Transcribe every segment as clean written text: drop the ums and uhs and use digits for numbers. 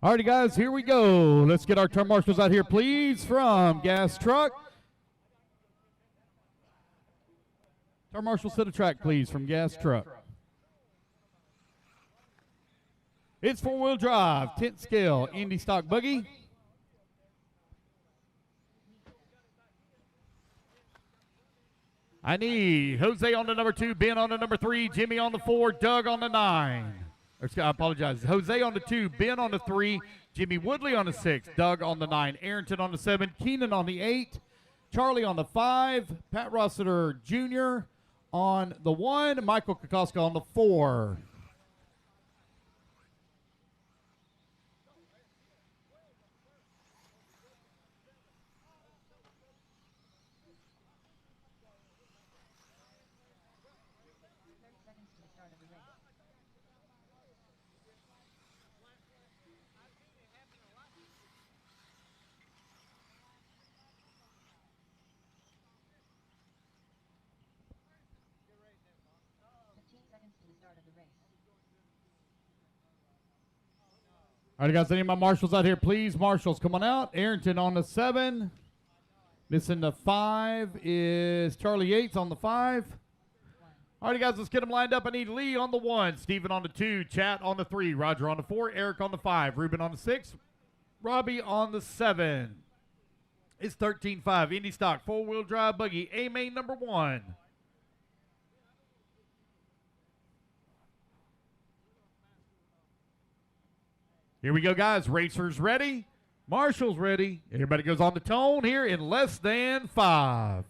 Alrighty, guys, here we go. Let's get our turn marshals out here, please, from gas truck. Turn marshals to the track, please, from gas truck. It's four-wheel drive, 10th scale, Indy stock buggy. I need Jose on the number 2, Ben on the number 3, Jimmy on the 4, Doug on the 9. I apologize. Jose on the 2, Ben on the 3, Jimmy Woodley on the 6, Doug on the 9, Arrington on the 7, Keenan on the 8, Charlie on the 5, Pat Rossiter Jr. on the 1, Michael Kokoska on the 4. All right, guys, I need my marshals out here, please. Marshals, come on out. Arrington on the 7. Missing the 5 is Charlie Yates on the 5. All right, guys, let's get them lined up. I need Lee on the 1, Steven on the 2, Chat on the 3, Roger on the 4, Eric on the 5, Ruben on the 6, Robbie on the 7. It's 13-5, Indy stock, four-wheel drive buggy, A-main number 1. Here we go, guys. Racers ready. Marshals ready. Everybody goes on the tone here in less than 5.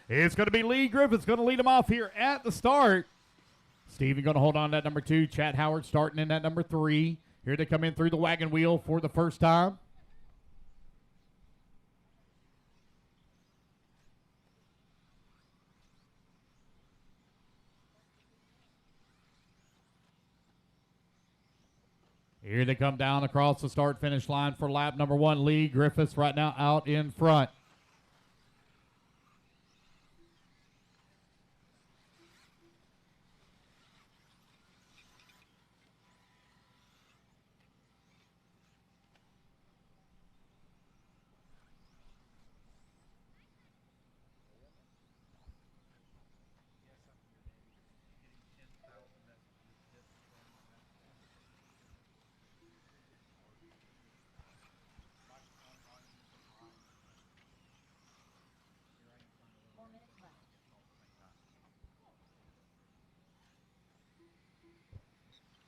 It's going to be Lee Griffiths going to lead them off here at the start. Steven going to hold on to that number 2. Chad Howard starting in that number 3. Here they come in through the wagon wheel for the first time. Here they come down across the start-finish line for lap number 1. Lee Griffiths right now out in front.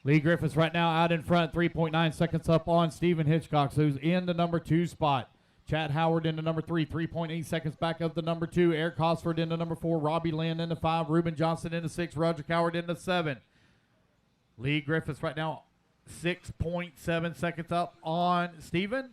Lee Griffiths right now out in front, 3.9 seconds up on Stephen Hitchcock, who's in the number 2 spot. Chad Howard in the number 3, 3.8 seconds back of the number 2. Eric Hosford in the number 4, Robbie Lynn in the 5, Ruben Johnson in the 6, Roger Coward in the 7. Lee Griffiths right now 6.7 seconds up on Stephen.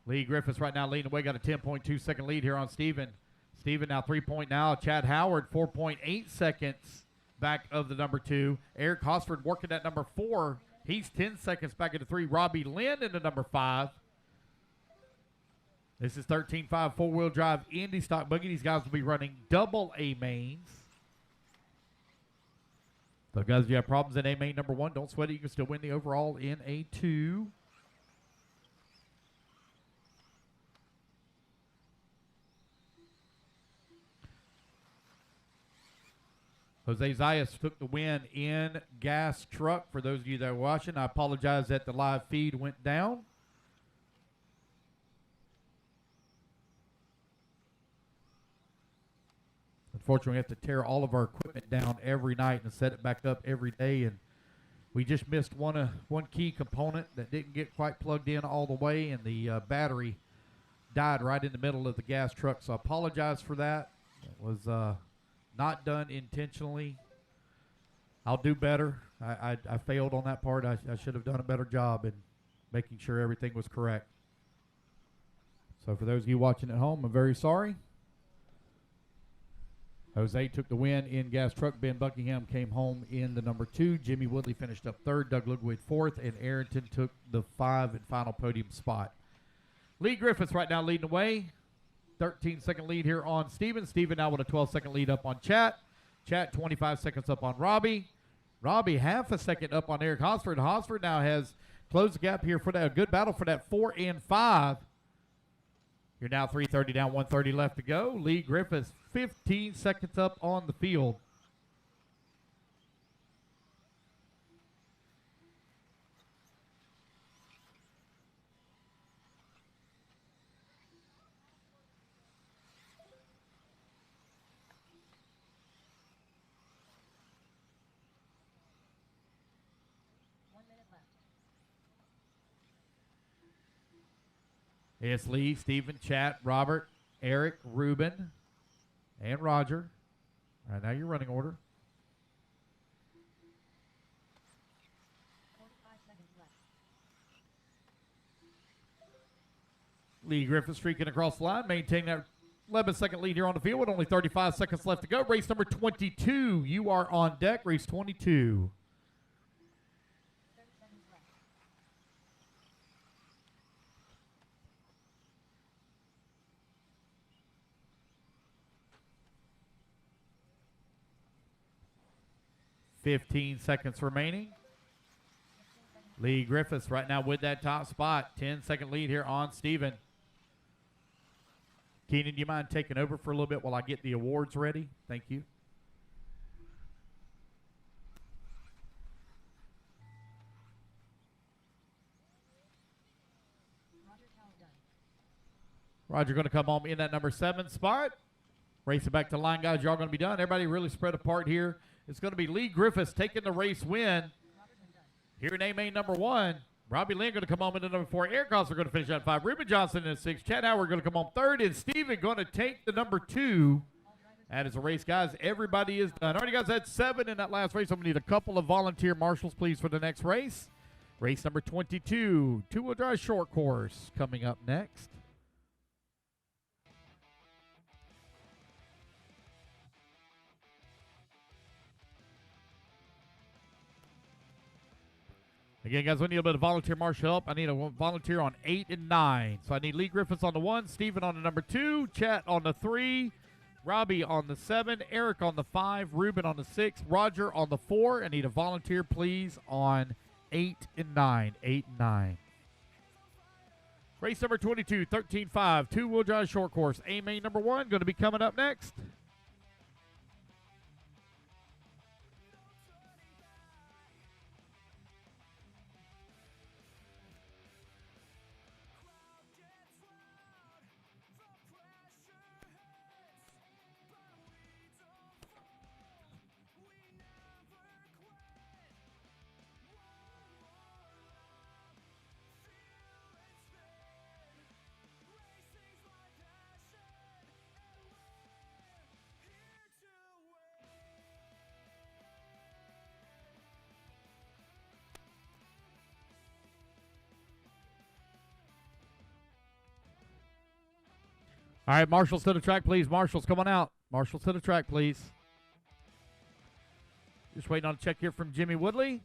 Lee Griffiths right now leading away, got a 10.2 second lead here on Steven. Steven now 3 point now. Chad Howard 4.8 seconds back of the number 2. Eric Hosford working at number 4. He's 10 seconds back into 3. Robbie Lynn into number 5. This is 13-5 four-wheel drive Indy stock buggy. These guys will be running double A mains. So guys, if you have problems in A main number 1, don't sweat it. You can still win the overall in A2. Jose Zayas took the win in gas truck. For those of you that are watching, I apologize that the live feed went down. Unfortunately, we have to tear all of our equipment down every night and set it back up every day. And we just missed one key component that didn't get quite plugged in all the way, and the battery died right in the middle of the gas truck. So I apologize for that. It was not done intentionally. I'll do better. I failed on that part. I should have done a better job in making sure everything was correct. So for those of you watching at home, I'm very sorry. Jose took the win in gas truck. Ben Buckingham came home in the number 2. Jimmy Woodley finished up 3rd. Doug Ludwig 4th. And Arrington took the 5 and final podium spot. Lee Griffiths right now leading the way. 13-second lead here on Steven. Steven now with a 12-second lead up on Chat. Chat 25 seconds up on Robbie. Robbie half a second up on Eric Hosford. Hosford now has closed the gap here for that. A good battle for that 4 and 5. You're now 3:30 down, 1:30 left to go. Lee Griffiths 15 seconds up on the field. It's Lee, Stephen, Chat, Robert, Eric, Ruben, and Roger. All right, now your running order. 45 seconds left. Lee Griffith streaking across the line, maintaining that 11-second lead here on the field with only 35 seconds left to go. Race number 22, you are on deck. Race 22. 30 seconds left. $15 seconds remaining. Lee Griffiths right now with that top spot. 10-second lead here on Steven. Keenan, do you mind taking over for a little bit while I get the awards ready? Thank you. Roger going to come home in that number 7 spot. Racing back to the line, guys. You're all going to be done. Everybody really spread apart here. It's going to be Lee Griffiths taking the race win. Here in A-Main number 1. Robbie Lynn going to come home in the number 4. Eric Osler going to finish at 5. Ruben Johnson in 6. Chad Howard going to come home 3rd. And Steven going to take the number 2. That is a race, guys. Everybody is done. All right, guys, that's 7 in that last race. I'm going to need a couple of volunteer marshals, please, for the next race. Race number 22. Two-wheel drive short course coming up next. Again, guys, we need a bit of volunteer marshal help. I need a volunteer on 8 and 9. So I need Lee Griffiths on the 1, Steven on the number 2, Chat on the 3, Robbie on the 7, Eric on the 5, Ruben on the 6, Roger on the 4. I need a volunteer, please, on 8 and 9. 8 and 9. Race number 22, 13-5, two-wheel drive short course. A-Main number 1 going to be coming up next. All right, marshals to the track, please. Marshals, come on out. Marshals to the track, please. Just waiting on a check here from Jimmy Woodley.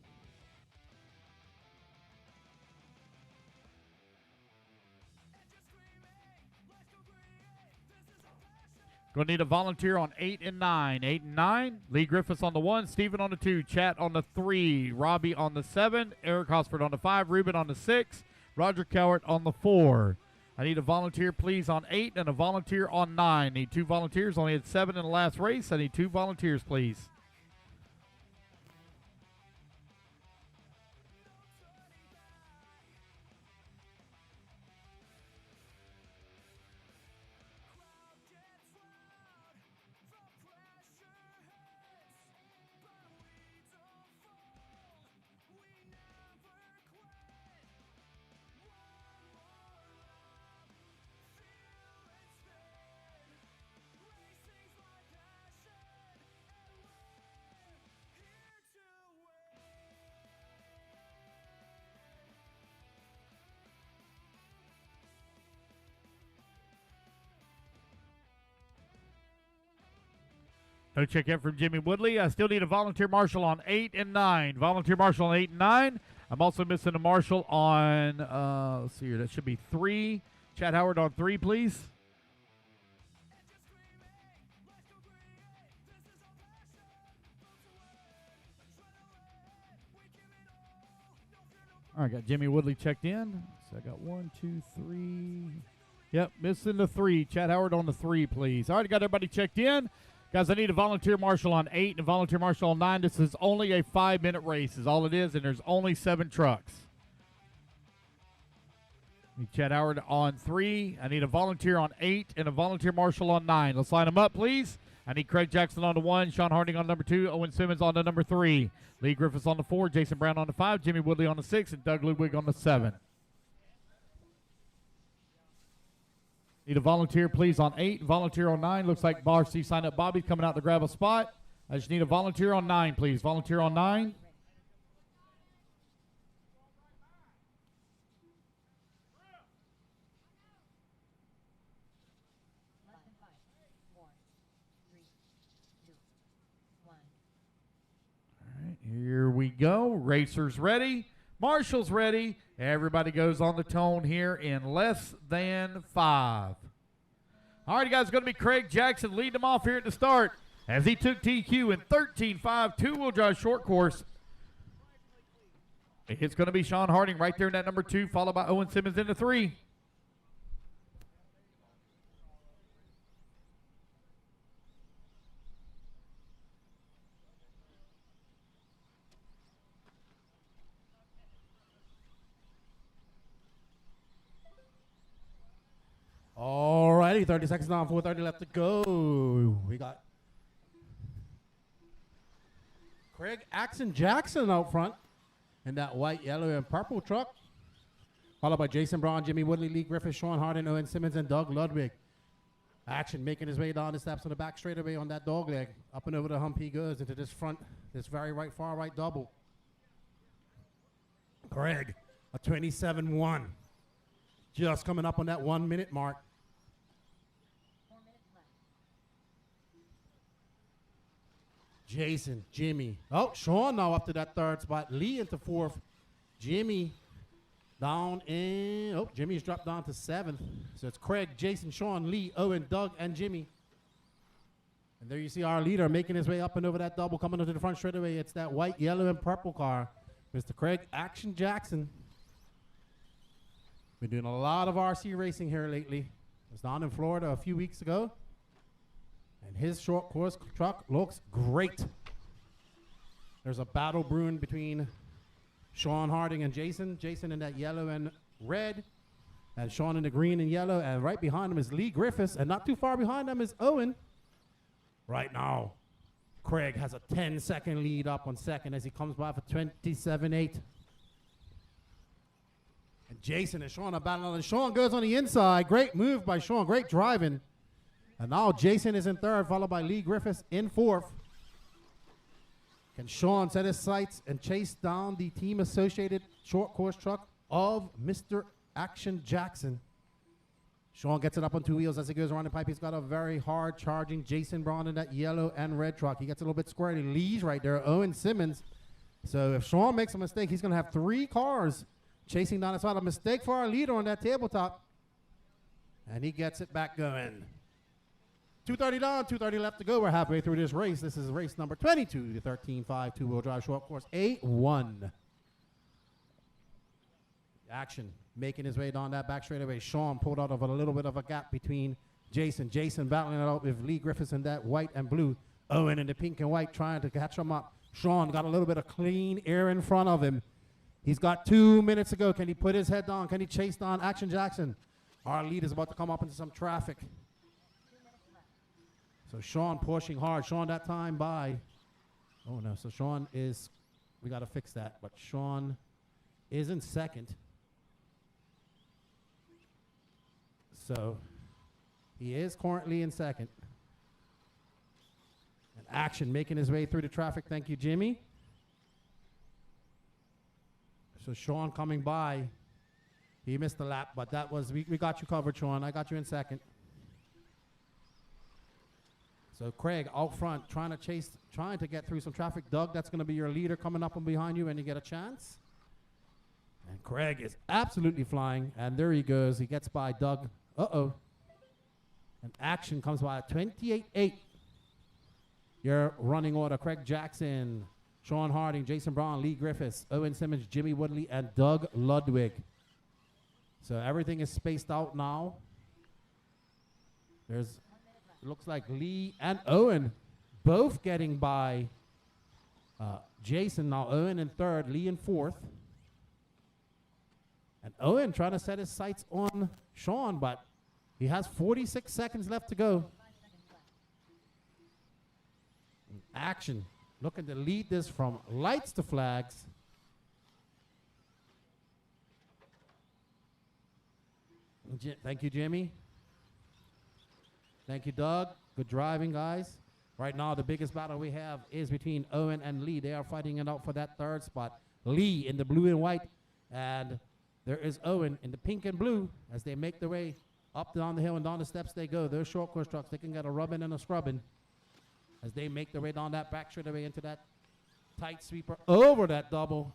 Going to need a volunteer on 8 and 9. 8 and 9. Lee Griffiths on the 1, Steven on the 2, Chat on the 3, Robbie on the 7, Eric Hosford on the 5, Ruben on the 6, Roger Cowart on the 4. I need a volunteer, please, on 8 and a volunteer on 9. Need 2 volunteers. Only had 7 in the last race. I need 2 volunteers, please. No check in from Jimmy Woodley. I still need a volunteer marshal on 8 and 9. Volunteer marshal on 8 and 9. I'm also missing a marshal on, let's see here, that should be 3. Chad Howard on 3, please. All right, got Jimmy Woodley checked in. So I got 1, 2, 3. Yep, missing the 3. Chad Howard on the 3, please. All right, got everybody checked in. Guys, I need a volunteer marshal on 8 and a volunteer marshal on 9. This is only a 5-minute race is all it is, and there's only 7 trucks. Need Chad Howard on 3. I need a volunteer on 8 and a volunteer marshal on 9. Let's line them up, please. I need Craig Jackson on the 1, Sean Harding on number 2, Owen Simmons on the number 3, Lee Griffiths on the 4, Jason Brown on the 5, Jimmy Woodley on the 6, and Doug Ludwig on the 7. Need a volunteer, please, on 8. Volunteer on 9. Looks like Barcy signed up. Bobby's coming out to grab a spot. I just need a volunteer on 9, please. Volunteer on 9. Less than 5, 4, 3, 2, 1. All right, here we go. Racers ready. Marshall's ready. Everybody goes on the tone here in less than 5. All right, guys, it's going to be Craig Jackson leading them off here at the start as he took TQ in 13.5 two-wheel drive short course. It's going to be Sean Harding right there in that number 2, followed by Owen Simmons in the 3. All righty, 30 seconds down, 4:30 left to go. We got Craig Jackson out front in that white, yellow, and purple truck. Followed by Jason Brown, Jimmy Woodley, Lee Griffith, Sean Harding, Owen Simmons, and Doug Ludwig. Action making his way down the steps on the back straightaway on that dog leg. Up and over the hump he goes into this front, this very right, far right double. Craig, a 27-1. Just coming up on that 1 minute mark. 4 minutes left. Jason, Jimmy. Oh, Sean now up to that 3rd spot. Lee into 4th. Jimmy down in. Oh, Jimmy's dropped down to 7th. So it's Craig, Jason, Sean, Lee, Owen, Doug, and Jimmy. And there you see our leader making his way up and over that double, coming into the front straightaway. It's that white, yellow, and purple car. Mr. Craig Jackson. Been doing a lot of RC racing here lately. Was down in Florida a few weeks ago. And his short course truck looks great. There's a battle brewing between Sean Harding and Jason. Jason in that yellow and red. And Sean in the green and yellow. And right behind him is Lee Griffiths. And not too far behind them is Owen. Right now, Craig has a 10-second lead up on second as he comes by for 27.8. And Jason and Sean are battling, and Sean goes on the inside. Great move by Sean, great driving. And now Jason is in 3rd, followed by Lee Griffiths in 4th. Can Sean set his sights and chase down the team-associated short course truck of Mr. Action Jackson? Sean gets it up on 2 wheels as he goes around the pipe. He's got a very hard charging Jason Brown in that yellow and red truck. He gets a little bit squirrely. Lee's right there, Owen Simmons. So if Sean makes a mistake, he's going to have 3 cars chasing down the side. A mistake for our leader on that tabletop. And he gets it back going. 2:30 down, 2:30 left to go. We're halfway through this race. This is race number 22, the 13.5 two-wheel drive short course, 8-1. Action making his way down that back straightaway. Sean pulled out of a little bit of a gap between Jason. Jason battling it out with Lee Griffiths in that white and blue. Owen in the pink and white trying to catch him up. Sean got a little bit of clean air in front of him. He's got 2 minutes to go. Can he put his head down? Can he chase down Action Jackson? Our lead is about to come up into some traffic. 2 minutes left. So Sean pushing hard. Sean that time by. Oh no, so Sean is, we got to fix that. But Sean is in 2nd. So he is currently in 2nd. And Action making his way through the traffic. Thank you, Jimmy. So Sean coming by. He missed the lap, but that was, we got you covered, Sean. I got you in 2nd. So Craig out front trying to get through some traffic. Doug, that's going to be your leader coming up and behind you when you get a chance. And Craig is absolutely flying. And there he goes. He gets by Doug. Uh-oh. And action comes by at 28-8. Your running order, Craig Jackson, Sean Harding, Jason Brown, Lee Griffiths, Owen Simmons, Jimmy Woodley, and Doug Ludwig. So everything is spaced out now. There's, it looks like Lee and Owen both getting by Jason. Now Owen in third, Lee in fourth. And Owen trying to set his sights on Sean, but he has 46 seconds left to go. Action. Looking to lead this from lights to flags. Thank you, Jimmy. Thank you, Doug. Good driving, guys. Right now, the biggest battle we have is between Owen and Lee. They are fighting it out for that third spot. Lee in the blue and white. And there is Owen in the pink and blue as they make their way up down the hill and down the steps they go. Those short course trucks, they can get a rubbing and a scrubbing as they make their way down that back straightaway into that tight sweeper over that double.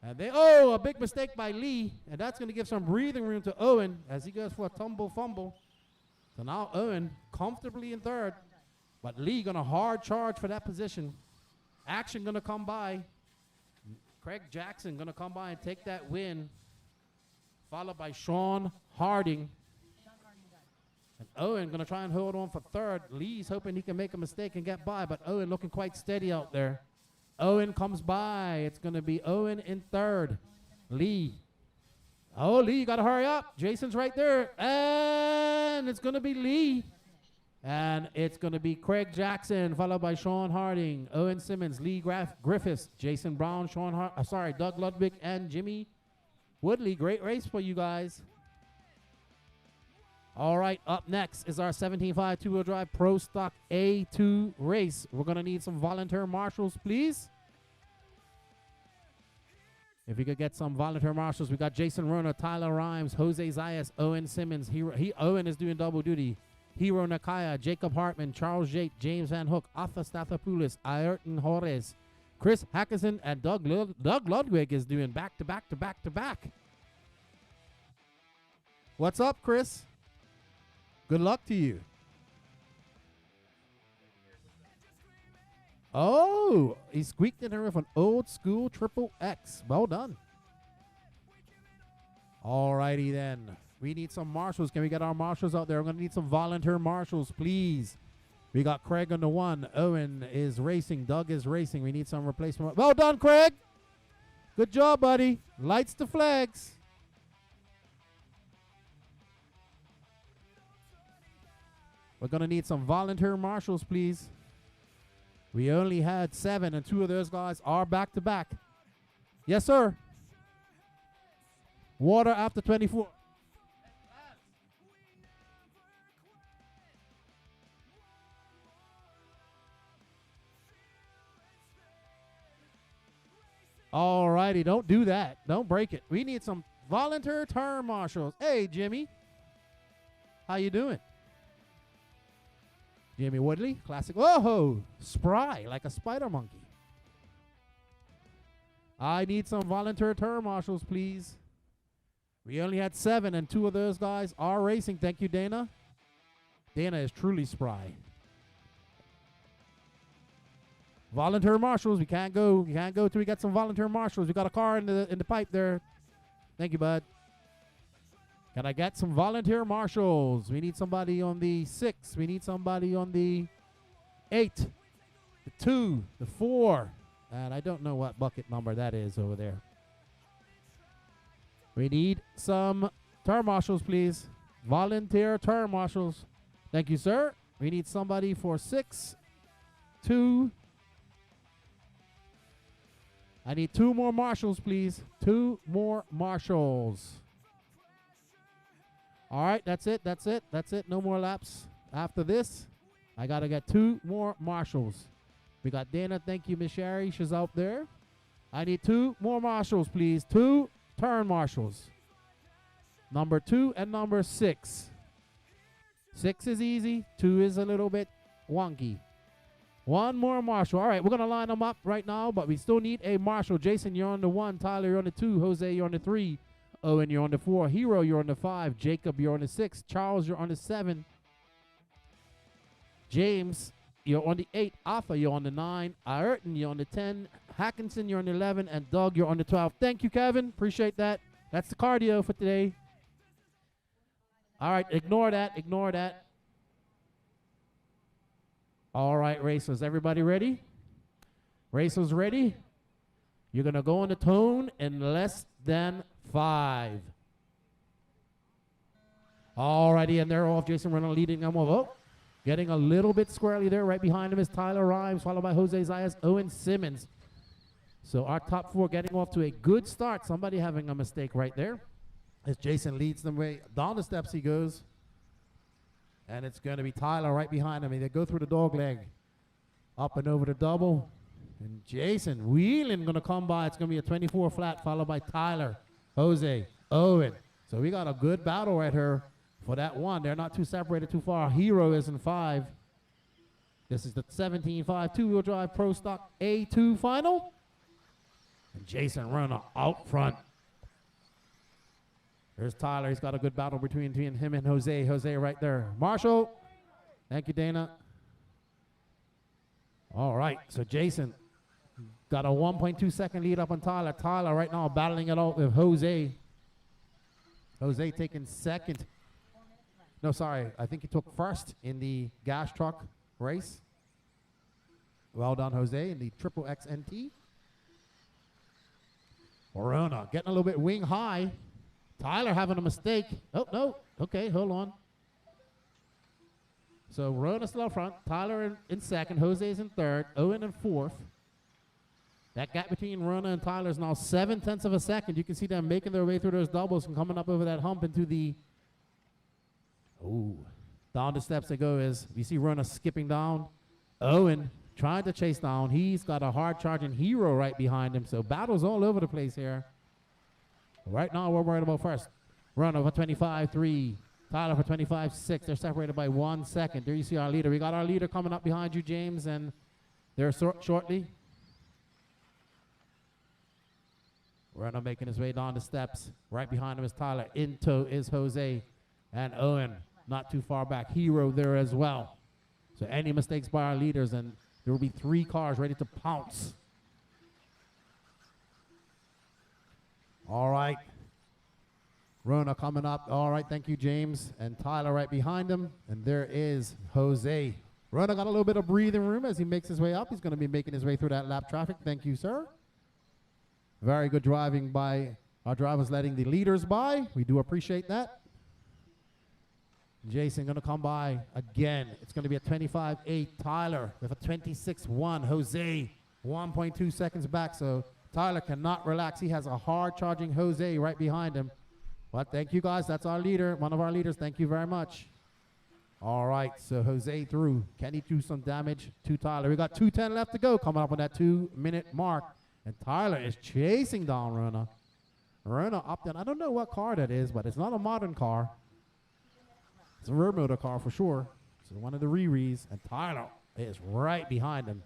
And they, oh, a big mistake by Lee. And that's going to give some breathing room to Owen as he goes for a tumble fumble. So now Owen comfortably in third. But Lee going to hard charge for that position. Action going to come by. Craig Jackson going to come by and take that win. Followed by Sean Harding. And Owen going to try and hold on for third. Lee's hoping he can make a mistake and get by, but Owen looking quite steady out there. Owen comes by. It's going to be Owen in third. Lee. Oh, Lee, you got to hurry up. Jason's right there. And it's going to be Lee. And it's going to be Craig Jackson, followed by Sean Harding, Owen Simmons, Lee Griffiths, Jason Brown, Doug Ludwig, and Jimmy Woodley. Great race for you guys. All right, up next is our 17.5 two-wheel drive Pro Stock A2 race. We're going to need some volunteer marshals, please. If we could get some volunteer marshals, we got Jason Rona, Tyler Rhymes, Jose Zayas, Owen Simmons. Owen is doing double duty. Hero Nakaya, Jacob Hartman, Charles Jake, James Van Hook, Arthur Stathopoulos, Ayrton Jorges, Chris Hackerson, and Doug Ludwig is doing back-to-back-to-back-to-back. What's up, Chris? Good luck to you. Oh, he squeaked in there with an old school triple X. Well done. All righty then. We need some marshals. Can we get our marshals out there? We're going to need some volunteer marshals, please. We got Craig on the one. Owen is racing. Doug is racing. We need some replacement. Well done, Craig. Good job, buddy. Lights to flags. We're going to need some volunteer marshals, please. We only had 7, and 2 of those guys are back-to-back. Yes, sir. Water after 24. All righty, don't do that. Don't break it. We need some volunteer turn marshals. Hey, Jimmy. How you doing? Jimmy Woodley, classic. Whoa, spry like a spider monkey. I need some volunteer turn marshals, please. We only had 7, and 2 of those guys are racing. Thank you, Dana. Dana is truly spry. Volunteer marshals, we can't go till we get some volunteer marshals. We got a car in the pipe there. Thank you, bud. Can I get some volunteer marshals? We need somebody on the 6. We need somebody on the 8, the 2, the 4. And I don't know what bucket number that is over there. We need some turn marshals, please. Volunteer turn marshals. Thank you, sir. We need somebody for 6, 2. I need 2 more marshals, please. 2 more marshals. All right, that's it. No more laps after this. I got to get 2 more marshals. We got Dana. Thank you, Miss Sherry. She's out there. I need 2 more marshals, please. 2 turn marshals. Number 2 and number 6. 6 is easy. 2 is a little bit wonky. One more marshal. All right, we're going to line them up right now, but we still need a marshal. Jason, you're on the 1. Tyler, you're on the 2. Jose, you're on the 3. Owen, you're on the 4. Hero, you're on the 5. Jacob, you're on the 6. Charles, you're on the 7. James, you're on the 8. Alpha, you're on the 9. Ayrton, you're on the 10. Hackinson, you're on the 11. And Doug, you're on the 12. Thank you, Kevin. Appreciate that. That's the cardio for today. All right, ignore that. Ignore that. All right, racers, everybody ready? Racers ready? You're going to go on the tone in less than 5. All righty, and they're off. Jason Rona leading them off. Oh, getting a little bit squarely there. Right behind him is Tyler Rhymes, followed by Jose Zayas, Owen Simmons. So our top 4 getting off to a good start. Somebody having a mistake right there. As Jason leads them way down the steps he goes. And it's going to be Tyler right behind him. They go through the dog leg. Up and over the double. And Jason wheeling going to come by. It's going to be a 24 flat, followed by Tyler, Jose, Owen. So we got a good battle right here for that 1. They're not too separated too far. Hero is in 5. This is the 17.5 2-wheel drive Pro Stock A2 final. And Jason Rona out front. There's Tyler. He's got a good battle between him and Jose. Jose right there. Marshall. Thank you, Dana. All right. So Jason got a 1.2 second lead up on Tyler. Tyler right now battling it out with Jose. Jose taking second. No, sorry. I think he took first in the gas truck race. Well done, Jose, in the Triple X NT. Rona getting a little bit wing high. Tyler having a mistake. Oh, no. Okay, hold on. So Rona still up front. Tyler in second. Jose is in third. Owen in 4th. That gap between Rona and Tyler is now 7/10 of a second. You can see them making their way through those doubles and coming up over that hump into the... Ooh. Down the steps they go is... You see Rona skipping down. Owen trying to chase down. He's got a hard charging Hero right behind him. So battles all over the place here. Right now, we're worried about first. Rona for 25.3. Tyler for 25.6. They're separated by 1 second. There you see our leader. We got our leader coming up behind you, James, and they're shortly. Rona making his way down the steps. Right behind him is Tyler. In tow is Jose and Owen. Not too far back. Hero there as well. So any mistakes by our leaders, and there will be 3 cars ready to pounce. All right. Rona coming up. All right, thank you, James. And Tyler right behind him. And there is Jose. Rona got a little bit of breathing room as he makes his way up. He's going to be making his way through that lap traffic. Thank you, sir. Very good driving by our drivers, letting the leaders by. We do appreciate that. Jason going to come by again. It's going to be a 25.8. Tyler with a 26.1. Jose 1.2 seconds back. So Tyler cannot relax. He has a hard charging Jose right behind him. But thank you, guys. That's our leader, one of our leaders. Thank you very much. All right, so Jose through. Can he do some damage to Tyler? We got 2:10 left to go, coming up on that 2-minute mark. And Tyler is chasing down Rona. Rona up there. I don't know what car that is, but it's not a modern car. It's a rear motor car for sure. It's one of the Xrds. And Tyler is right behind him.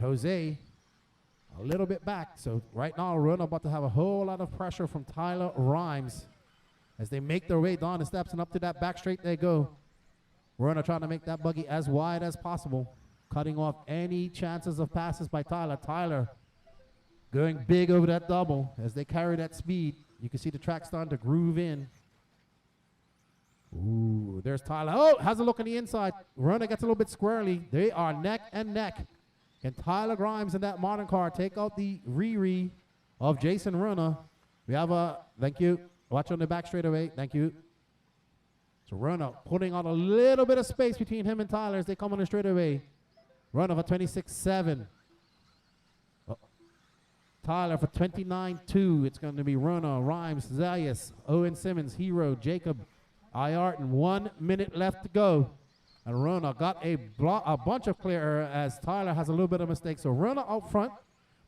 Jose a little bit back. So right now, Rona about to have a whole lot of pressure from Tyler Rhymes as they make their way down the steps and up to that back straight they go. Rona trying to make that buggy as wide as possible, cutting off any chances of passes by Tyler. Tyler going big over that double as they carry that speed. You can see the track starting to groove in. Ooh, there's Tyler. Oh, has a look on the inside. Rona gets a little bit squirrely. They are neck and neck. Can Tyler Grimes in that modern car take out the Riri of Jason Rona? We have a, thank you. Watch on the back straightaway. Thank you. So Rona putting on a little bit of space between him and Tyler as they come on the straightaway. Rona for 26.7. Oh. Tyler for 29.2. It's going to be Rona, Rhymes, Zayas, Owen Simmons, Hero, Jacob, Ayrton. 1 minute left to go. And Rona got a bunch of clear as Tyler has a little bit of mistake. So Rona out front.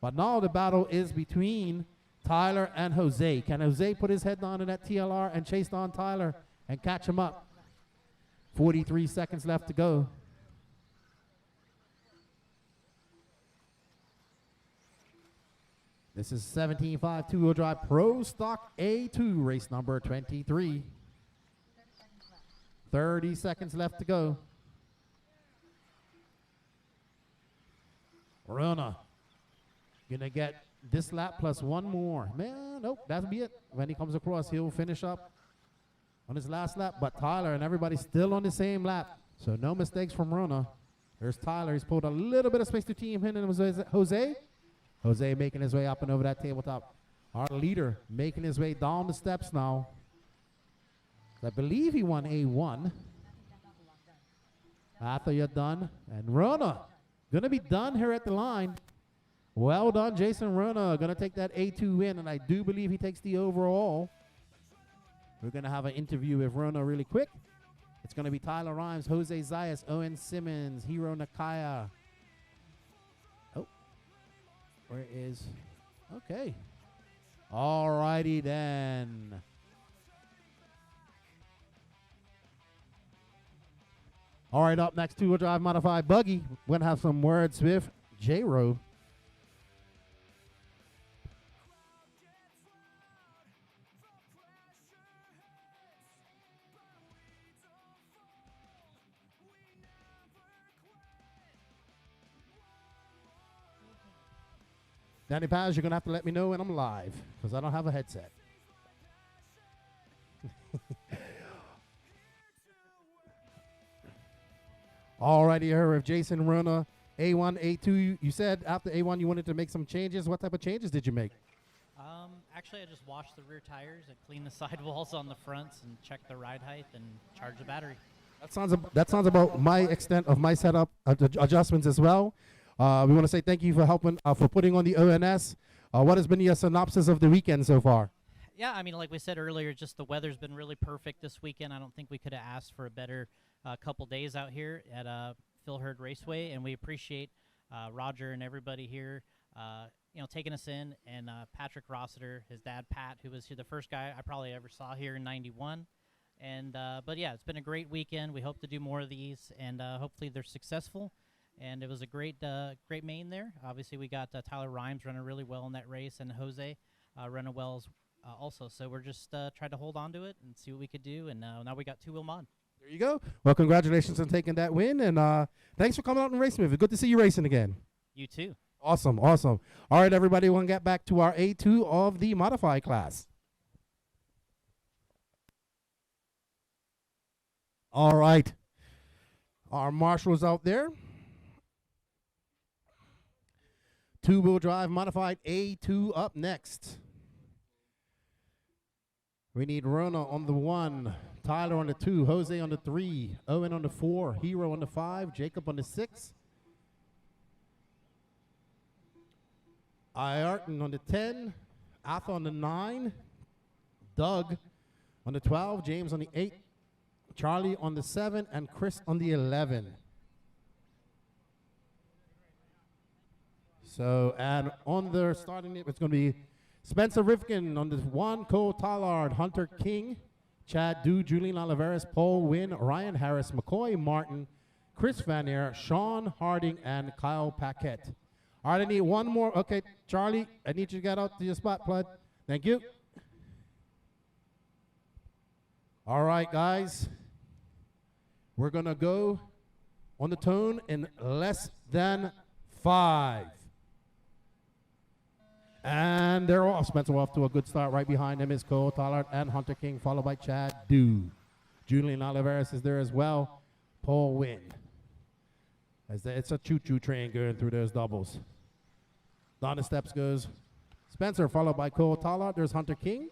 But now the battle is between Tyler and Jose. Can Jose put his head down in that TLR and chase down Tyler and catch him up? 43 seconds left to go. This is 17.5 two-wheel drive Pro Stock A2, race number 23. 30 seconds left to go. Rona gonna get this lap plus one more. Man, nope, that'll be it. When he comes across, he'll finish up on his last lap. But Tyler and everybody's still on the same lap. So no mistakes from Rona. There's Tyler. He's pulled a little bit of space to team him and Jose. Jose making his way up and over that tabletop. Our leader making his way down the steps now. I believe he won A1. After you're done. And Rona gonna be done here at the line. Well done, Jason Rona. Gonna take that A2 win, and I do believe he takes the overall. We're gonna have an interview with Rona really quick. It's gonna be Tyler Rhymes, Jose Zayas, Owen Simmons, Hiro Nakaya. Oh, where is? Okay. Alrighty then. All right, up next, two-wheel drive modified buggy. We're gonna have some words with J-Ro. Danny Paz, you're going to have to let me know when I'm live because I don't have a headset. Alrighty, here with Jason Rona, A1, A2. You said after A1 you wanted to make some changes. What type of changes did you make? Actually, I just washed the rear tires and cleaned the sidewalls on the fronts and checked the ride height and charged the battery. That sounds about my extent of my setup adjustments as well. We want to say thank you for helping, for putting on the ONS. What has been your synopsis of the weekend so far? Yeah, I mean, like we said earlier, just the weather's been really perfect this weekend. I don't think we could have asked for a better couple days out here at Hurd Raceway, and we appreciate Roger and everybody here, taking us in, and Patrick Rossiter, his dad Pat, who was here, the first guy I probably ever saw here in '91. And but yeah, it's been a great weekend. We hope to do more of these, and hopefully they're successful. And it was a great main there. Obviously, we got Tyler Rhymes running really well in that race, and Jose running well also. So we're just trying to hold on to it and see what we could do. And now we got two-wheel mod. There you go. Well, congratulations on taking that win, and thanks for coming out and racing with us. Good to see you racing again. You too. Awesome, awesome. All right, everybody, we're going to get back to our A2 of the modified class. All right. Our marshals out there. Two-wheel drive modified A2 up next. We need Rona on the 1, Tyler on the 2, Jose on the 3, Owen on the 4, Hero on the 5, Jacob on the 6, Ayrton on the 10, Arthur on the 9, Doug on the 12, James on the 8, Charlie on the 7, and Chris on the 11. So, and on the starting it, it's going to be Spencer Rifkin on the 1, Cole Tallard, Hunter King, Chad Dew, Julian Oliveras, Paul Wynn, Ryan Harris, McCoy Martin, Chris Vanier, Sean Harding, and Kyle Paquette. All right, I need one more. Okay, Charlie, I need you to get out to your spot, bud. Thank you. All right, guys. We're going to go on the tone in less than 5. And they're off. Spencer off to a good start. Right behind them is Cole Tallard and Hunter King, followed by Chad Dew. Julian Oliveras is there as well. Paul Wynn. It's a choo-choo train going through those doubles. Down the steps goes Spencer, followed by Cole Tallard. There's Hunter King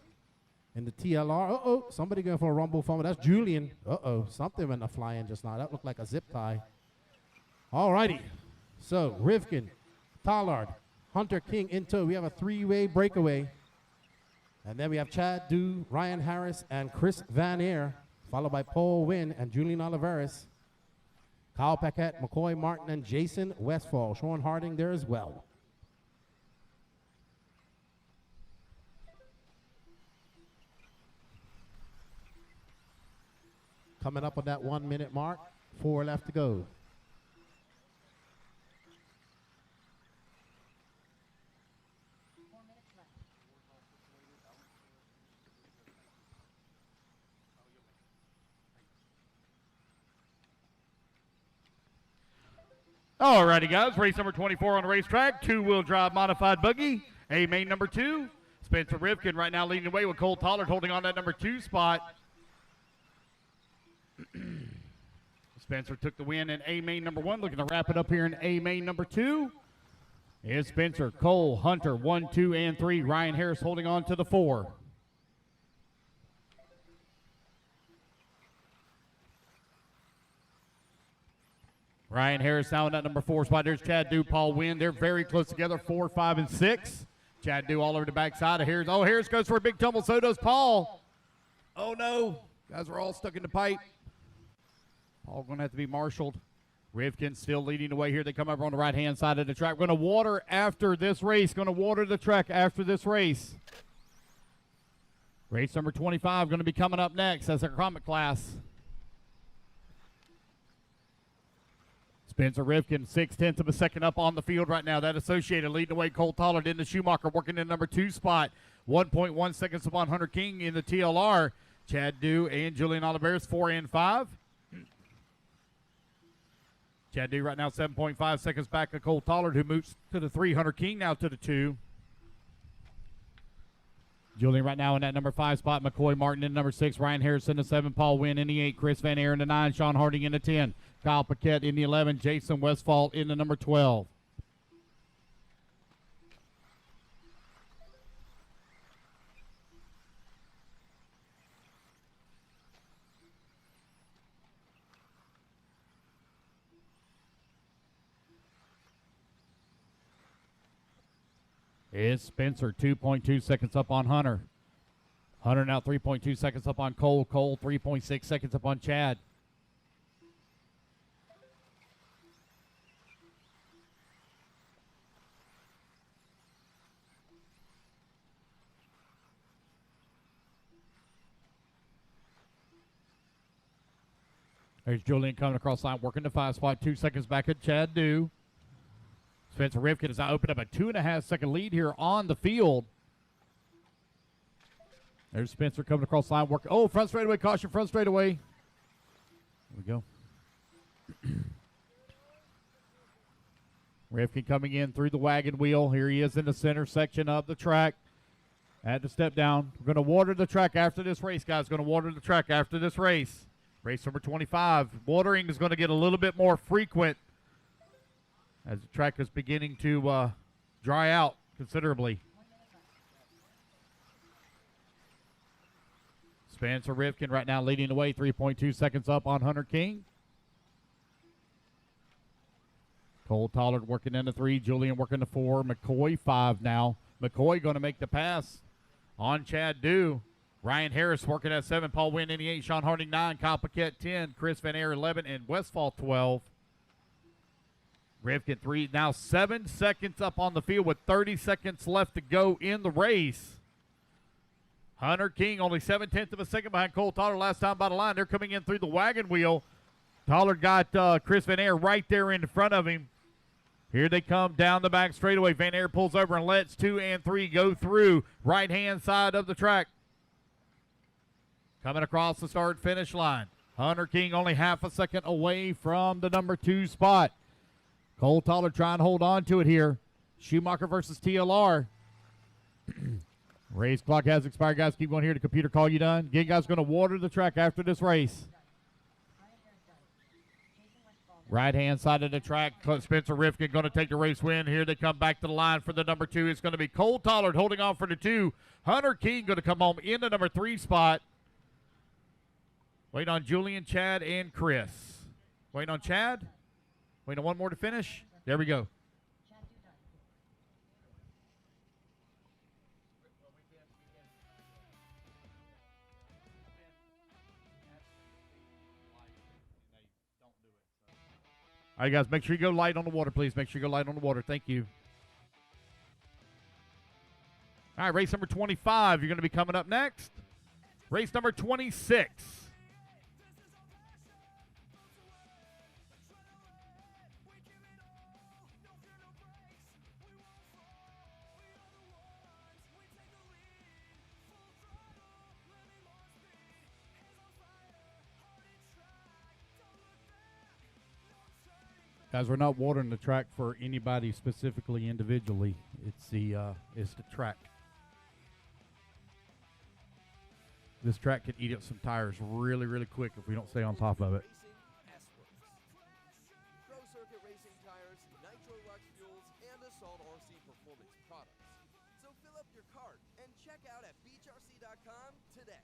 in the TLR. Uh-oh, somebody going for a rumble fumble. That's Julian. Uh-oh, something went flying just now. That looked like a zip tie. All righty. So, Rifkin, Tallard, Hunter King in tow. We have a 3-way breakaway. And then we have Chad Dew, Ryan Harris, and Chris Van Air, followed by Paul Wynn and Julian Oliveras. Kyle Paquette, McCoy Martin, and Jason Westfall. Sean Harding there as well. Coming up on that 1 minute mark. 4 left to go. Alrighty, guys. Race number 24 on the racetrack. Two-wheel drive modified buggy. A main number 2. Spencer Rivkin right now leading the way with Cole Tollard holding on that number 2 spot. Spencer took the win in A main number 1. Looking to wrap it up here in A main number 2. Is Spencer, Cole, Hunter, 1, 2, and 3. Ryan Harris holding on to the 4. Ryan Harris now in that number 4 spot. There's Chad Dew, Paul Wynn. They're very close together, 4, 5, and 6. Chad Dew all over the backside of Harris. Oh, Harris goes for a big tumble. So does Paul. Oh, no. Guys are all stuck in the pipe. Paul going to have to be marshaled. Rivkin still leading the way here. They come over on the right-hand side of the track. We're going to water after this race. Going to water the track after this race. Race number 25 going to be coming up next as a comic class. Spencer Rivkin, 0.6 of a second up on the field right now. That Associated leading the way. Cole Tollard in the Schumacher working in number 2 spot. 1.1 seconds upon Hunter King in the TLR. Chad Dew and Julian Oliveris 4 and 5. Chad Dew right now 7.5 seconds back of Cole Tollard, who moves to the 3. Hunter King now to the 2. Julian right now in that number 5 spot. McCoy Martin in number 6. Ryan Harris in the 7. Paul Wynn in the 8. Chris Van Air in the 9. Sean Harding in the 10. Kyle Paquette in the 11. Jason Westfall in the number 12. Is Spencer 2.2 seconds up on Hunter. Hunter now 3.2 seconds up on Cole. Cole 3.6 seconds up on Chad. There's Julian coming across the line, working the 5 spot, 2 seconds back at Chad Dew. Spencer Rivkin has now opened up a 2.5 second lead here on the field. There's Spencer coming across the line, working. Oh, front straightaway, caution, front straightaway. There we go. Rivkin coming in through the wagon wheel. Here he is in the center section of the track. Had to step down. We're going to water the track after this race, guys. Going to water the track after this race. Race number 25. Watering is going to get a little bit more frequent as the track is beginning to dry out considerably. Spencer Rivkin right now leading the way, 3.2 seconds up on Hunter King. Cole Tollard working in the 3, Julian working the 4, McCoy 5 now. McCoy going to make the pass on Chad Dew. Ryan Harris working at 7, Paul Wynn in the 8, Sean Harding 9, Kyle Paquette 10, Chris Van Air 11, and Westfall 12. Rivkin 3, now 7 seconds up on the field with 30 seconds left to go in the race. Hunter King only 0.7 of a second behind Cole Tollard last time by the line. They're coming in through the wagon wheel. Tollard got Chris Van Air right there in front of him. Here they come down the back straightaway. Van Air pulls over and lets 2 and 3 go through right-hand side of the track. Coming across the start-finish line. Hunter King only 0.5 second away from the number 2 spot. Cole Tollard trying to hold on to it here. Schumacher versus TLR. Race clock has expired, guys. Keep going here. The computer call you done. Again, guys, going to water the track after this race. Right-hand side of the track. Spencer Rivkin going to take the race win. Here they come back to the line for the number 2. It's going to be Cole Tollard holding on for the 2. Hunter King going to come home in the number 3 spot. Wait on Julian, Chad, and Chris. Waiting on Chad. Waiting on one more to finish. There we go. All right, guys, make sure you go light on the water, please. Make sure you go light on the water. Thank you. All right, race number 25. You're going to be coming up next. Race number 26. Guys, we're not watering the track for anybody specifically individually. It's the track. This track can eat up some tires really, really quick if we don't stay on top of it. Pro Circuit Racing tires, Nitro Lux fuels, and Assault RC performance products. So fill up your cart and check out at beachrc.com today.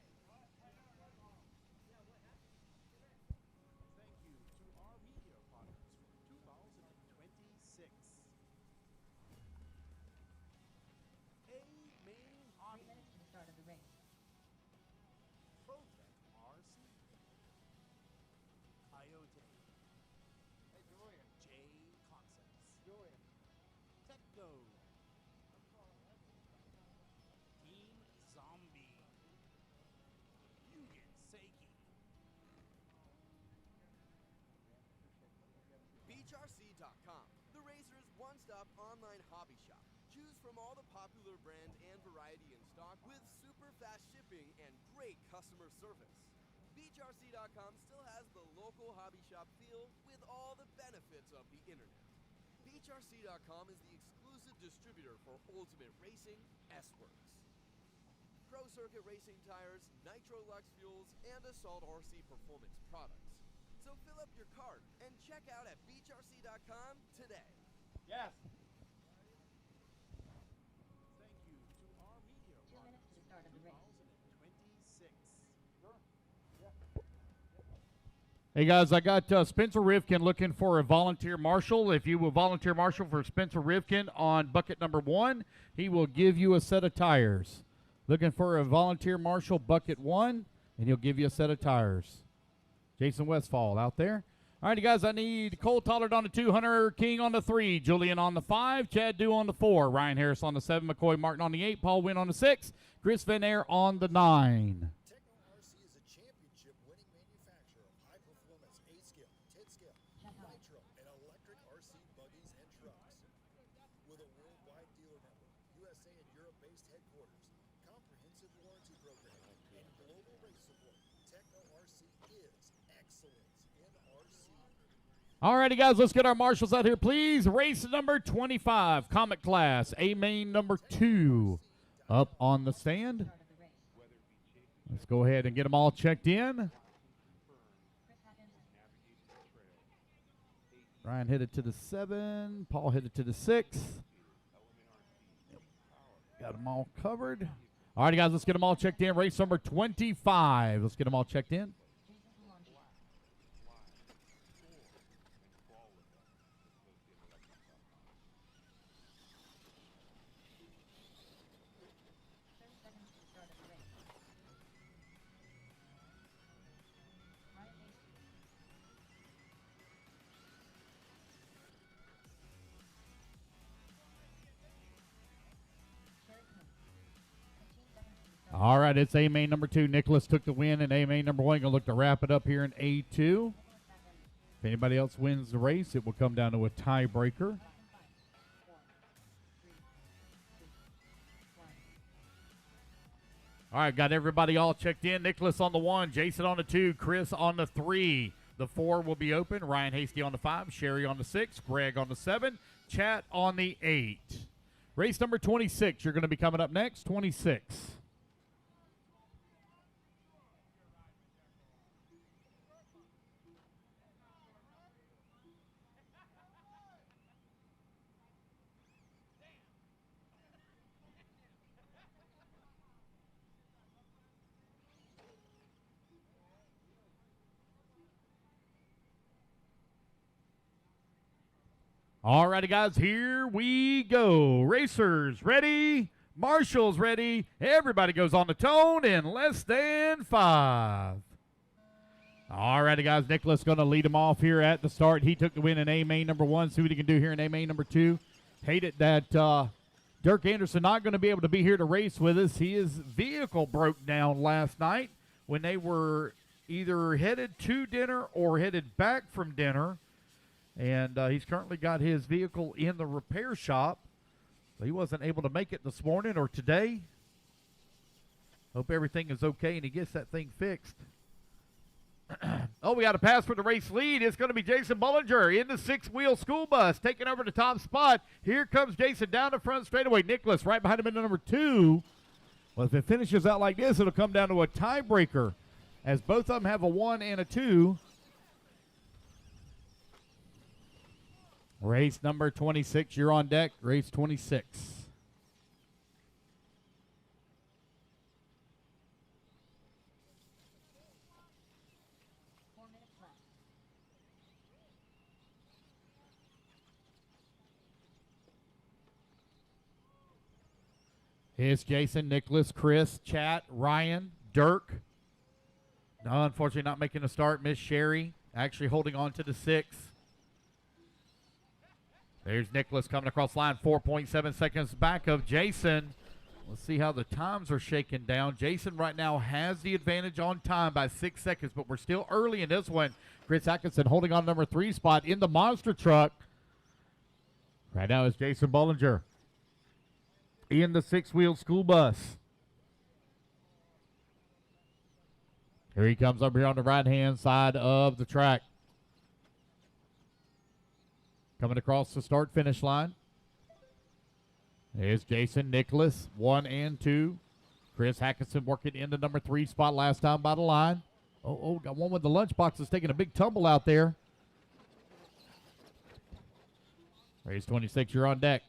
Thank you to our media partners for 2026. A main 3 minutes to the start of the race. Protect RC. IoT. Hey, Julian. Jconcepts. Julian. Techno. Team Zombie. Yugen Seiki. BeachRC.com, the racer's one-stop online hobby shop. Choose from all the popular brand and variety in stock with super fast shipping and great customer service. BeachRC.com still has the local hobby shop feel with all the benefits of the internet. BeachRC.com is the exclusive distributor for Ultimate Racing S-Works. Pro Circuit Racing tires, Nitro Lux fuels, and Assault RC performance products. So fill up your cart and check out at beachrc.com today. Yes. Thank you to our media 2 minutes to the start of the race. 2026. Hey guys, I got Spencer Rivkin looking for a volunteer marshal. If you will volunteer marshal for Spencer Rivkin on bucket number 1, he will give you a set of tires. Looking for a volunteer marshal bucket 1, and he'll give you a set of tires. Jason Westfall out there. All right, guys, I need Cole Tollard on the 2, Hunter King on the 3, Julian on the 5, Chad Dew on the 4, Ryan Harris on the 7, McCoy Martin on the 8, Paul Wynn on the 6, Chris Van Air on the 9. Techno RC is a championship-winning manufacturer of high-performance A-scale, 10-scale, nitro, and electric RC buggies and trucks. With a worldwide dealer network, USA and Europe-based headquarters, comprehensive warranty program, and global race support, Techno RC is excellence in RC. All righty, guys, let's get our marshals out here, please. Race number 25, Comet Class, A main number 2, up on the stand. Start of the race. Let's go ahead and get them all checked in. Chris Hutchinson. Ryan hit it to the 7, Paul hit it to the 6. Got them all covered. All righty, guys, let's get them all checked in. Race number 25. Let's get them all checked in. Jason Rona. All right, it's A main number 2. Nicholas took the win, and A main number 1 going to look to wrap it up here in A2. If anybody else wins the race, it will come down to a tiebreaker. All right, got everybody all checked in. Nicholas on the 1, Jason on the 2, Chris on the 3. The 4 will be open. Ryan Hasty on the 5, Sherry on the 6, Greg on the 7, Chat on the 8. Race number 26, you're going to be coming up next, 26. All righty, guys, here we go. Racers ready, marshals ready. Everybody goes on the tone in less than 5. All righty, guys, Nicholas going to lead them off here at the start. He took the win in A main number 1. See what he can do here in A main number 2. Hate it that Dirk Anderson not going to be able to be here to race with us. His vehicle broke down last night when they were either headed to dinner or headed back from dinner. And he's currently got his vehicle in the repair shop. So he wasn't able to make it this morning or today. Hope everything is okay and he gets that thing fixed. Oh, we got a pass for the race lead. It's going to be Jason Bollinger in the six-wheel school bus, taking over the top spot. Here comes Jason down the front straightaway. Nicholas right behind him in the number 2. Well, if it finishes out like this, it'll come down to a tiebreaker, as both of them have a 1 and a 2. Race number 26, you're on deck. Race 26. 4 minutes left. Here's Jason, Nicholas, Chris, Chat, Ryan, Dirk. No, unfortunately not making a start. Miss Sherry actually holding on to the 6. There's Nicholas coming across line, 4.7 seconds back of Jason. Let's see how the times are shaking down. Jason right now has the advantage on time by 6 seconds, but we're still early in this one. Chris Atkinson holding on number 3 spot in the monster truck. Right now is Jason Bollinger in the six-wheel school bus. Here he comes up here on the right-hand side of the track. Coming across the start-finish line. There's Jason, Nicholas, 1 and 2. Chris Atkinson working in the number 3 spot last time by the line. Oh, got one with the lunchbox that's taking a big tumble out there. Race 26, you're on deck.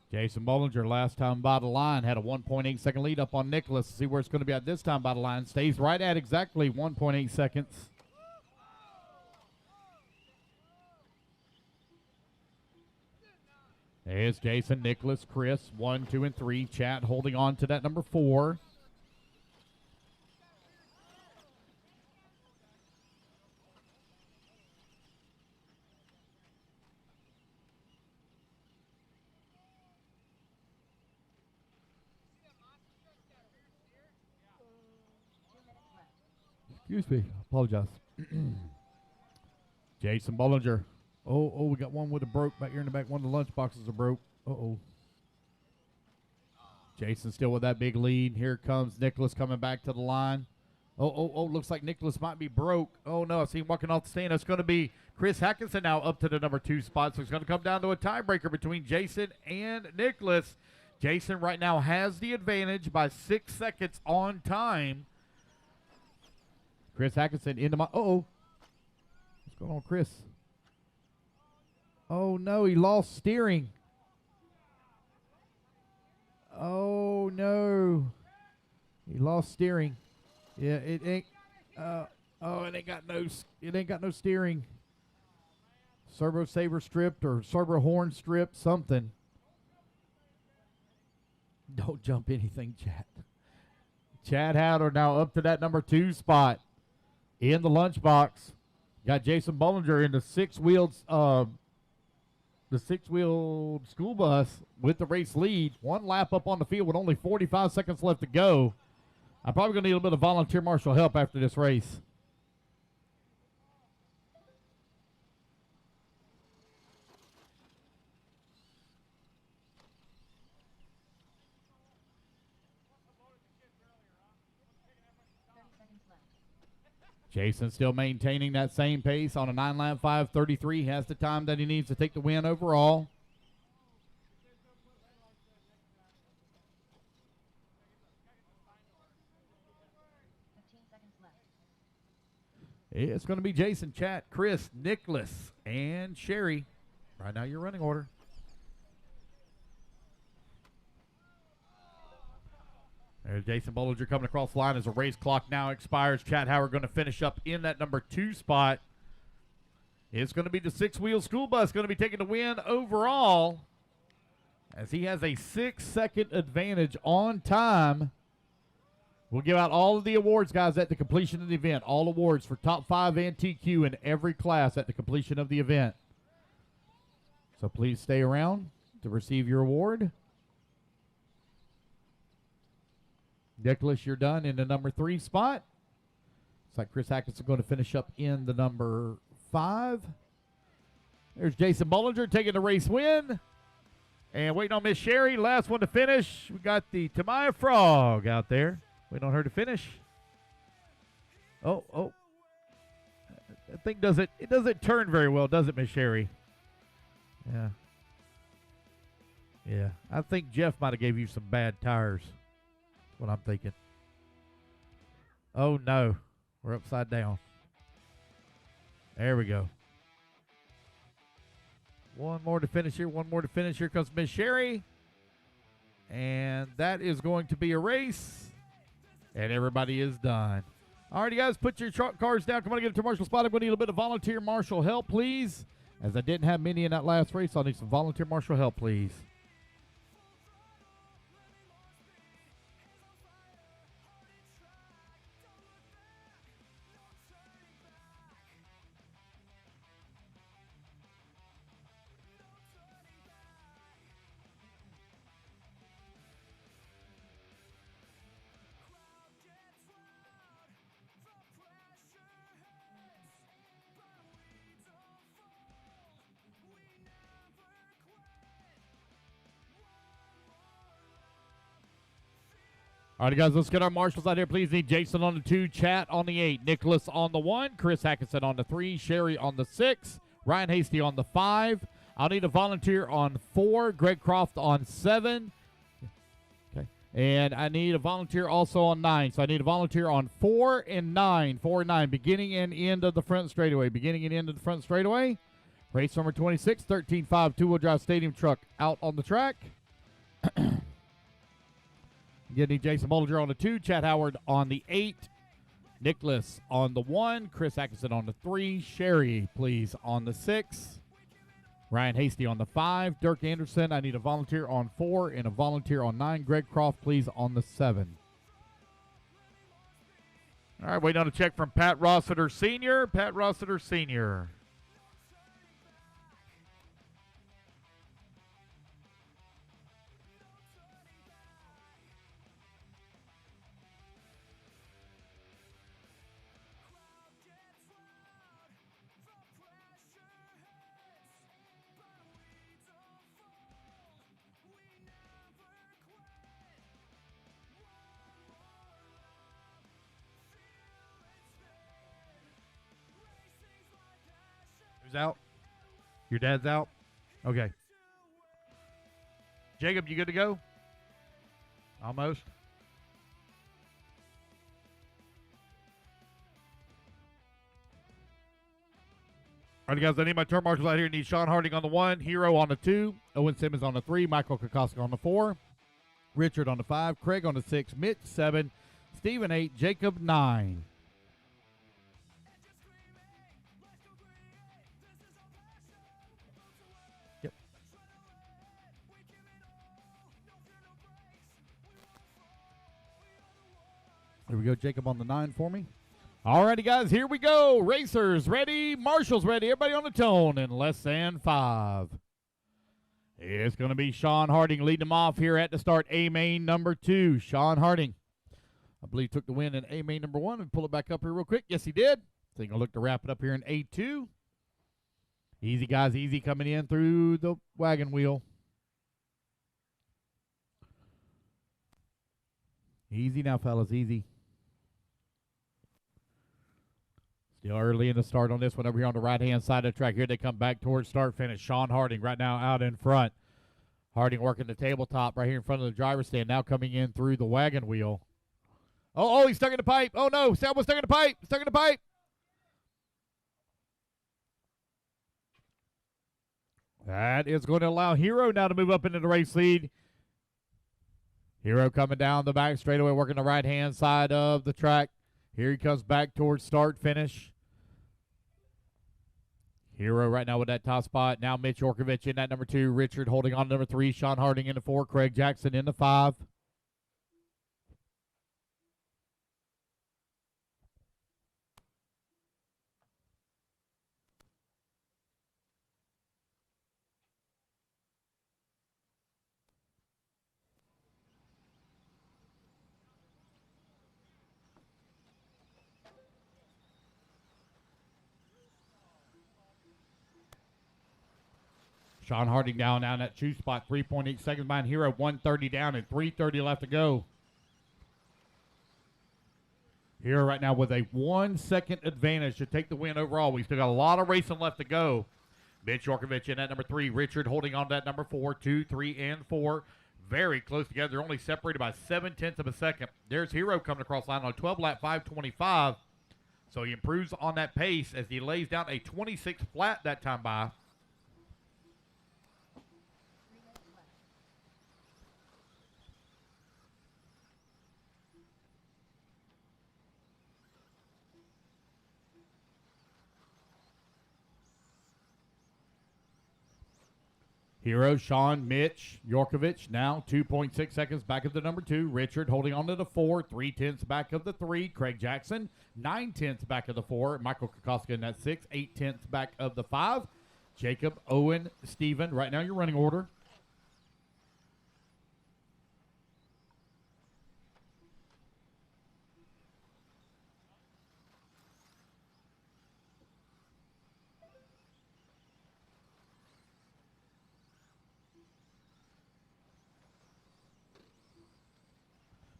Jason Bollinger last time by the line had a 1.8 second lead up on Nicholas. See where it's going to be at this time by the line. Stays right at exactly 1.8 seconds. There's Jason, Nicholas, Chris, 1, 2, and 3. Chat holding on to that number 4. Excuse me. Apologize. Jason Bollinger. Oh, we got one with a broke back here in the back. One of the lunch boxes are broke. Uh-oh. Jason still with that big lead. Here comes Nicholas coming back to the line. Oh, looks like Nicholas might be broke. Oh, no, I see him walking off the stand. It's going to be Chris Atkinson now up to the number 2 spot. So it's going to come down to a tiebreaker between Jason and Nicholas. Jason right now has the advantage by 6 seconds on time. Chris Atkinson into my... Uh-oh. What's going on, Chris? Oh, no, he lost steering. Oh, no. He lost steering. Yeah, it ain't... it ain't got no steering. Servo saver stripped or servo horn stripped, something. Don't jump anything, Chad. Chad Howder now up to that number 2 spot in the lunchbox. Got Jason Bollinger in the six-wheeled school bus with the race lead. 1 lap up on the field with only 45 seconds left to go. I'm probably going to need a little bit of volunteer marshal help after this race. Jason still maintaining that same pace on a 9-lap 5:33. Has the time that he needs to take the win overall. It's going to be Jason, Chat, Chris, Nicholas, and Sherry. Right now, your running order. There's Jason Bollinger coming across the line as the race clock now expires. Chad Howard going to finish up in that number 2 spot. It's going to be the six-wheel school bus going to be taking the win overall, as he has a 6-second advantage on time. We'll give out all of the awards, guys, at the completion of the event. All awards for top 5 and TQ in every class at the completion of the event. So please stay around to receive your award. Nicholas, you're done in the number 3 spot. Looks like Chris Atkinson going to finish up in the number 5. There's Jason Bollinger taking the race win. And waiting on Miss Sherry, last one to finish. We got the Tamaya Frog out there. Waiting on her to finish. Oh. That thing doesn't turn very well, does it, Miss Sherry? Yeah. Yeah. I think Jeff might have gave you some bad tires. That's what I'm thinking. Oh, no. We're upside down. There we go. One more to finish here. One more to finish. Here comes Miss Sherry. And that is going to be a race. And everybody is done. All right, you guys, put your truck cars down. Come on, get to marshal spot. I'm going to need a little bit of volunteer marshal help, please. As I didn't have many in that last race, I'll need some volunteer marshal help, please. All right, guys, let's get our marshals out here. Please need Jason on the 2, Chat on the 8, Nicholas on the 1, Chris Atkinson on the 3, Sherry on the 6, Ryan Hasty on the 5. I'll need a volunteer on 4, Greg Croft on 7. Okay. And I need a volunteer also on 9. So I need a volunteer on 4 and 9. 4 and 9, beginning and end of the front straightaway. Beginning and end of the front straightaway. Race number 26, 13.5 two-wheel drive stadium truck out on the track. Again, need Jason Bollinger on the 2, Chad Howard on the 8, Nicholas on the 1, Chris Atkinson on the 3, Sherry, please, on the 6, Ryan Hasty on the 5, Dirk Anderson, I need a volunteer on 4 and a volunteer on 9, Greg Croft, please, on the 7. All right, waiting on a check from Pat Rossiter Sr. Pat Rossiter Sr. Who's out? Your dad's out? Okay. Jacob, you good to go? Almost. All right, guys, I need my turn marshals out here. I need Sean Harding on the 1, Hero on the 2, Owen Simmons on the 3, Michael Kokoska on the 4, Richard on the 5, Craig on the 6, Mitch 7, Stephen 8, Jacob 9. Yep. There we go, Jacob on the 9 for me. All righty, guys, here we go. Racers ready, marshals ready, everybody on the tone in less than 5. It's going to be Sean Harding leading them off here at the start. A-main number 2, Sean Harding. I believe took the win in A-main number 1. And pull it back up here real quick. Yes, he did. So he's going to look to wrap it up here in A2. Easy, guys, easy coming in through the wagon wheel. Easy now, fellas, easy. Still early in the start on this one over here on the right-hand side of the track. Here they come back towards start-finish. Sean Harding right now out in front. Harding working the tabletop right here in front of the driver's stand. Now coming in through the wagon wheel. Oh, he's stuck in the pipe. Oh, no. Someone's stuck in the pipe. Stuck in the pipe. That is going to allow Hero now to move up into the race lead. Hero coming down the back straightaway, working the right-hand side of the track. Here he comes back towards start-finish. Hero right now with that top spot. Now Mitch Orkovich in that number 2. Richard holding on to number 3. Sean Harding in the 4. Craig Jackson in the 5. Sean Harding down that two spot, 3.8 seconds behind Hero, 130 down and 3:30 left to go. Hero right now with a 1 second advantage to take the win overall. We still got a lot of racing left to go. Mitch Yorkovich in at number 3. Richard holding on to that number 4, 2, 3, and 4. Very close together. They're only separated by 0.7 of a second. There's Hero coming across the line on a 12-lap 5:25. So he improves on that pace as he lays down a 26 flat that time by. Hero, Sean, Mitch, Yorkovich now 2.6 seconds back of the number 2. Richard holding on to the 4, 3/10 back of the 3. Craig Jackson, 9/10 back of the 4. Michael Kokoska in that 6, 8/10 back of the 5. Jacob, Owen, Steven, right now your running order.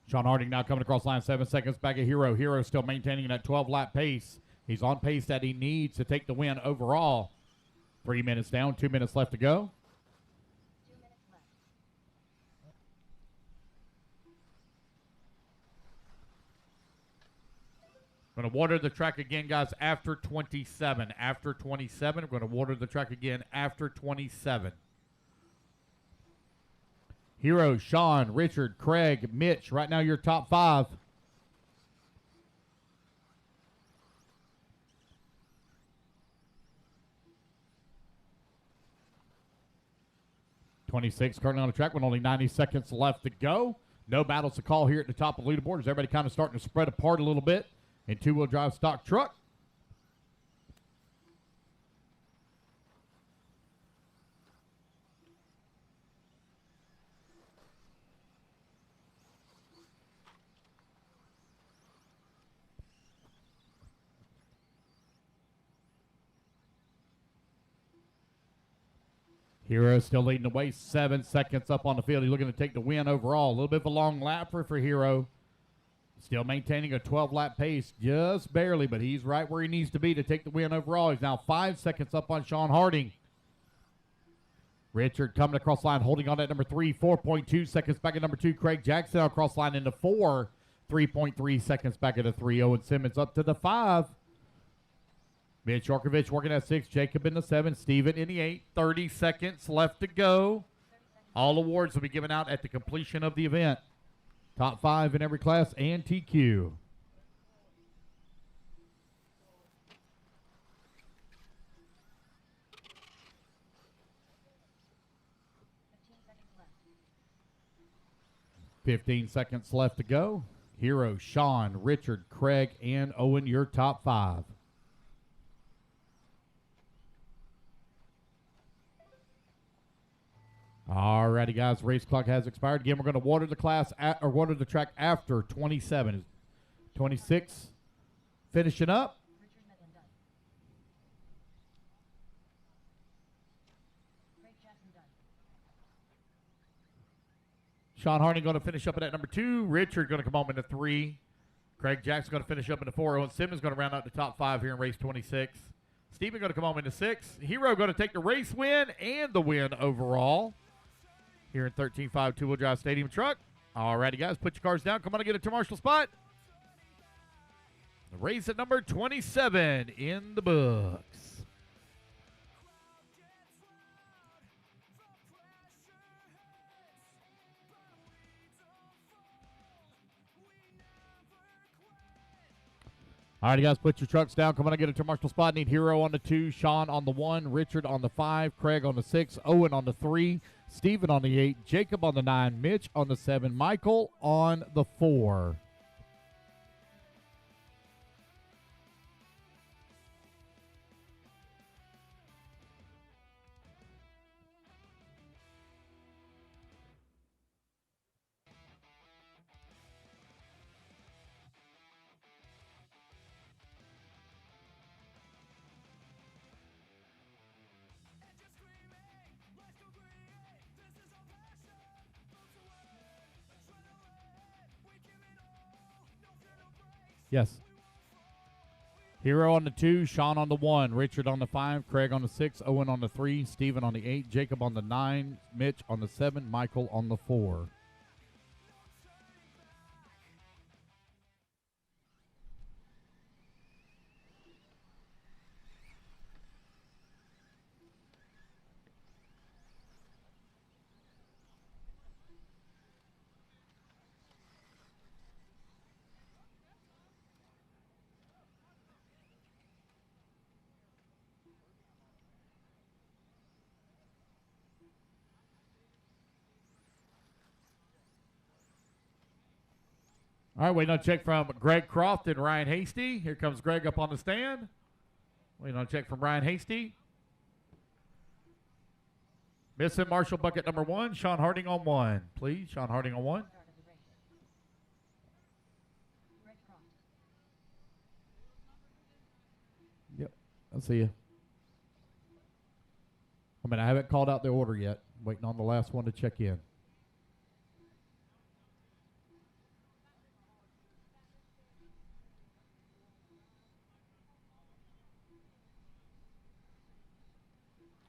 Sean Harding now coming across line 7 seconds back of Hero. Hero still maintaining that 12-lap pace. He's on pace that he needs to take the win overall. 3 minutes down, 2 minutes left to go. 2 minutes left. Going to water the track again, guys, after 27. After 27, we're going to water the track again after 27. Hero, Sean, Richard, Craig, Mitch, right now your top 5. (26) currently on the track with only 90 seconds left to go. No battles to call here at the top of the leaderboard as everybody kind of starting to spread apart a little bit in two-wheel drive stock truck. Hero still leading the way, 7 seconds up on the field. He's looking to take the win overall. A little bit of a long lapper for Hero. Still maintaining a 12-lap pace, just barely, but he's right where he needs to be to take the win overall. He's now 5 seconds up on Sean Harding. Richard coming across line, holding on at number 3, 4.2 seconds back at number 2. Craig Jackson across line into 4, 3.3 seconds back at the 3. Owen Simmons up to the 5. Mitch Yorkovich working at 6. Jacob in the 7. Steven in the 8. 30 seconds left to go. All awards will be given out at the completion of the event. Top 5 in every class and TQ. 15 seconds left. 15 seconds left to go. Hero, Sean, Richard, Craig, and Owen, your top 5. Alrighty, guys. Race clock has expired. Again, we're going to water the class or water the track after 27. 26 finishing up. Richard Medlin done. Craig Jackson done. Sean Harding going to finish up at that number 2. Richard going to come home into 3. Craig Jackson going to finish up into 4. Owen Simmons going to round out the top 5 here in race 26. Steven going to come home into 6. Hero going to take the race win and the win overall here in 13.5 two-wheel drive stadium truck. Alrighty, guys, put your cars down. Come on and get it to Marshall spot. The race at number 27 in the books. All right, guys, put your trucks down. Come on and get it to Marshall spot. Need Hero on the 2, Sean on the 1, Richard on the 5, Craig on the 6, Owen on the 3, Steven on the 8, Jacob on the 9, Mitch on the 7, Michael on the 4. Yes. Hero on the 2, Sean on the 1, Richard on the 5, Craig on the 6, Owen on the 3, Steven on the 8, Jacob on the 9, Mitch on the 7, Michael on the 4. All right, waiting on a check from Greg Croft and Ryan Hasty. Here comes Greg up on the stand. Waiting on a check from Ryan Hasty. Missing Marshall bucket number 1, Sean Harding on 1. Please, Sean Harding on 1. Start of the race. Greg Croft. Yep, I'll see you. I haven't called out the order yet. Waiting on the last one to check in.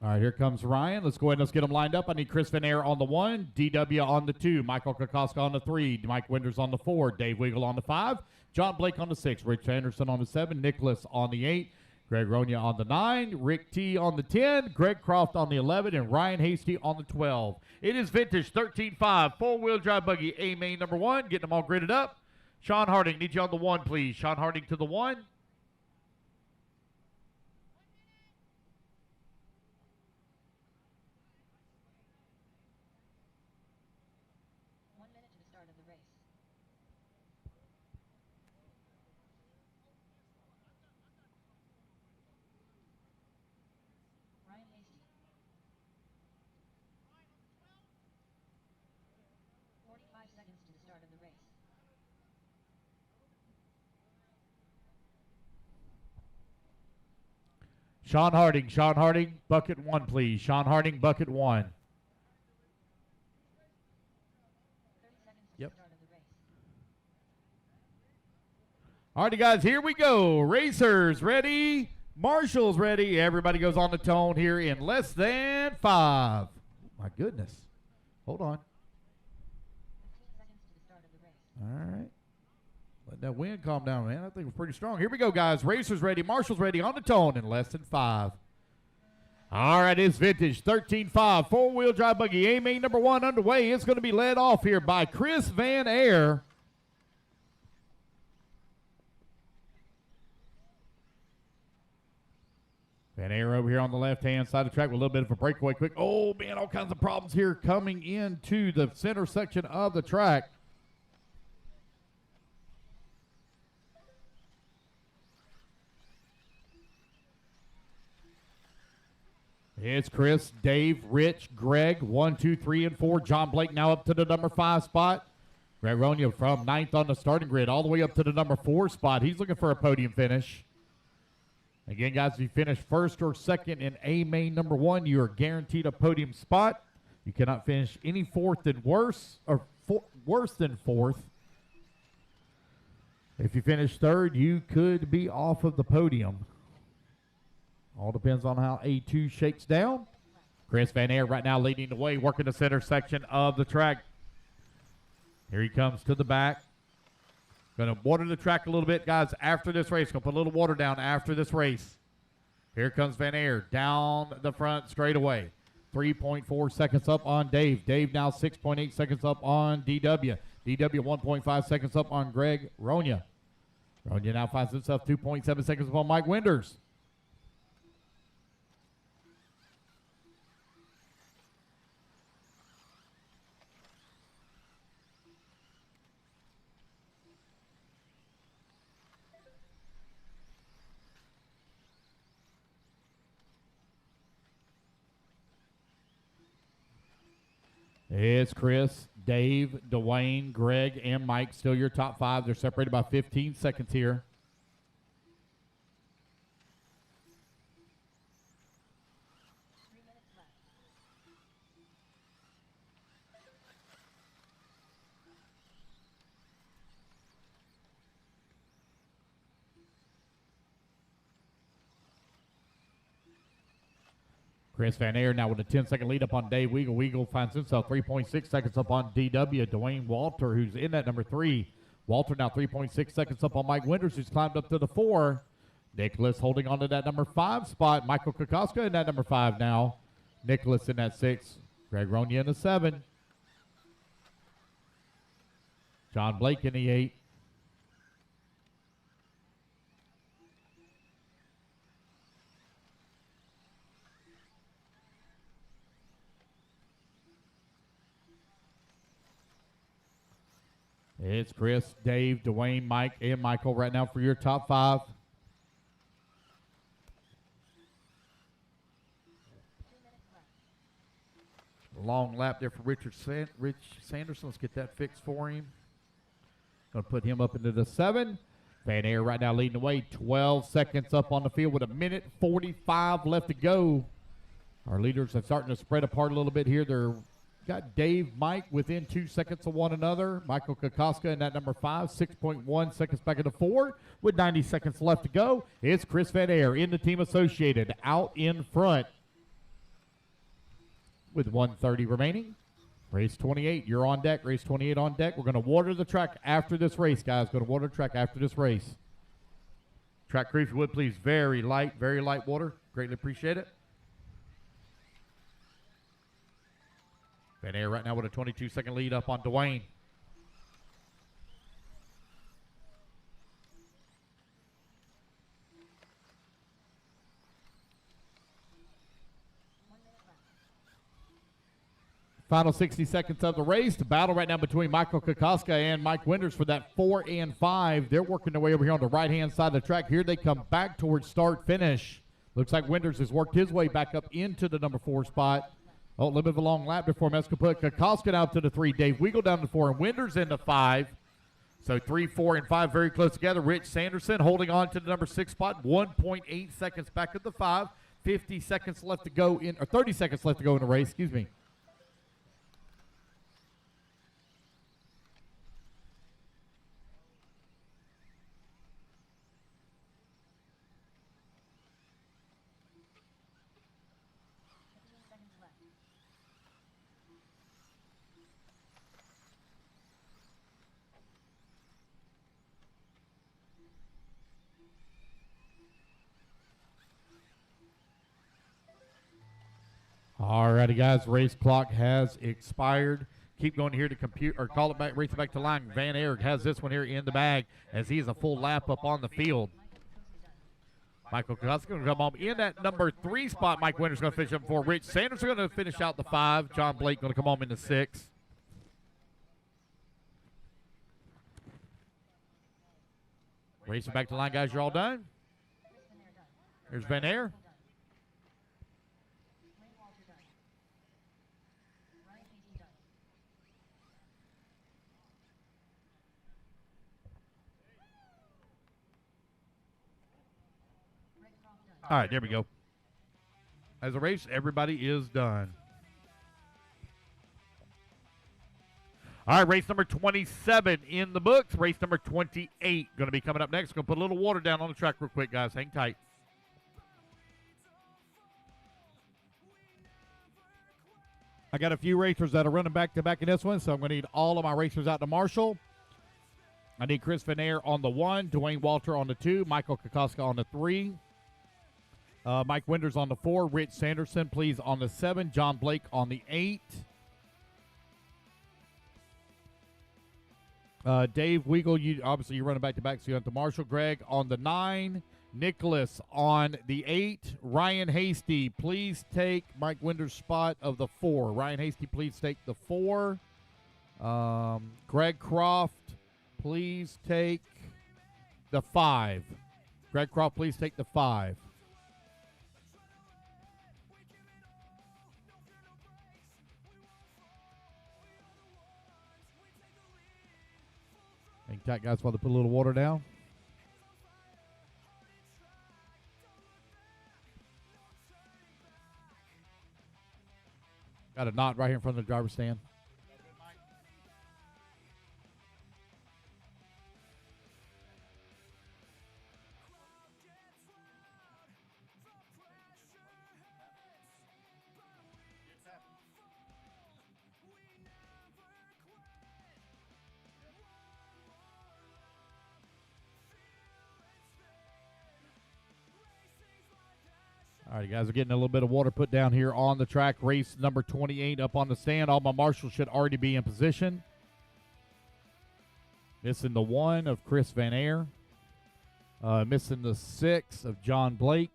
All right, here comes Ryan. Let's go ahead and let's get them lined up. I need Chris Van Air on the 1, DW on the 2, Michael Kokoska on the 3, Mike Winters on the 4, Dave Wiggle on the 5, John Blake on the 6, Rich Anderson on the 7, Nicholas on the 8, Greg Ronia on the 9, Rick T on the 10, Greg Croft on the 11, and Ryan Hasty on the 12. It is vintage 13.5 four-wheel drive buggy A main number 1. Getting them all gridded up. Sean Harding, need you on the 1, please. Sean Harding to the 1. 1 minute to the start of the race. Ryan Hasty. 45 seconds to the start of the race. Sean Harding, bucket 1, please. Sean Harding, bucket 1. 30 seconds to Yep. the start of the race. All righty, guys, here we go. Racers ready. Marshall's ready. Everybody goes on the tone here in less than 5. My goodness. Hold on. 15 seconds to the start of the race. All right. Let that wind calm down, man. I think it's pretty strong. Here we go, guys. Racers ready. Marshall's ready on the tone in less than 5. All right, it's vintage 13.5 four-wheel drive buggy A main number 1 underway. It's going to be led off here by Chris Van Air. Van Air over here on the left-hand side of the track with a little bit of a breakaway quick. Oh, man, all kinds of problems here coming into the center section of the track. It's Chris, Dave, Rich, Greg, 1, 2, 3, and 4. John Blake now up to the number 5 spot. Greg Ronia from 9th on the starting grid all the way up to the number 4 spot. He's looking for a podium finish. Again, guys, if you finish 1st or 2nd in A main number 1, you are guaranteed a podium spot. You cannot finish any 4th and worse, or worse than 4th. If you finish 3rd, you could be off of the podium. All depends on how A2 shakes down. Chris Van Air right now leading the way, working the center section of the track. Here he comes to the back. Going to water the track a little bit, guys, after this race. Going to put a little water down after this race. Here comes Van Air down the front straightaway. 3.4 seconds up on Dave. Dave now 6.8 seconds up on DW. DW 1.5 seconds up on Greg Ronia. Ronia now finds himself 2.7 seconds up on Mike Winters. It's Chris, Dave, Dwayne, Greg, and Mike. Still your top 5. They're separated by 15 seconds here. Chris Van Air now with a 10-second lead up on Dave Weagle. Weagle finds himself 3.6 seconds up on DW. Dwayne Walter, who's in that number 3. Walter now 3.6 seconds up on Mike Winters, who's climbed up to the 4. Nicholas holding on to that number 5 spot. Michael Kokoska in that number 5 now. Nicholas in that 6. Greg Ronia in the 7. John Blake in the 8. It's Chris, Dave, Dwayne, Mike, and Michael right now for your top 5. Long lap there for Rich Sanderson. Let's get that fixed for him. Going to put him up into the 7. Van Air right now leading the way. 12 seconds up on the field with 1:45 left to go. Our leaders are starting to spread apart a little bit here. They're got Dave, Mike within 2 seconds of one another. Michael Kokoska in that number 5, 6.1 seconds back into 4 with 90 seconds left to go. It's Chris Van Air in the Team Associated out in front with 1:30 remaining. Race 28, you're on deck. Race 28 on deck. We're going to water the track after this race, guys. Going to water the track after this race. Track crew, if you would, please. Very light water. Greatly appreciate it. Van Air right now with a 22-second lead up on Dwayne. Final 60 seconds of the race. The battle right now between Michael Kokoska and Mike Winters for that 4 and 5. They're working their way over here on the right-hand side of the track. Here they come back towards start-finish. Looks like Winters has worked his way back up into the number 4 spot. Oh, a little bit of a long lap before Meska put Kokoska out to the 3. Dave Weagle down to 4 and Winters into 5. So 3, 4, and 5 very close together. Rich Sanderson holding on to the number 6 spot. 1.8 seconds back at the 5. 50 seconds left to go in, or 30 seconds left to go in the race, excuse me. All righty, guys. Race clock has expired. Keep going here to compute or call it back, race it back to line. Van Air has this one here in the bag as he is a full lap up on the field. Michael Kokoska going to come home in that number 3 spot. Mike Winters going to finish up 4. Rich Sanders going to finish out the 5. John Blake going to come home in the 6. Racing back to line, guys. You're all done. Here's Van Air. All right, there we go. As a race, everybody is done. All right, race number 27 in the books. Race number 28 going to be coming up next. Going to put a little water down on the track real quick, guys. Hang tight. I got a few racers that are running back-to-back in this one, so I'm going to need all of my racers out to Marshall. I need Chris Van Air on the 1, Dwayne Walter on the 2, Michael Kokoska on the 3. Mike Winters on the 4. Rich Sanderson, please, on the 7. John Blake on the 8. Dave Weagle, you're running back-to-back, so you have to Marshall. Greg on the 9. Nicholas on the 8. Ryan Hasty, please take Mike Winters' spot of the 4. Ryan Hasty, please take the 4. Greg Croft, please take the 5. Greg Croft, please take the 5. Hang tight, guys, while they put a little water down. Got a knot right here in front of the driver's stand. All right, guys, we're getting a little bit of water put down here on the track. Race number 28 up on the stand. All my marshals should already be in position. Missing the 1 of Chris Van Air. Missing the 6 of John Blake.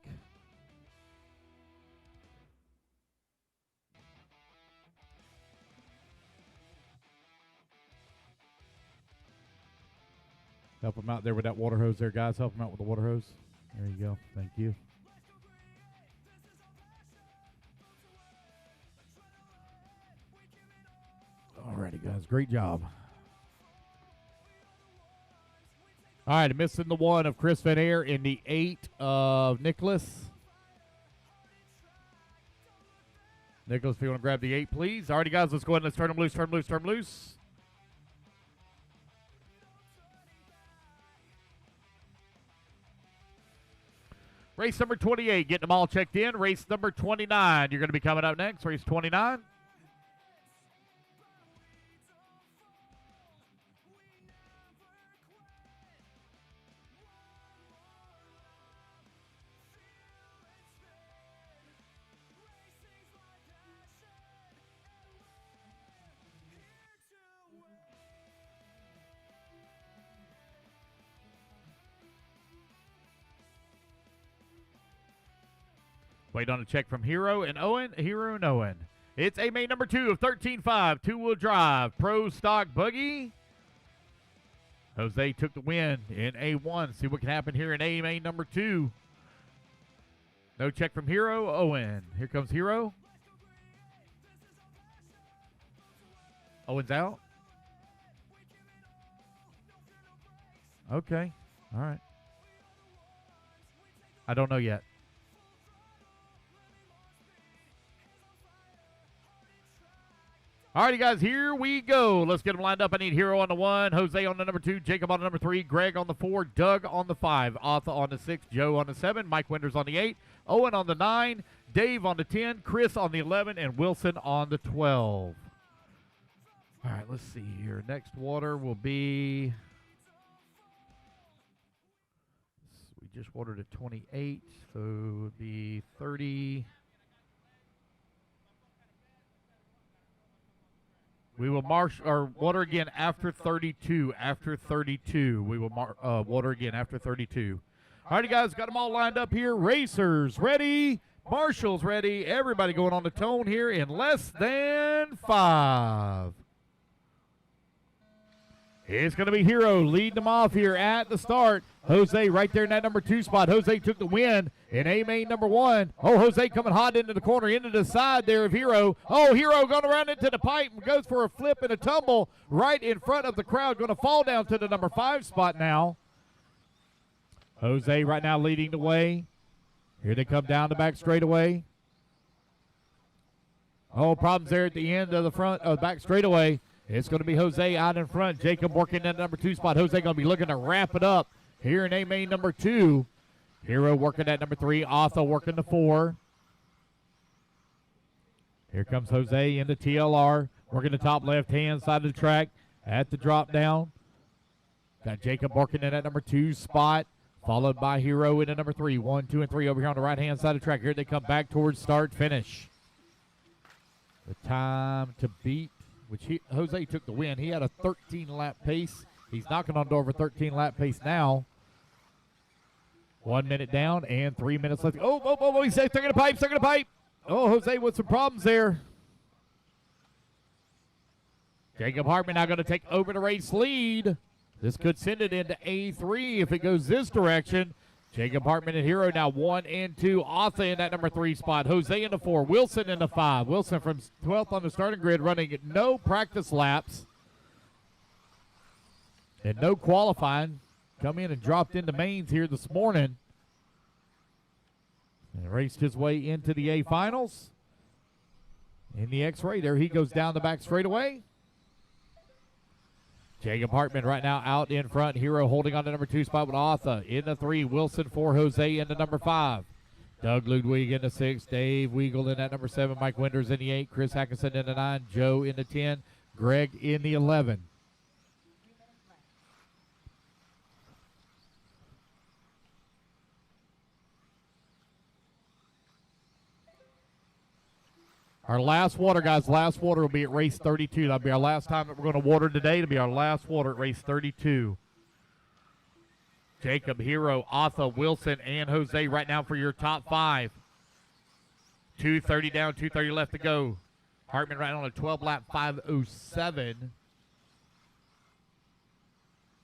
Help him out there with that water hose there, guys. Help him out with the water hose. There you go. Thank you. Alrighty, guys. Great job. All right, missing the 1 of Chris Van Air in the 8 of Nicholas. Nicholas, if you want to grab the 8, please. Alrighty, guys. Let's go ahead and let's turn them loose, turn them loose, turn them loose. Race number 28, getting them all checked in. Race number 29, you're going to be coming up next. Race 29. Wait on a check from Hero and Owen. Hero and Owen. It's A main number 2 of 13.5, two-wheel drive, pro stock buggy. Jose took the win in A1. See what can happen here in A main number 2. No check from Hero. Owen. Here comes Hero. Owen's out. Okay. All right. I don't know yet. All righty, guys, here we go. Let's get them lined up. I need Hero on the 1, Jose on the number 2, Jacob on the number 3, Greg on the 4, Doug on the 5, Arthur on the 6, Joe on the 7, Mike Winters on the 8, Owen on the 9, Dave on the 10, Chris on the 11, and Wilson on the 12. All right, let's see here. Next water will be, we just watered at 28, so it would be 30. We will water again after 32. After 32, we will water again after 32. All righty, guys, got them all lined up here. Racers ready, marshals ready. Everybody going on the tone here in less than 5. It's going to be Hero leading them off here at the start. Jose right there in that number 2 spot. Jose took the win in A main number 1. Oh, Jose coming hot into the corner, into the side there of Hero. Oh, Hero going around into the pipe and goes for a flip and a tumble right in front of the crowd. Going to fall down to the number 5 spot now. Jose right now leading the way. Here they come down the back straightaway. Oh, problems there at the end of the front of back straightaway. It's going to be Jose out in front. Jacob working that number 2 spot. Jose going to be looking to wrap it up here in A main number 2. Hero working that number 3. Arthur working the 4. Here comes Jose into TLR. Working the top left-hand side of the track at the drop down. Got Jacob working in that number 2 spot. Followed by Hero in the number 3. 1, 2, and 3 over here on the right-hand side of the track. Here they come back towards start-finish. The time to beat, which Jose took the win. He had a 13-lap pace. He's knocking on the door of a 13-lap pace now. 1 minute down and 3 minutes left. Oh, he's stuck in the pipe, stuck in the pipe. Oh, Jose with some problems there. Jacob Hartman now going to take over the race lead. This could send it into A3 if it goes this direction. Jacob Hartman and Hero now 1 and 2. Arthur in that number 3 spot. Jose in the 4. Wilson in the 5. Wilson from 12th on the starting grid running no practice laps and no qualifying. Come in and dropped into mains here this morning. And raced his way into the A finals. In the X-ray, there he goes down the back straightaway. Jacob Hartman right now out in front. Hero holding on to number 2 spot with Arthur. In the 3, Wilson 4, Jose in the number 5. Doug Ludwig in the 6, Dave Weigel in that number 7, Mike Winters in the 8, Chris Hackinson in the 9, Joe in the 10, Greg in the 11. Our last water, guys, last water will be at race 32. That'll be our last time that we're going to water today. It'll be our last water at race 32. Jacob, Hero, Otha, Wilson, and Jose right now for your top 5. 2:30 down, 2:30 left to go. Hartman right on a 12-lap 5:07.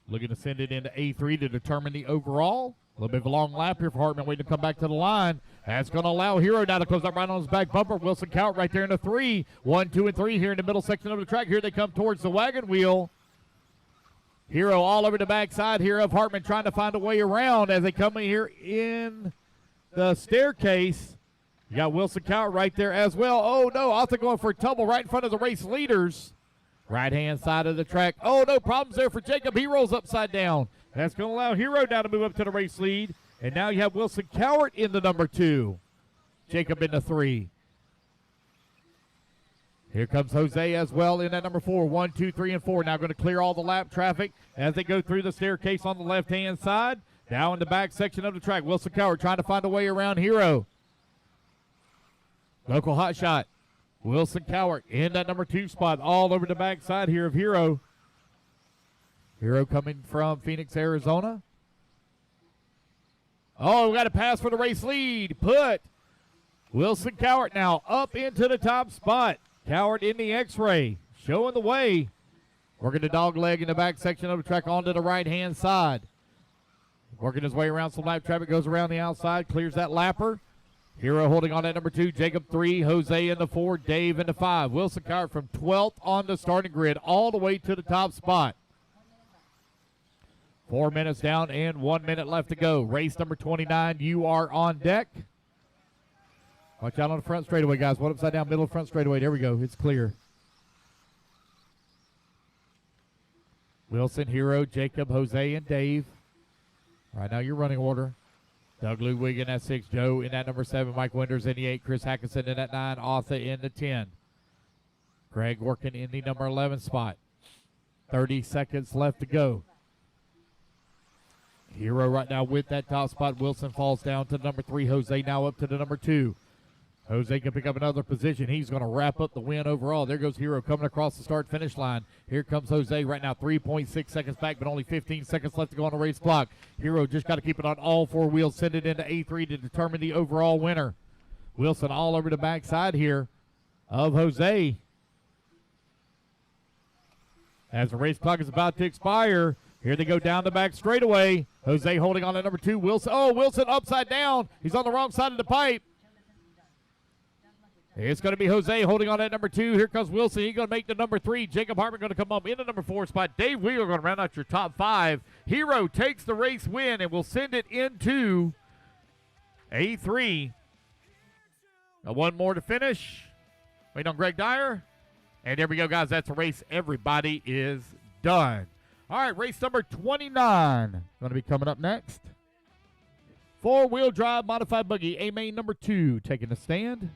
Looking to send it into A3 to determine the overall. A little bit of a long lap here for Hartman, waiting to come back to the line. That's going to allow Hero now to close up right on his back bumper. Wilson Cowart right there in the 3. 1, 2, and 3 here in the middle section of the track. Here they come towards the wagon wheel. Hero all over the backside here of Hartman trying to find a way around as they come in here in the staircase. You got Wilson Cowart right there as well. Oh, no, Otha going for a tumble right in front of the race leaders. Right-hand side of the track. Oh, no problems there for Jacob. He rolls upside down. That's going to allow Hero now to move up to the race lead. And now you have Wilson Cowart in the number 2. Jacob in the 3. Here comes Jose as well in that number 4. 1, 2, 3, and 4. Now going to clear all the lap traffic as they go through the staircase on the left-hand side. Now in the back section of the track. Wilson Cowart trying to find a way around Hero. Local hot shot. Wilson Cowart in that number 2 spot all over the backside here of Hero. Hero coming from Phoenix, Arizona. Oh, we got a pass for the race lead. Put Wilson Cowart now up into the top spot. Cowart in the X-ray, showing the way. Working the dog leg in the back section of the track onto the right-hand side. Working his way around some lap traffic, goes around the outside, clears that lapper. Hero holding on at number 2, Jacob 3, Jose in the 4, Dave in the 5. Wilson Cowart from 12th on the starting grid all the way to the top spot. 4 minutes down and 1 minute left to go. Race number 29, you are on deck. Watch out on the front straightaway, guys. One upside down, middle of front straightaway. There we go. It's clear. Wilson, Hero, Jacob, Jose, and Dave. Right now, your running order. Doug Ludwig in that 6, Joe in that number 7, Mike Winters in the 8, Chris Hackinson in that 9, Otha in the 10. Greg working in the number 11 spot. 30 seconds left to go. Hero right now with that top spot. Wilson falls down to number 3. Jose now up to the number 2. Jose can pick up another position. He's going to wrap up the win overall. There goes Hero coming across the start-finish line. Here comes Jose right now, 3.6 seconds back, but only 15 seconds left to go on the race clock. Hero just got to keep it on all 4 wheels, send it into A3 to determine the overall winner. Wilson all over the backside here of Jose. As the race clock is about to expire, here they go down the back straightaway. Jose holding on to number 2. Wilson, oh, Wilson upside down. He's on the wrong side of the pipe. It's going to be Jose holding on at number 2. Here comes Wilson. He's going to make the number 3. Jacob Hartman going to come up in the number 4 spot. Dave Wheeler going to round out your top 5. Hero takes the race win and will send it into A3. Now one more to finish. Wait on Greg Dyer. And there we go, guys. That's a race. Everybody is done. All right, race number 29 going to be coming up next. 4-wheel drive modified buggy. A-main number 2 taking the stand.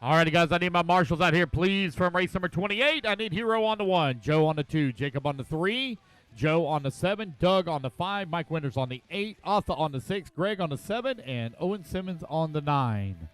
All righty, guys, I need my marshals out here, please, from race number 28. I need Hero on the 1, Joe on the 2, Jacob on the 3, Joe on the 7, Doug on the 5, Mike Winters on the 8, Otha on the 6, Greg on the 7, and Owen Simmons on the 9.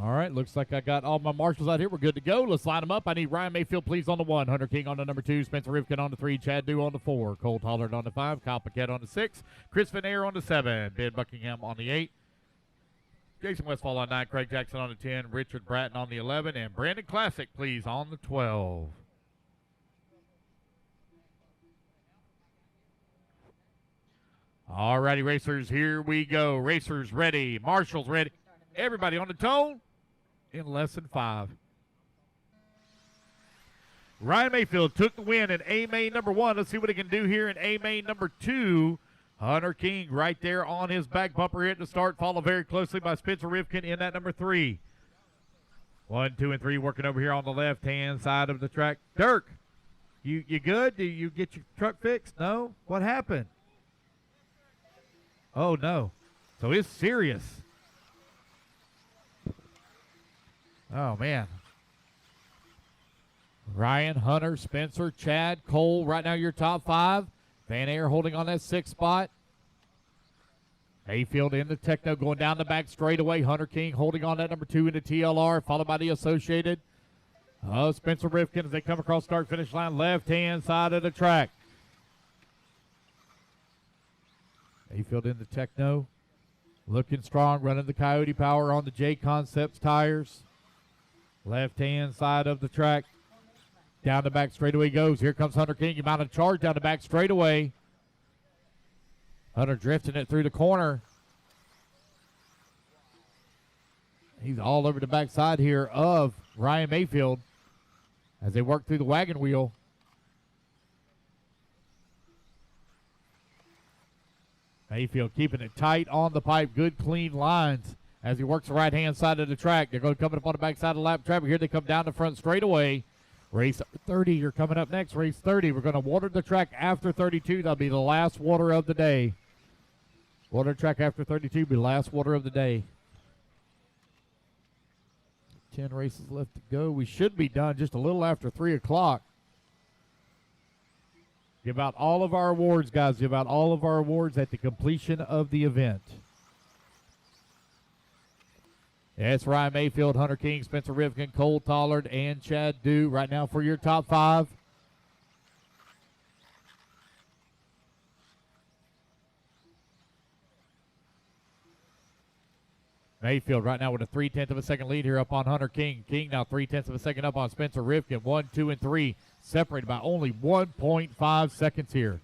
All right, looks like I got all my marshals out here. We're good to go. Let's line them up. I need Ryan Mayfield, please, on the 1. Hunter King on the number 2. Spencer Rivkin on the 3. Chad Dew on the 4. Cole Tollard on the 5. Kyle Paquette on the 6. Chris Van Air on the 7. Ben Buckingham on the 8. Jason Westfall on 9. Craig Jackson on the 10. Richard Bratton on the 11. And Brandon Classic, please, on the 12. All righty, racers, here we go. Racers ready. Marshals ready. Everybody on the tone in less than 5. Ryan Mayfield took the win in A main number 1. Let's see what he can do here in A main number 2. Hunter King right there on his back bumper here at the start, followed very closely by Spencer Rivkin in that number 3. 1, 2, and 3 working over here on the left-hand side of the track. Dirk, you good? Did you get your truck fixed? No? What happened? Oh, no. So it's serious. Oh, man. Ryan, Hunter, Spencer, Chad, Cole, right now your top 5. Van Air holding on that 6th spot. Mayfield in the Techno going down the back straightaway. Hunter King holding on that number 2 in the TLR, followed by the Associated. Spencer Rivkin as they come across start-finish line, left-hand side of the track. Mayfield in the Techno. Looking strong, running the Coyote Power on the Jconcepts tires. Left-hand side of the track. Down the back straightaway goes. Here comes Hunter King. He mounted a charge down the back straightaway. Hunter drifting it through the corner. He's all over the backside here of Ryan Mayfield as they work through the wagon wheel. Mayfield keeping it tight on the pipe. Good, clean lines as he works the right-hand side of the track. They're going to come up on the backside of the lap traffic. Here they come down the front straightaway. Race 30, you're coming up next. Race 30. We're going to water the track after 32. That'll be the last water of the day. Water track after 32 will be the last water of the day. 10 races left to go. We should be done just a little after 3 o'clock. Give out all of our awards, guys. Give out all of our awards at the completion of the event. It's Ryan Mayfield, Hunter King, Spencer Rivkin, Cole Tollard, and Chad Dew right now for your top 5. Mayfield right now with a 3/10 of a second lead here up on Hunter King. King now 3/10 of a second up on Spencer Rivkin. 1, 2, and 3 separated by only 1.5 seconds here.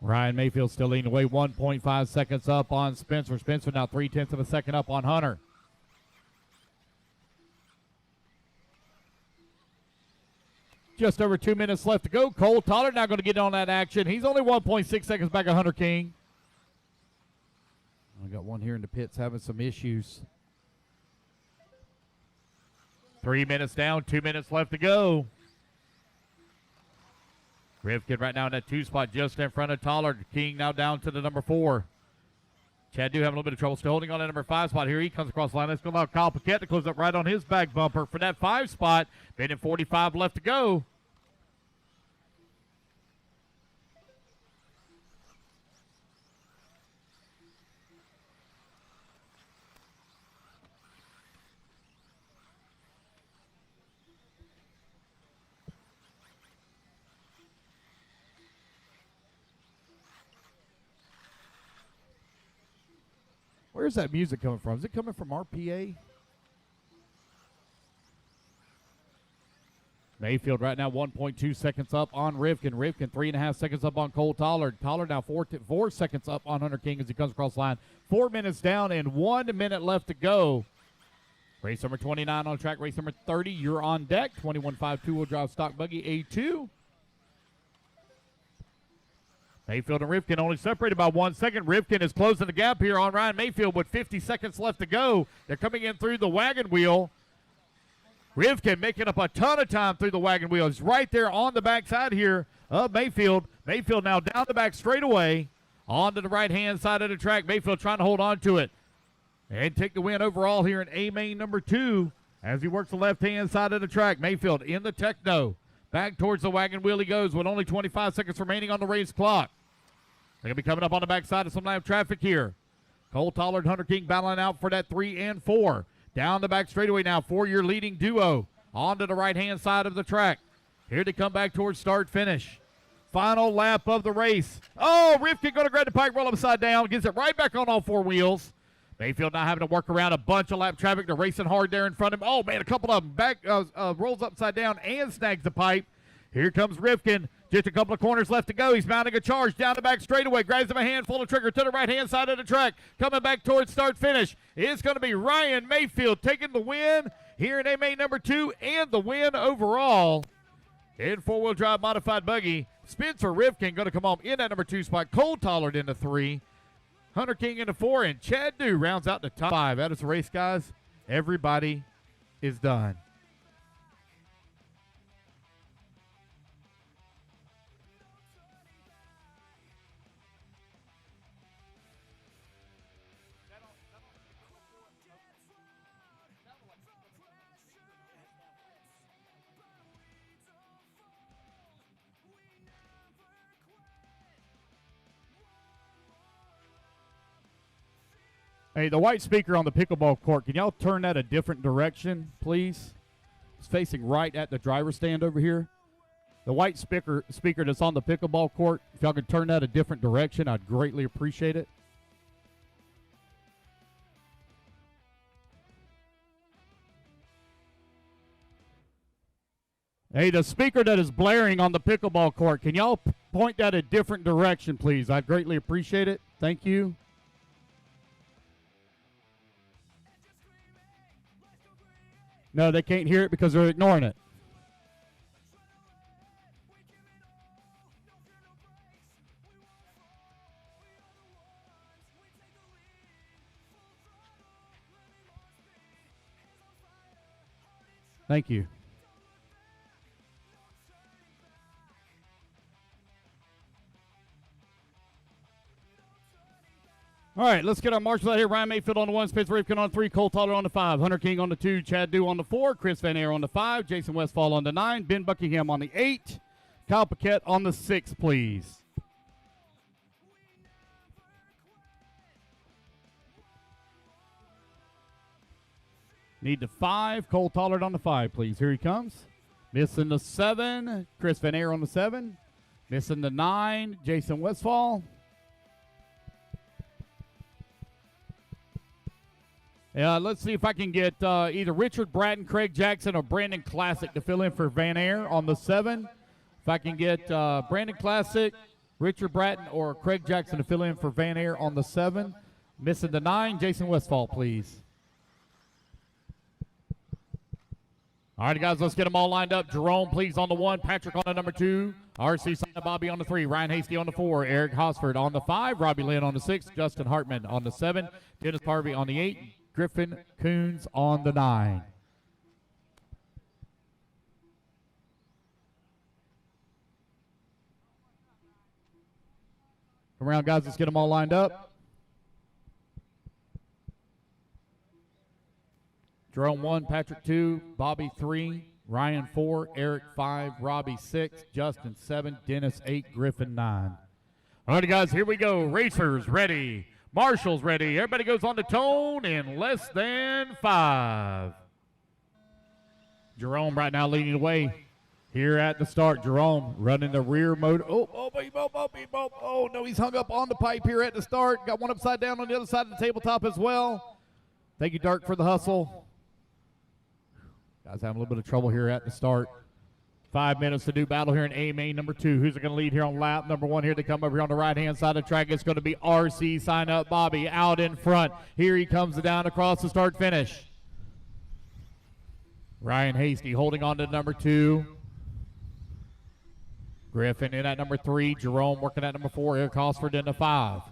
Ryan Mayfield still leading away, 1.5 seconds up on Spencer. Spencer now 3/10 of a second up on Hunter. Just over 2 minutes left to go. Cole Tollard now going to get on that action. He's only 1.6 seconds back of Hunter King. I got one here in the pits having some issues. 3 minutes down, 2 minutes left to go. Rivkin right now in that 2 spot just in front of Tollard. King now down to the number 4. Chad do have a little bit of trouble still holding on that number 5 spot here. He comes across the line. Let's go now. Kyle Paquette to close up right on his back bumper for that 5 spot. Minute 45 left to go. Where's that music coming from? Is it coming from RPA? Mayfield right now 1.2 seconds up on Rivkin. Rivkin 3.5 seconds up on Cole Tollard. Tollard now 4 seconds up on Hunter King as he comes across the line. 4 minutes down and 1 minute left to go. Race number 29 on track. Race number 30, you're on deck. 21.5 two-wheel drive stock buggy A2. Mayfield and Rivkin only separated by 1 second. Rivkin is closing the gap here on Ryan Mayfield with 50 seconds left to go. They're coming in through the wagon wheel. Rivkin making up a ton of time through the wagon wheel. He's right there on the backside here of Mayfield. Mayfield now down the back straightaway onto the right-hand side of the track. Mayfield trying to hold on to it. and take the win overall here in A main number 2 as he works the left-hand side of the track. Mayfield in the techno. Back towards the wagon wheel he goes with only 25 seconds remaining on the race clock. They're going to be coming up on the backside of some live traffic here. Cole Tollard, Hunter King battling out for that 3 and 4. Down the back straightaway now for your leading duo. Onto the right-hand side of the track. Here to come back towards start-finish. Final lap of the race. Oh, Rifkin going to grab the pipe, roll upside down. Gets it right back on all 4 wheels. Mayfield now having to work around a bunch of lap traffic. They're racing hard there in front of him. Oh, man, a couple of them back rolls upside down and snags the pipe. Here comes Rifkin. Just a couple of corners left to go. He's mounting a charge down the back straightaway. Grabs him a handful of trigger to the right-hand side of the track. Coming back towards start-finish. It's going to be Ryan Mayfield taking the win here in A-Main number 2 and the win overall. In four-wheel drive modified buggy, Spencer Rifkin going to come home in that number 2 spot. Cole Tollard into 3. Hunter King into 4, and Chad Dew rounds out the top 5. That is the race, guys. Everybody is done. Hey, the white speaker on the pickleball court, can y'all turn that a different direction, please? It's facing right at the driver's stand over here. The white speaker that's on the pickleball court, if y'all could turn that a different direction, I'd greatly appreciate it. Hey, the speaker that is blaring on the pickleball court, can y'all point that a different direction, please? I'd greatly appreciate it. Thank you. No, they can't hear it because they're ignoring it. Thank you. All right, let's get our marshals out here. Ryan Mayfield on the 1, Spencer Rifkin on 3, Cole Tollard on the 5, Hunter King on the 2, Chad Dew on the 4, Chris Van Air on the 5, Jason Westfall on the 9, Ben Buckingham on the 8, Kyle Paquette on the 6, please. Need the 5, Cole Tollard on the 5, please. Here he comes. Missing the 7, Chris Van Air on the 7. Missing the 9, Jason Westfall. Let's see if I can get either Richard Bratton, Craig Jackson, or Brandon Classic to fill in for Van Air on the 7. If I can get Brandon Classic, Richard Bratton, or Craig Jackson to fill in for Van Air on the 7. Missing the 9, Jason Westfall, please. All right, guys, let's get them all lined up. Jerome, please, on the 1. Patrick on the number 2. RC Santa Bobby on the 3. Ryan Hasty on the 4. Eric Hosford on the 5. Robbie Lynn on the 6. Justin Hartman on the 7. Dennis Harvey on the 8. Griffin Coons on the 9. Come around, guys. Let's get them all lined up. Jerome 1, Patrick 2, Bobby 3, Ryan 4, Eric 5, Robbie 6, Justin 7, Dennis 8, Griffin 9. All right, guys, here we go. Racers ready. Marshall's ready. Everybody goes on the tone in less than 5. Jerome right now leading the way here at the start. Jerome running the rear motor. Oh, no, he's hung up on the pipe here at the start. Got one upside down on the other side of the tabletop as well. Thank you, Dirk, for the hustle. Guys having a little bit of trouble here at the start. 5 minutes to do battle here in A main number 2. Who's it going to lead here on lap number 1? Here they come over here on the right-hand side of the track. It's going to be RC Sign Up Bobby out in front. Here he comes down across the start-finish. Ryan Hasty holding on to number 2. Griffin in at number 3. Jerome working at number 4. Eric Hosford into 5.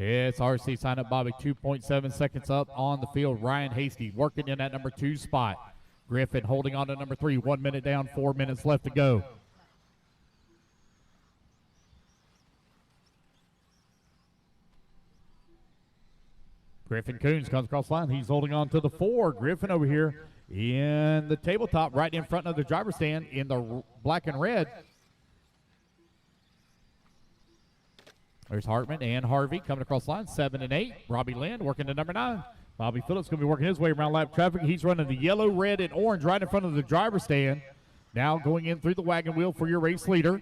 It's RC sign up, Bobby. 2.7 seconds up on the field. Ryan Hasty working in that number 2 spot. Griffin holding on to number 3. 1 minute down, 4 minutes left to go. Griffin Coons comes across the line. He's holding on to the 4. Griffin over here in the tabletop right in front of the driver's stand in the black and red. There's Hartman and Harvey coming across the line, 7 and 8. Robbie Lynn working to number 9. Bobby Phillips going to be working his way around lap traffic. He's running the yellow, red, and orange right in front of the driver's stand. Now going in through the wagon wheel for your race leader.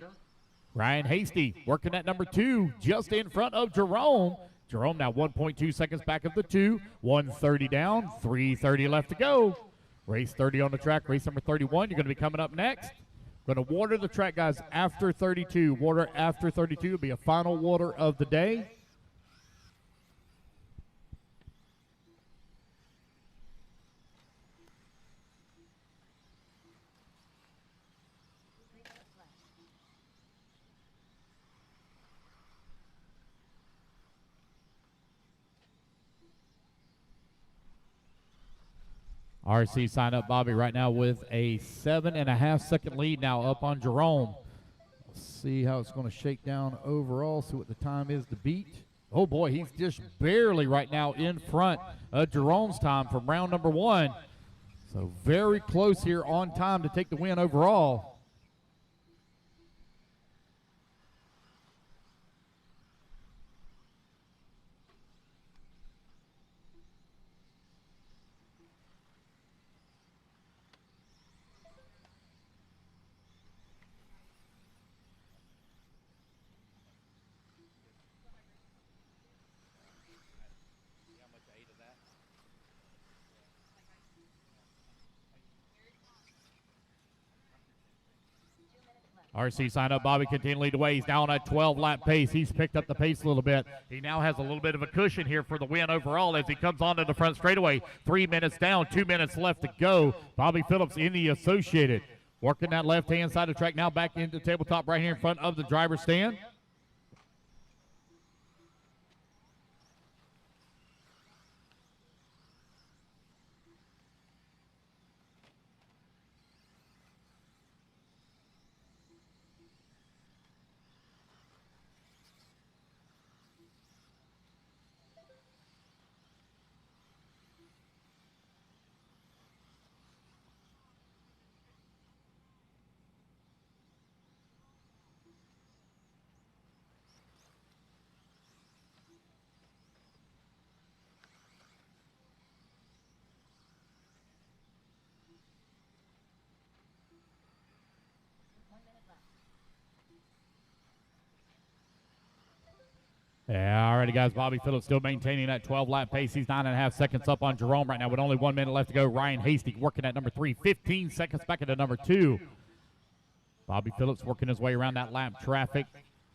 Ryan Hasty working at number 2 just in front of Jerome. Jerome now 1.2 seconds back of the 2. 1:30 down, 3:30 left to go. Race 30 on the track. Race number 31, you're going to be coming up next. Going to water the track, guys, after 32. Water after 32 will be a final water of the day. RC sign up, Bobby, right now with a 7.5 second lead now up on Jerome. Let's see how it's going to shake down overall, see what the time is to beat. Oh, boy, he's just barely right now in front of Jerome's time from round number 1. So very close here on time to take the win overall. RC sign up, Bobby continuing to lead the way. He's now on a 12-lap pace. He's picked up the pace a little bit. He now has a little bit of a cushion here for the win overall as he comes onto the front straightaway. 3 minutes down, 2 minutes left to go. Bobby Phillips in the Associated. Working that left-hand side of the track, now back into the tabletop right here in front of the driver's stand. Yeah, all righty, guys. Bobby Phillips still maintaining that 12-lap pace. He's 9.5 seconds up on Jerome right now with only 1 minute left to go. Ryan Hasty working at number 3, 15 seconds back into number 2. Bobby Phillips working his way around that lap traffic.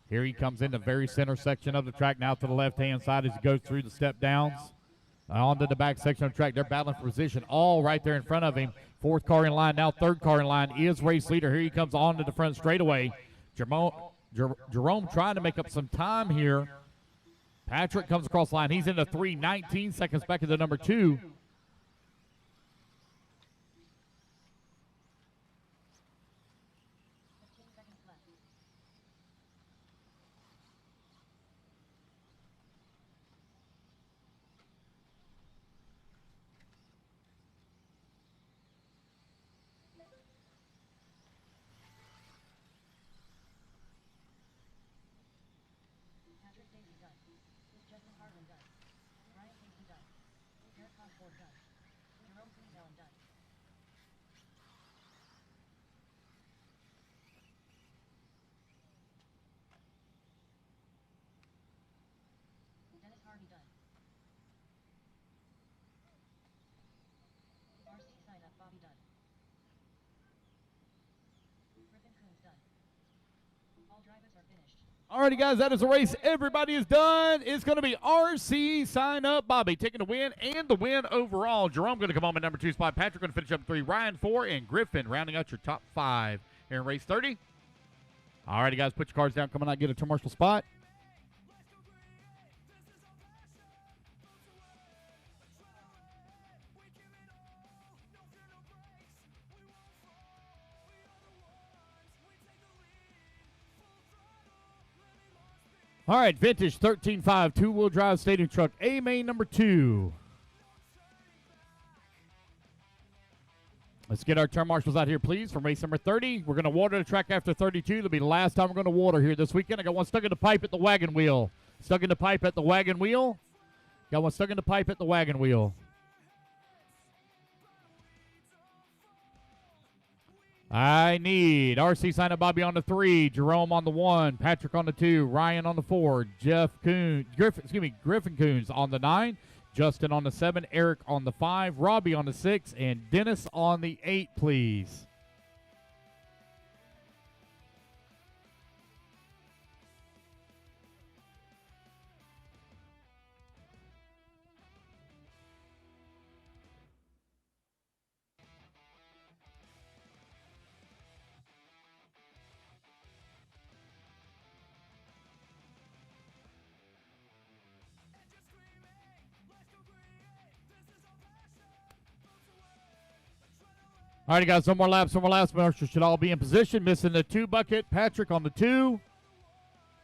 Here he comes in the very center section of the track now to the left-hand side as he goes through the step downs. Onto the back section of the track. They're battling for position all right there in front of him. 4th car in line, now 3rd car in line is race leader. Here he comes onto the front straightaway. Jerome trying to make up some time here. Patrick comes across the line. He's into 3, 19 seconds back into number 2. Alrighty, guys, that is the race. Everybody is done. It's going to be RC sign up. Bobby taking the win and the win overall. Jerome going to come home at number 2 spot. Patrick going to finish up 3. Ryan 4 and Griffin rounding out your top 5 here in race 30. Alrighty, guys, put your cards down. Come on out, get a commercial spot. All right, vintage 13.5 two-wheel drive stadium truck, A main number 2. Let's get our turn marshals out here, please, from race number 30. We're going to water the track after 32. That'll be the last time we're going to water here this weekend. I got one stuck in the pipe at the wagon wheel. Stuck in the pipe at the wagon wheel. Got one stuck in the pipe at the wagon wheel. I need RC sign up Bobby on the 3, Jerome on the 1, Patrick on the 2, Ryan on the 4, Griffin Coons on the 9, Justin on the 7, Eric on the 5, Robbie on the 6, and Dennis on the 8, please. All right, guys, one more lap. Marshals should all be in position. Missing the 2 bucket. Patrick on the 2.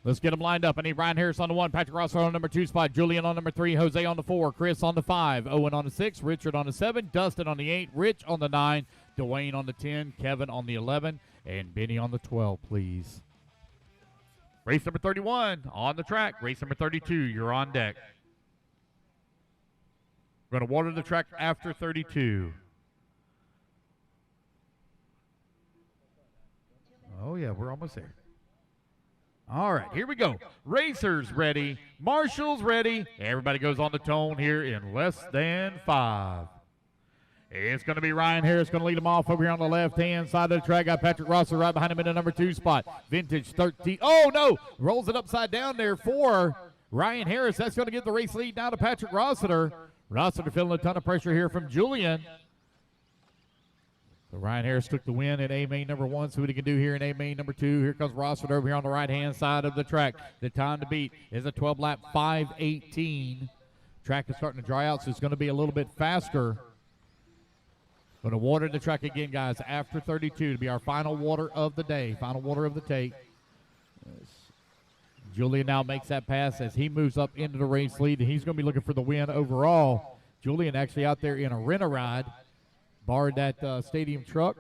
Let's get them lined up. I need Ryan Harris on the 1, Patrick Rosser on number 2 spot, Julian on number 3, Jose on the 4, Chris on the 5, Owen on the 6, Richard on the 7, Dustin on the 8, Rich on the 9, Dwayne on the 10, Kevin on the 11, and Benny on the 12, please. Race number 31 on the track. Race number 32, you're on deck. We're going to water the track after 32. Oh, yeah, we're almost there. All right, here we go. Racers ready. Marshals ready. Everybody goes on the tone here in less than 5. It's going to be Ryan Harris going to lead them off over here on the left-hand side of the track. Got Patrick Rosser right behind him in the number 2 spot. Vintage 13. Oh, no. Rolls it upside down there for Ryan Harris. That's going to get the race lead down to Patrick Rossiter. Rossiter feeling a ton of pressure here from Julian. So Ryan Harris took the win at A main number 1. See what he can do here in A main number 2. Here comes Rossford over here on the right-hand side of the track. The time to beat is a 12-lap 5:18. Track is starting to dry out, so it's going to be a little bit faster. Going to water the track again, guys, after 32 to be our final water of the day. Final water of the take. Julian now makes that pass as he moves up into the race lead, and he's going to be looking for the win overall. Julian actually out there in a rent-a-ride. Borrowed that stadium truck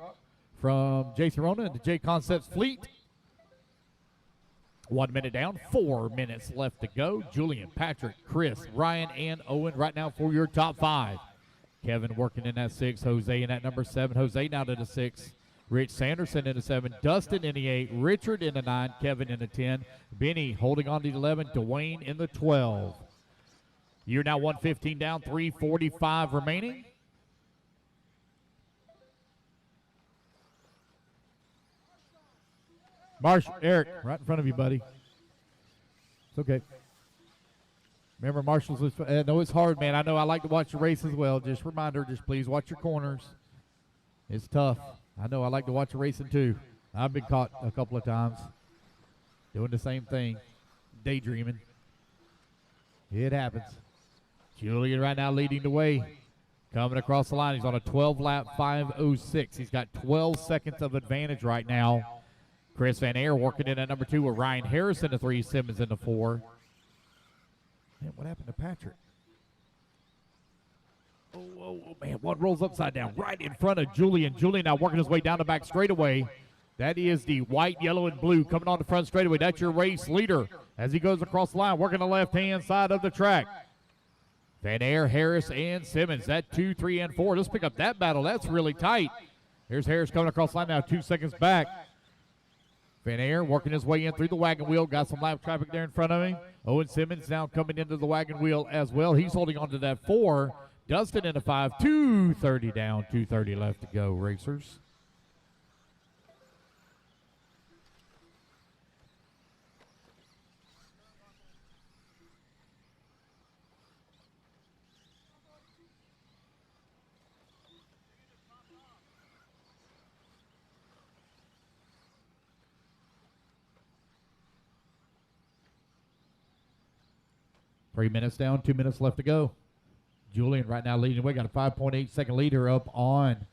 from Jason Rona and the Jconcepts fleet. 1 minute down, 4 minutes left to go. Julian, Patrick, Chris, Ryan, and Owen right now for your top 5. Kevin working in that 6. Jose in that number 7. Jose now to the 6. Rich Sanderson in the 7. Dustin in the 8. Richard in the 9. Kevin in the 10. Benny holding on to the 11. Dwayne in the 12. You're now 115 down, 3:45 remaining. Eric, right in front of you, buddy. It's okay. Remember, Marshall's, I know it's hard, man. I know I like to watch the race as well. Just reminder, just please watch your corners. It's tough. I know I like to watch the racing too. I've been caught a couple of times doing the same thing, daydreaming. It happens. Julian right now leading the way. Coming across the line. He's on a 12-lap 5:06. He's got 12 seconds of advantage right now. Chris Van Aer working in at number 2 with Ryan Harris in the 3, Simmons in the 4. Man, what happened to Patrick? Oh, man, one rolls upside down right in front of Julian. Julian now working his way down the back straightaway. That is the white, yellow, and blue coming on the front straightaway. That's your race leader as he goes across the line, working the left-hand side of the track. Van Aer, Harris, and Simmons. That 2, 3, and 4. Let's pick up that battle. That's really tight. Here's Harris coming across the line now, 2 seconds back. Van Aer working his way in through the wagon wheel. Got some lap traffic there in front of him. Owen Simmons now coming into the wagon wheel as well. He's holding on to that 4. Dustin in the 5. 2:30 down, 2:30 left to go, racers. Three minutes down, 2 minutes left to go. Julian right now leading the way. Got a 5.8-second leader up on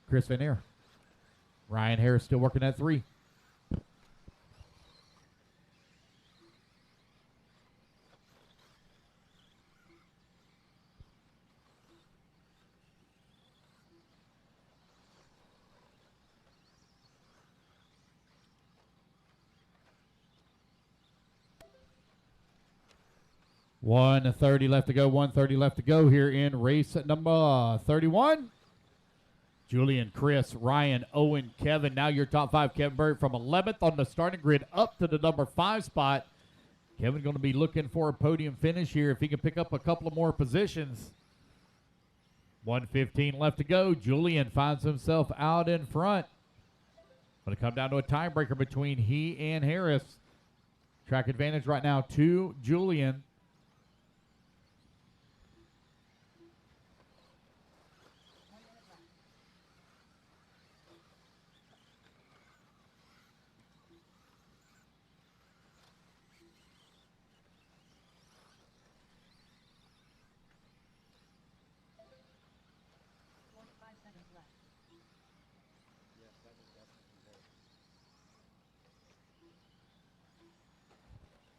Chris Van Aer. Ryan Harris still working at 3. 1:30 left to go. 1:30 left to go here in race number 31. Julian, Chris, Ryan, Owen, Kevin. Now your top 5. Kevin Burt from 11th on the starting grid up to the number 5 spot. Kevin going to be looking for a podium finish here if he can pick up a couple of more positions. 1:15 left to go. Julian finds himself out in front. Going to come down to a tiebreaker between he and Harris. Track advantage right now to Julian.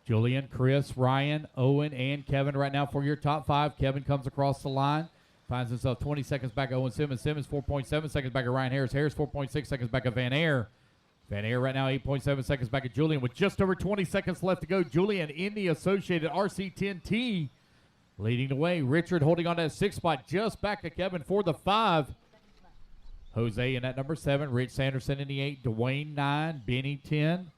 Julian, Chris, Ryan, Owen, and Kevin right now for your top 5. Kevin comes across the line, finds himself 20 seconds back of Owen Simmons. Simmons 4.7 seconds back of Ryan Harris. Harris 4.6 seconds back of Van Air. Van Air right now 8.7 seconds back of Julian with just over 20 seconds left to go. Julian in the associated RC10T leading the way. Richard holding on to that 6th spot just back of Kevin for the 5. Jose in that number 7. Rich Sanderson in the 8. Dwayne 9. Benny 10.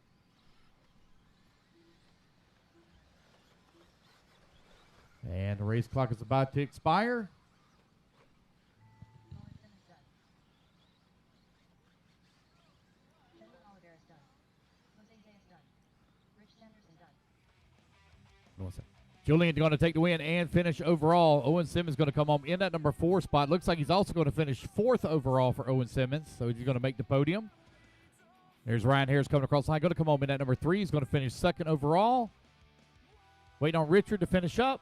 And the race clock is about to expire. Julian going to take the win and finish overall. Owen Simmons going to come home in that number 4 spot. Looks like he's also going to finish 4th overall for Owen Simmons, so he's going to make the podium. There's Ryan Harris coming across the line. Going to come home in that number 3. He's going to finish 2nd overall. Waiting on Richard to finish up.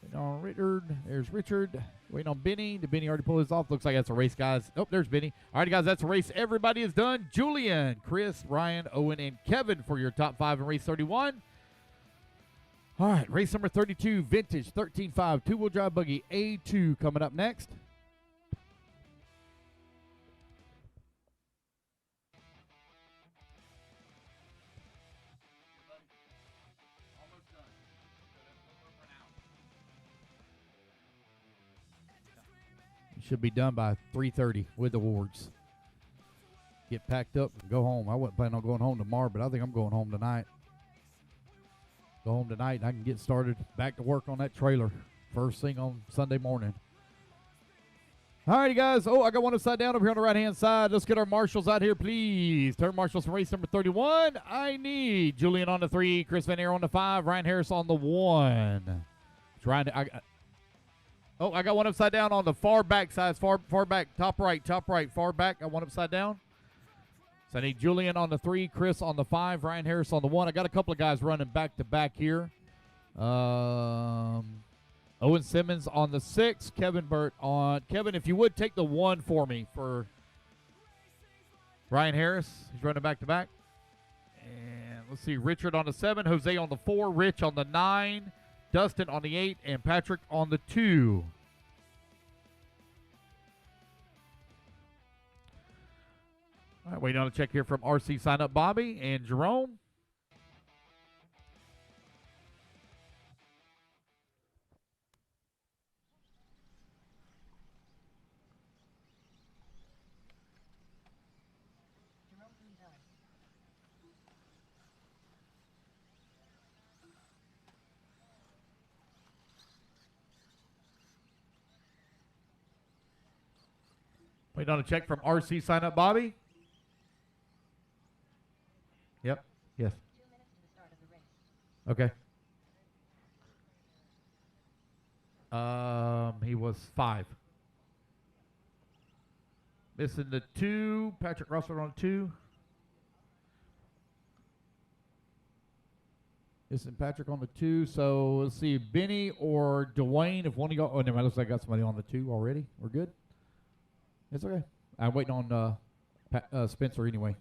Waiting on Richard. There's Richard. Waiting on Benny. Did Benny already pull his off? Looks like that's a race, guys. Oh, there's Benny. All right, guys, that's a race. Everybody is done. Julian, Chris, Ryan, Owen, and Kevin for your top 5 in race 31. All right, race number 32, vintage 13.5 two-wheel drive buggy A2 coming up next. Should be done by 3:30 with awards. Get packed up and go home. I wasn't planning on going home tomorrow, but I think I'm going home tonight. Go home tonight and I can get started back to work on that trailer first thing on Sunday morning. All righty, guys. Oh, I got one upside down over here on the right-hand side. Let's get our marshals out here, please. Turn marshals from race number 31. I need Julian on the 3, Chris Van Air on the 5, Ryan Harris on the 1. Trying to... I got one upside down on the far back side. Far back, top right, far back. I got one upside down. So I need Julian on the 3, Chris on the 5, Ryan Harris on the 1. I got a couple of guys running back to back here. Owen Simmons on the 6, Kevin Burt on... Kevin, if you would take the 1 for me for Ryan Harris. He's running back to back. And let's see, Richard on the 7, Jose on the 4, Rich on the 9, Dustin on the 8, and Patrick on the 2. All right, waiting on a check here from RC Sign Up Bobby and Jerome. Waiting on a check from RC Sign Up Bobby. Yep. Yes. 2 minutes to the start of the race. Okay. He was 5. Missing the 2. Patrick Russell on 2. Missing Patrick on the 2. So let's see, Benny or Dwayne. If one of y'all, oh, never mind. Looks like I got somebody on the 2 already. We're good. It's okay. I'm waiting on Spencer anyway.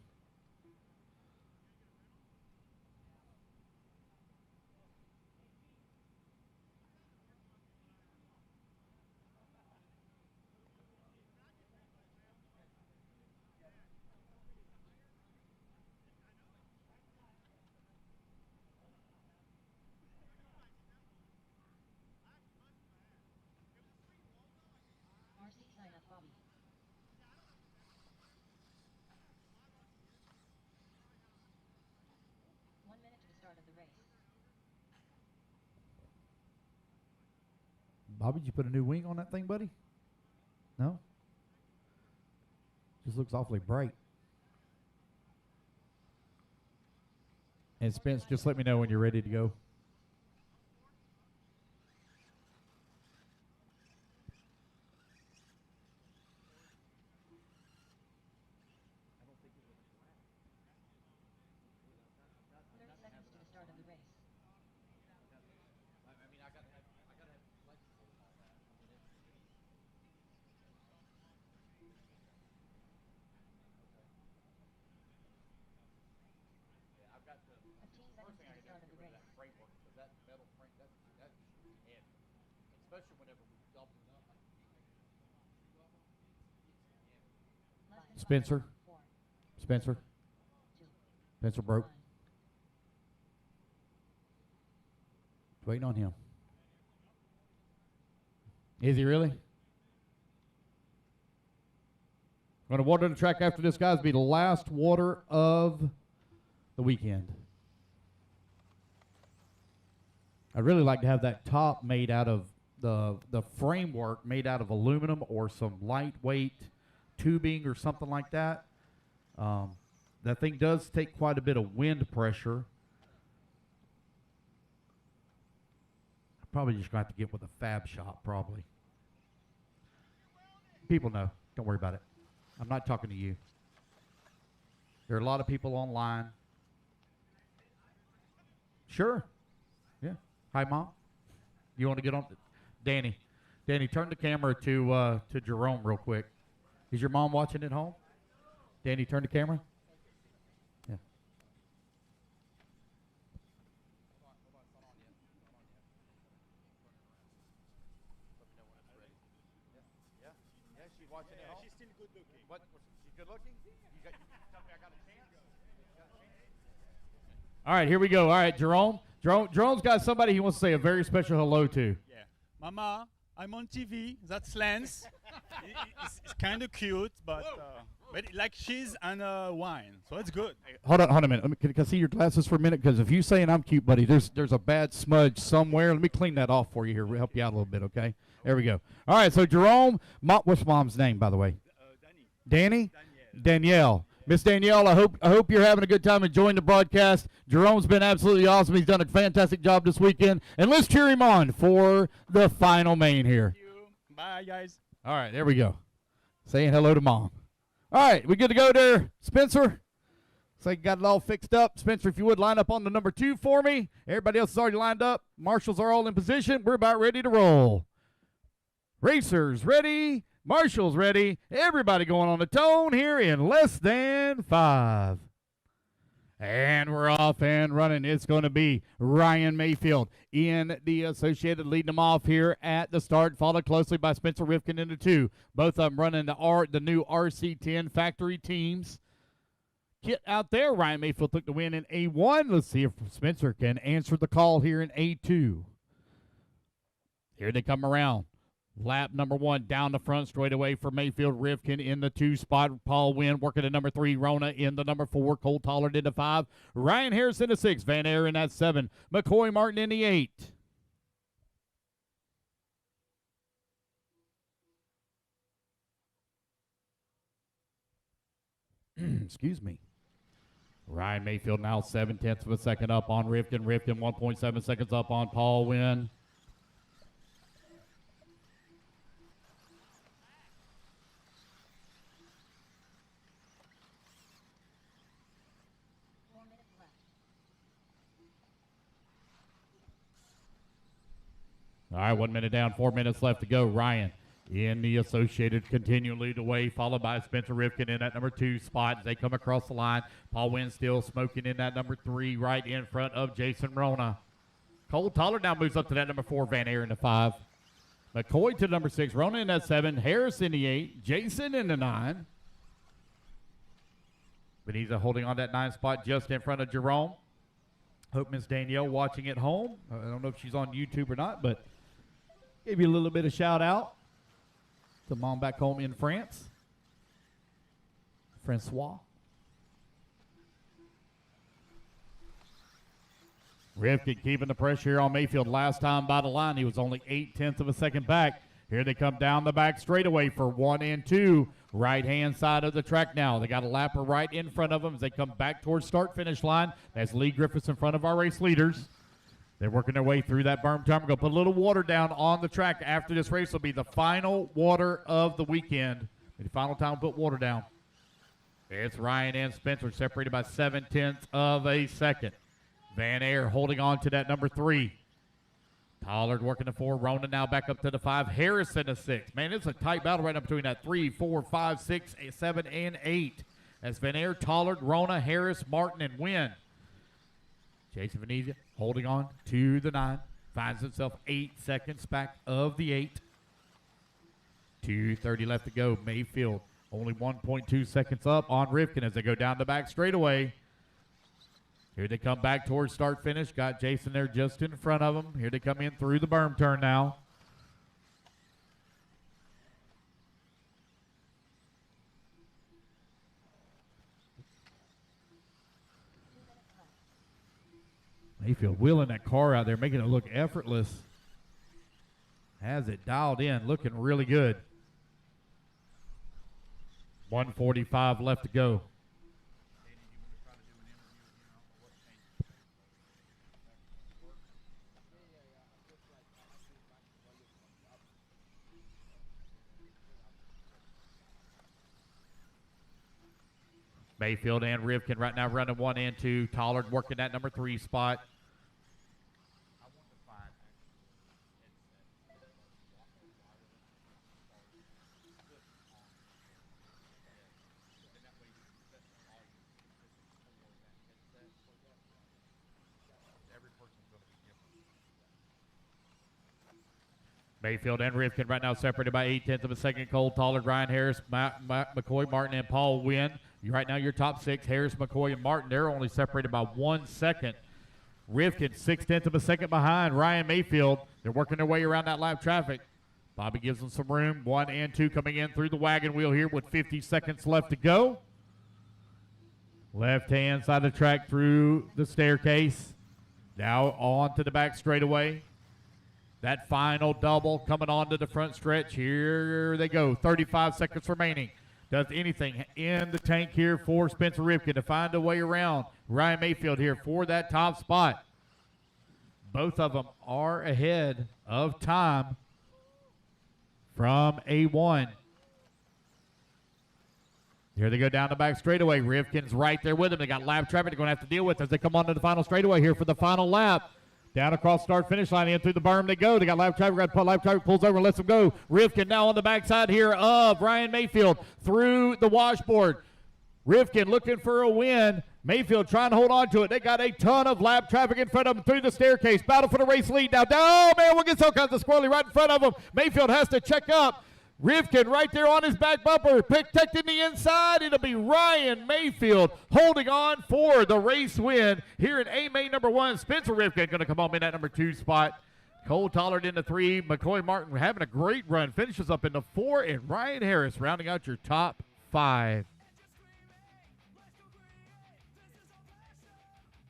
Bobby, did you put a new wing on that thing, buddy? No? Just looks awfully bright. And Spence, just let me know when you're ready to go. Spencer. Spencer. Spencer broke. Waiting on him. Is he really? Going to water the track after this, guys. Be the last water of the weekend. I'd really like to have that top made out of the framework made out of aluminum or some lightweight tubing or something like that. That thing does take quite a bit of wind pressure. Probably just going to have to get with a fab shop, probably. People know. Don't worry about it. I'm not talking to you. There are a lot of people online. Sure. Yeah. Hi, Mom. You want to get on? Danny. Danny, turn the camera to Jerome real quick. Is your mom watching at home? Danny, turn the camera. Yeah. Yeah, she's watching at home. She's still good looking. What? She's good looking? You tell me I got a chance? All right, here we go. All right, Jerome. Jerome's got somebody he wants to say a very special hello to. Yeah. Mama, I'm on TV. That's Lance. It's kind of cute, but like cheese and wine, so it's good. Hold on a minute. Can I see your glasses for a minute? Because if you saying I'm cute, buddy, there's a bad smudge somewhere. Let me clean that off for you here. We'll help you out a little bit, okay? There we go. All right, so Jerome, what's Mom's name, by the way? Danny? Danielle. Miss Danielle, I hope you're having a good time enjoying the broadcast. Jerome's been absolutely awesome. He's done a fantastic job this weekend. And let's cheer him on for the final main here. Thank you. Bye, guys. All right, there we go. Saying hello to Mom. All right, we good to go there, Spencer? Looks like you got it all fixed up. Spencer, if you would, line up on the number 2 for me. Everybody else is already lined up. Marshals are all in position. We're about ready to roll. Racers ready. Marshals ready. Everybody going on the tone here in less than 5. And we're off and running. It's going to be Ryan Mayfield in the Associated leading them off here at the start, followed closely by Spencer Rifkin in the 2. Both of them running the new RC10 factory teams. Kit out there. Ryan Mayfield took the win in A1. Let's see if Spencer can answer the call here in A2. Here they come around. Lap number 1 down the front straight away for Mayfield. Rifkin in the 2 spot. Paul Wynn working at number 3. Rona in the number 4. Cole Tollard in the 5. Ryan Harris in the 6. Van Aeren at 7. McCoy Martin in the 8. Excuse me. Ryan Mayfield now 7/10 of a second up on Rifkin. Rifkin 1.7 seconds up on Paul Wynn. All right, 1 minute down, 4 minutes left to go. Ryan in the Associated continuing to lead the way, followed by Spencer Rifkin in that number 2 spot as they come across the line. Paul Wynn still smoking in that number 3 right in front of Jason Rona. Cole Tollard now moves up to that number 4, Van Aeren in the 5. McCoy to number 6, Rona in that 7, Harris in the 8, Jason in the 9. Beniza holding on that 9 spot just in front of Jerome. Hope Miss Danielle watching at home. I don't know if she's on YouTube or not, but give you a little bit of shout out to Mom back home in France. Francois. Rifkin keeping the pressure here on Mayfield. Last time by the line, he was only 0.8 of a second back. Here they come down the back straightaway for 1 and 2. Right-hand side of the track now. They got a lapper right in front of them as they come back towards start-finish line. That's Lee Griffiths in front of our race leaders. They're working their way through that berm turn. We're going to put a little water down on the track. After this race will be the final water of the weekend. The final time we'll put water down. It's Ryan and Spencer separated by 0.7 of a second. Van Air holding on to that number 3. Pollard working the 4. Rona now back up to the 5. Harrison a 6. Man, it's a tight battle right now between that 3, 4, 5, 6, 7, and 8. That's Van Air, Tollard, Rona, Harris, Martin, and Wynn. Jason Venezia holding on to the 9. Finds himself 8 seconds back of the 8. 2:30 left to go. Mayfield only 1.2 seconds up on Rifkin as they go down the back straightaway. Here they come back towards start-finish. Got Jason there just in front of them. Here they come in through the berm turn now. Mayfield wheeling that car out there, making it look effortless. Has it dialed in, looking really good. 1:45 left to go. Mayfield and Rivkin right now running 1 and 2. Tollard working that number 3 spot. Mayfield and Rivkin right now separated by 0.8 of a second. Cole Tollard, Ryan Harris, McCoy, Martin, and Paul Wynn. Right now, your top 6, Harris, McCoy, and Martin. They're only separated by 1 second. Rivkin, 0.6 of a second behind Ryan Mayfield. They're working their way around that lap traffic. Bobby gives them some room. 1 and 2 coming in through the wagon wheel here with 50 seconds left to go. Left-hand side of the track through the staircase. Now on to the back straightaway. That final double coming onto the front stretch. Here they go. 35 seconds remaining. Does anything in the tank here for Spencer Rivkin to find a way around Ryan Mayfield here for that top spot. Both of them are ahead of time from A1. Here they go down the back straightaway. Rivkin's right there with them. They got lap traffic they're going to have to deal with as they come onto the final straightaway here for the final lap. Down across start-finish line, in through the berm they go. They got lap traffic. Lap traffic pulls over and lets them go. Rivkin now on the backside here of Ryan Mayfield through the washboard. Rivkin looking for a win. Mayfield trying to hold on to it. They got a ton of lap traffic in front of them through the staircase. Battle for the race lead now. Oh, man, we'll get all kinds of squirrely right in front of them. Mayfield has to check up. Rivkin right there on his back bumper, protecting the inside. It'll be Ryan Mayfield holding on for the race win here in A-Main number 1. Spencer Rivkin going to come home in that number 2 spot. Cole Tollard in the 3. McCoy Martin having a great run. Finishes up in the 4. And Ryan Harris rounding out your top 5.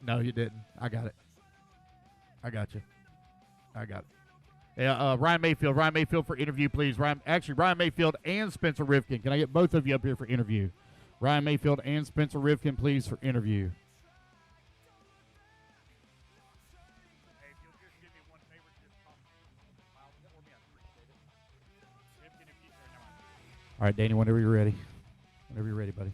No, you didn't. I got it. I got you. I got it. Ryan Mayfield for interview, please. Ryan Mayfield and Spencer Rivkin. Can I get both of you up here for interview? Ryan Mayfield and Spencer Rivkin, please, for interview. All right, Danny, whenever you're ready. Whenever you're ready, buddy.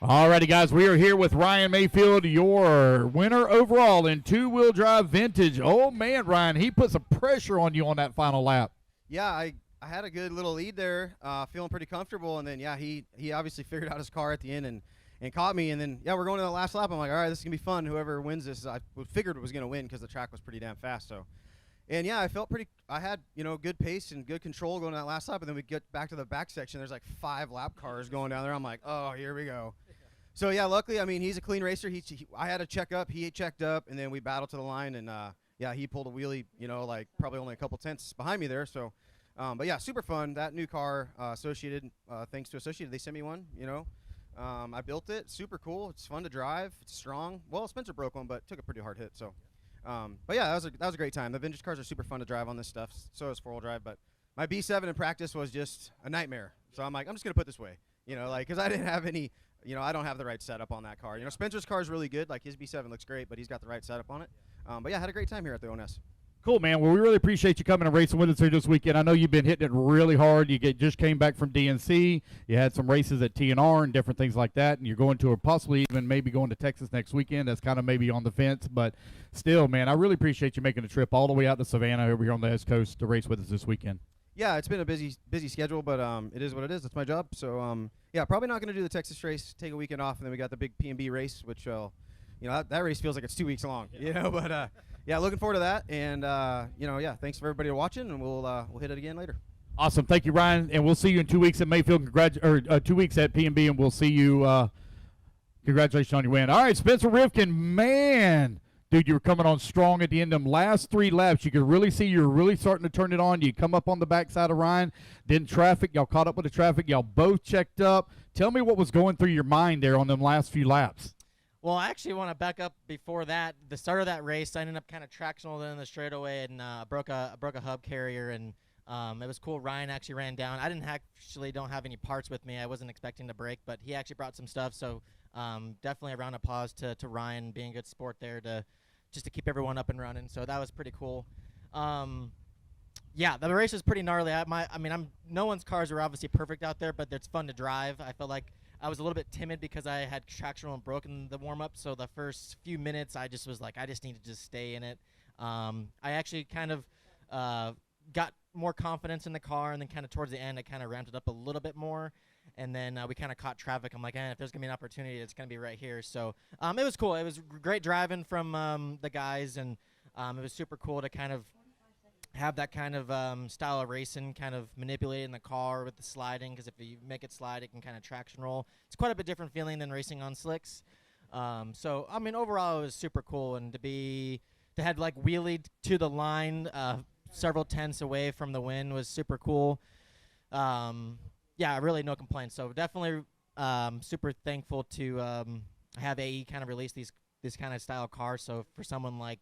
All righty, guys, we are here with Ryan Mayfield, your winner overall in two-wheel drive vintage. Oh, man, Ryan, he put some pressure on you on that final lap. Yeah, I had a good little lead there, feeling pretty comfortable. And then, yeah, he obviously figured out his car at the end and caught me. And then, yeah, we're going to the last lap. I'm like, all right, this is going to be fun. Whoever wins this, I figured it was going to win because the track was pretty damn fast. So, and, yeah, I had, good pace and good control going to that last lap. And then we get back to the back section. There's like 5 lap cars going down there. I'm like, oh, here we go. So, yeah, luckily, I mean, he's a clean racer. I had to check up. He checked up, and then we battled to the line. And, yeah, he pulled a wheelie, like probably only a couple tenths behind me there. So, but, yeah, super fun. That new car, Associated, thanks to Associated, they sent me one, I built it. Super cool. It's fun to drive. It's strong. Well, Spencer broke one, but took a pretty hard hit. So, but yeah, that was a great time. The vintage cars are super fun to drive on this stuff. So is 4-wheel drive. But my B7 in practice was just a nightmare. So I'm like, I'm just gonna put this way, because I didn't have any, I don't have the right setup on that car. Spencer's car is really good. Like his B7 looks great, but he's got the right setup on it. But yeah, I had a great time here at the ONS. Cool, man. Well, we really appreciate you coming and racing with us here this weekend. I know you've been hitting it really hard. You just came back from DNC. You had some races at TNR and different things like that, and you're going to, or possibly even maybe going to Texas next weekend. That's kind of maybe on the fence, but still, man, I really appreciate you making the trip all the way out to Savannah over here on the East Coast to race with us this weekend. Yeah, it's been a busy schedule, but it is what it is. It's my job. So yeah, probably not going to do the Texas race. Take a weekend off, and then we got the big P&B race, which that race feels like it's 2 weeks long. But yeah, looking forward to that. And yeah, thanks for everybody watching, and we'll hit it again later. Awesome, thank you, Ryan, and we'll see you in 2 weeks at Mayfield. 2 weeks at P&B, and we'll see you. Congratulations on your win. All right, Spencer Rivkin, man. Dude, you were coming on strong at the end of them last 3 laps. You could really see you were really starting to turn it on. You come up on the backside of Ryan. Then traffic, y'all caught up with the traffic. Y'all both checked up. Tell me what was going through your mind there on them last few laps. Well, I actually want to back up before that. The start of that race, I ended up kind of tractional in the straightaway and broke a hub carrier, and it was cool. Ryan actually ran down. I don't have any parts with me. I wasn't expecting to break, but he actually brought some stuff. So definitely a round of applause to Ryan being a good sport there just to keep everyone up and running. So that was pretty cool. Yeah, the race was pretty gnarly. No one's cars are obviously perfect out there, but it's fun to drive. I felt like I was a little bit timid because I had tractional and broken the warm-up, so the first few minutes I just was like, I just need to just stay in it. I actually kind of got more confidence in the car, and then kind of towards the end I kind of ramped it up a little bit more, and then we kind of caught traffic. I'm like, if there's going to be an opportunity, it's going to be right here. So it was cool. It was great driving from the guys, and it was super cool to kind of have that kind of style of racing, kind of manipulating the car with the sliding, because if you make it slide, it can kind of traction roll. It's quite a bit different feeling than racing on slicks. So overall it was super cool, and to have like wheelied to the line several tenths away from the win was super cool. Yeah, really no complaints. So definitely super thankful to have AE kind of release this kind of style cars. So for someone like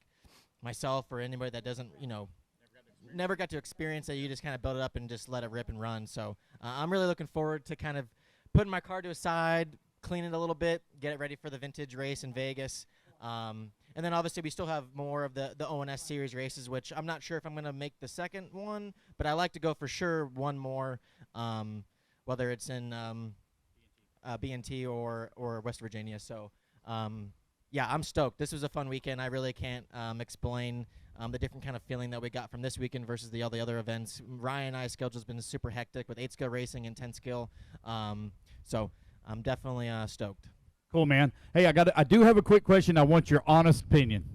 myself or anybody that doesn't, never got to experience it, you just kind of build it up and just let it rip and run. So I'm really looking forward to kind of putting my car to a side, clean it a little bit, get it ready for the vintage race in Vegas. And then obviously we still have more of the ONS series races, which I'm not sure if I'm going to make the second one, but I like to go for sure one more, whether it's in B&T or West Virginia. So yeah, I'm stoked. This was a fun weekend. I really can't explain the different kind of feeling that we got from this weekend versus all the other events. Ryan and I's schedule's been super hectic with 8-skill racing and 10-skill. So I'm definitely stoked. Cool, man. Hey, I do have a quick question. I want your honest opinion.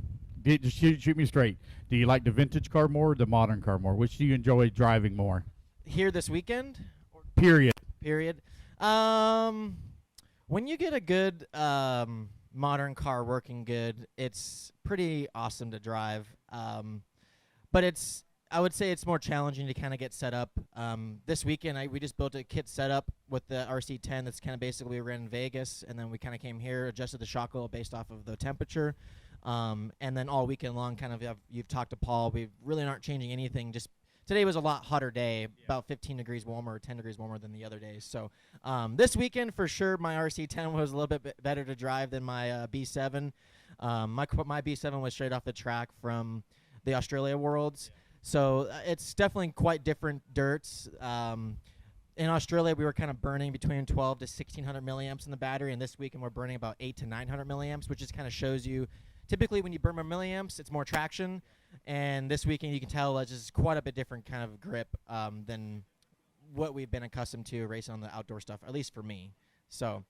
Just shoot me straight. Do you like the vintage car more or the modern car more? Which do you enjoy driving more? Here this weekend? Period. When you get a good modern car working good, it's pretty awesome to drive. But I would say it's more challenging to kind of get set up. This weekend, we just built a kit setup with the RC10 that's kind of basically we ran in Vegas, and then we kind of came here, adjusted the shock oil based off of the temperature. And then all weekend long, kind of you've talked to Paul, we really aren't changing anything. Just today was a lot hotter day, about 15 degrees warmer or 10 degrees warmer than the other days. So this weekend, for sure, my RC10 was a little bit better to drive than my B7. My B7 was straight off the track from the Australia Worlds. So it's definitely quite different dirts. In Australia, we were kind of burning between 12 to 1,600 milliamps in the battery, and this weekend we're burning about 800 to 900 milliamps, which just kind of shows you, typically when you burn more milliamps, it's more traction. And this weekend, you can tell it's just quite a bit different kind of grip than what we've been accustomed to racing on the outdoor stuff, at least for me. So,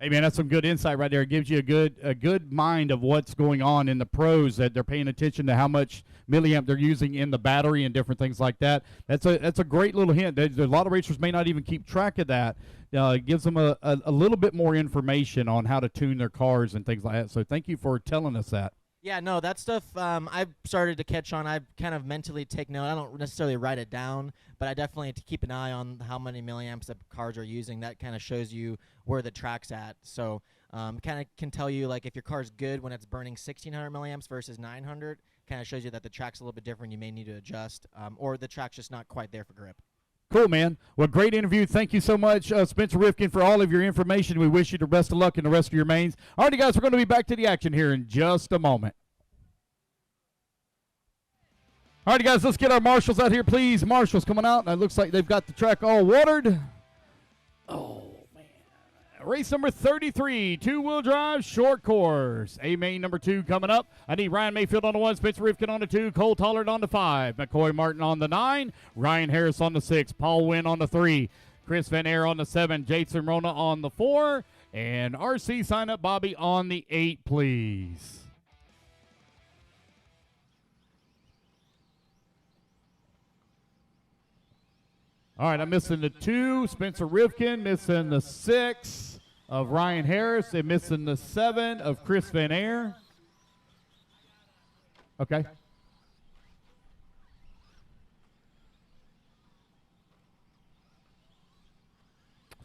hey man, that's some good insight right there. It gives you a good mind of what's going on in the pros, that they're paying attention to how much milliamp they're using in the battery and different things like that. That's a great little hint. There's a lot of racers may not even keep track of that. It gives them a little bit more information on how to tune their cars and things like that. So thank you for telling us that. Yeah, no, that stuff I've started to catch on. I kind of mentally take note. I don't necessarily write it down, but I definitely have to keep an eye on how many milliamps the cars are using. That kind of shows you where the track's at. So kind of can tell you, like, if your car's good when it's burning 1,600 milliamps versus 900, kind of shows you that the track's a little bit different. You may need to adjust, or the track's just not quite there for grip. Cool, man. Well, great interview. Thank you so much, Spencer Rifkin, for all of your information. We wish you the best of luck in the rest of your mains. All right, guys, we're going to be back to the action here in just a moment. All right, guys, let's get our marshals out here, please. Marshals coming out. It looks like they've got the track all watered. Oh, man. Race number 33, two-wheel drive, short course. A-main number 2 coming up. I need Ryan Mayfield on the 1, Spencer Rifkin on the 2, Cole Tollard on the 5, McCoy Martin on the 9, Ryan Harris on the 6, Paul Wynn on the 3, Chris Van Air on the 7, Jason Rona on the 4, and RC Sign Up Bobby on the 8, please. All right, I'm missing the 2, Spencer Rifkin, missing the 6 of Ryan Harris, and missing the 7 of Chris Van Air. Okay.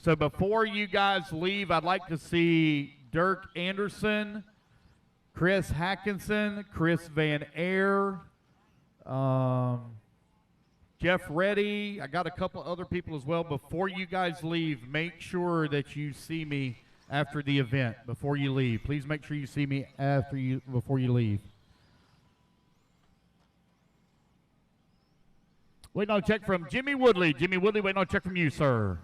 So before you guys leave, I'd like to see Dirk Anderson, Chris Hackinson, Chris Van Air, Jeff Reddy. I got a couple other people as well. Before you guys leave, make sure that you see me after the event, before you leave. Please make sure you see me before you leave. Waiting on a check from Jimmy Woodley. Jimmy Woodley, waiting on a check from you, sir.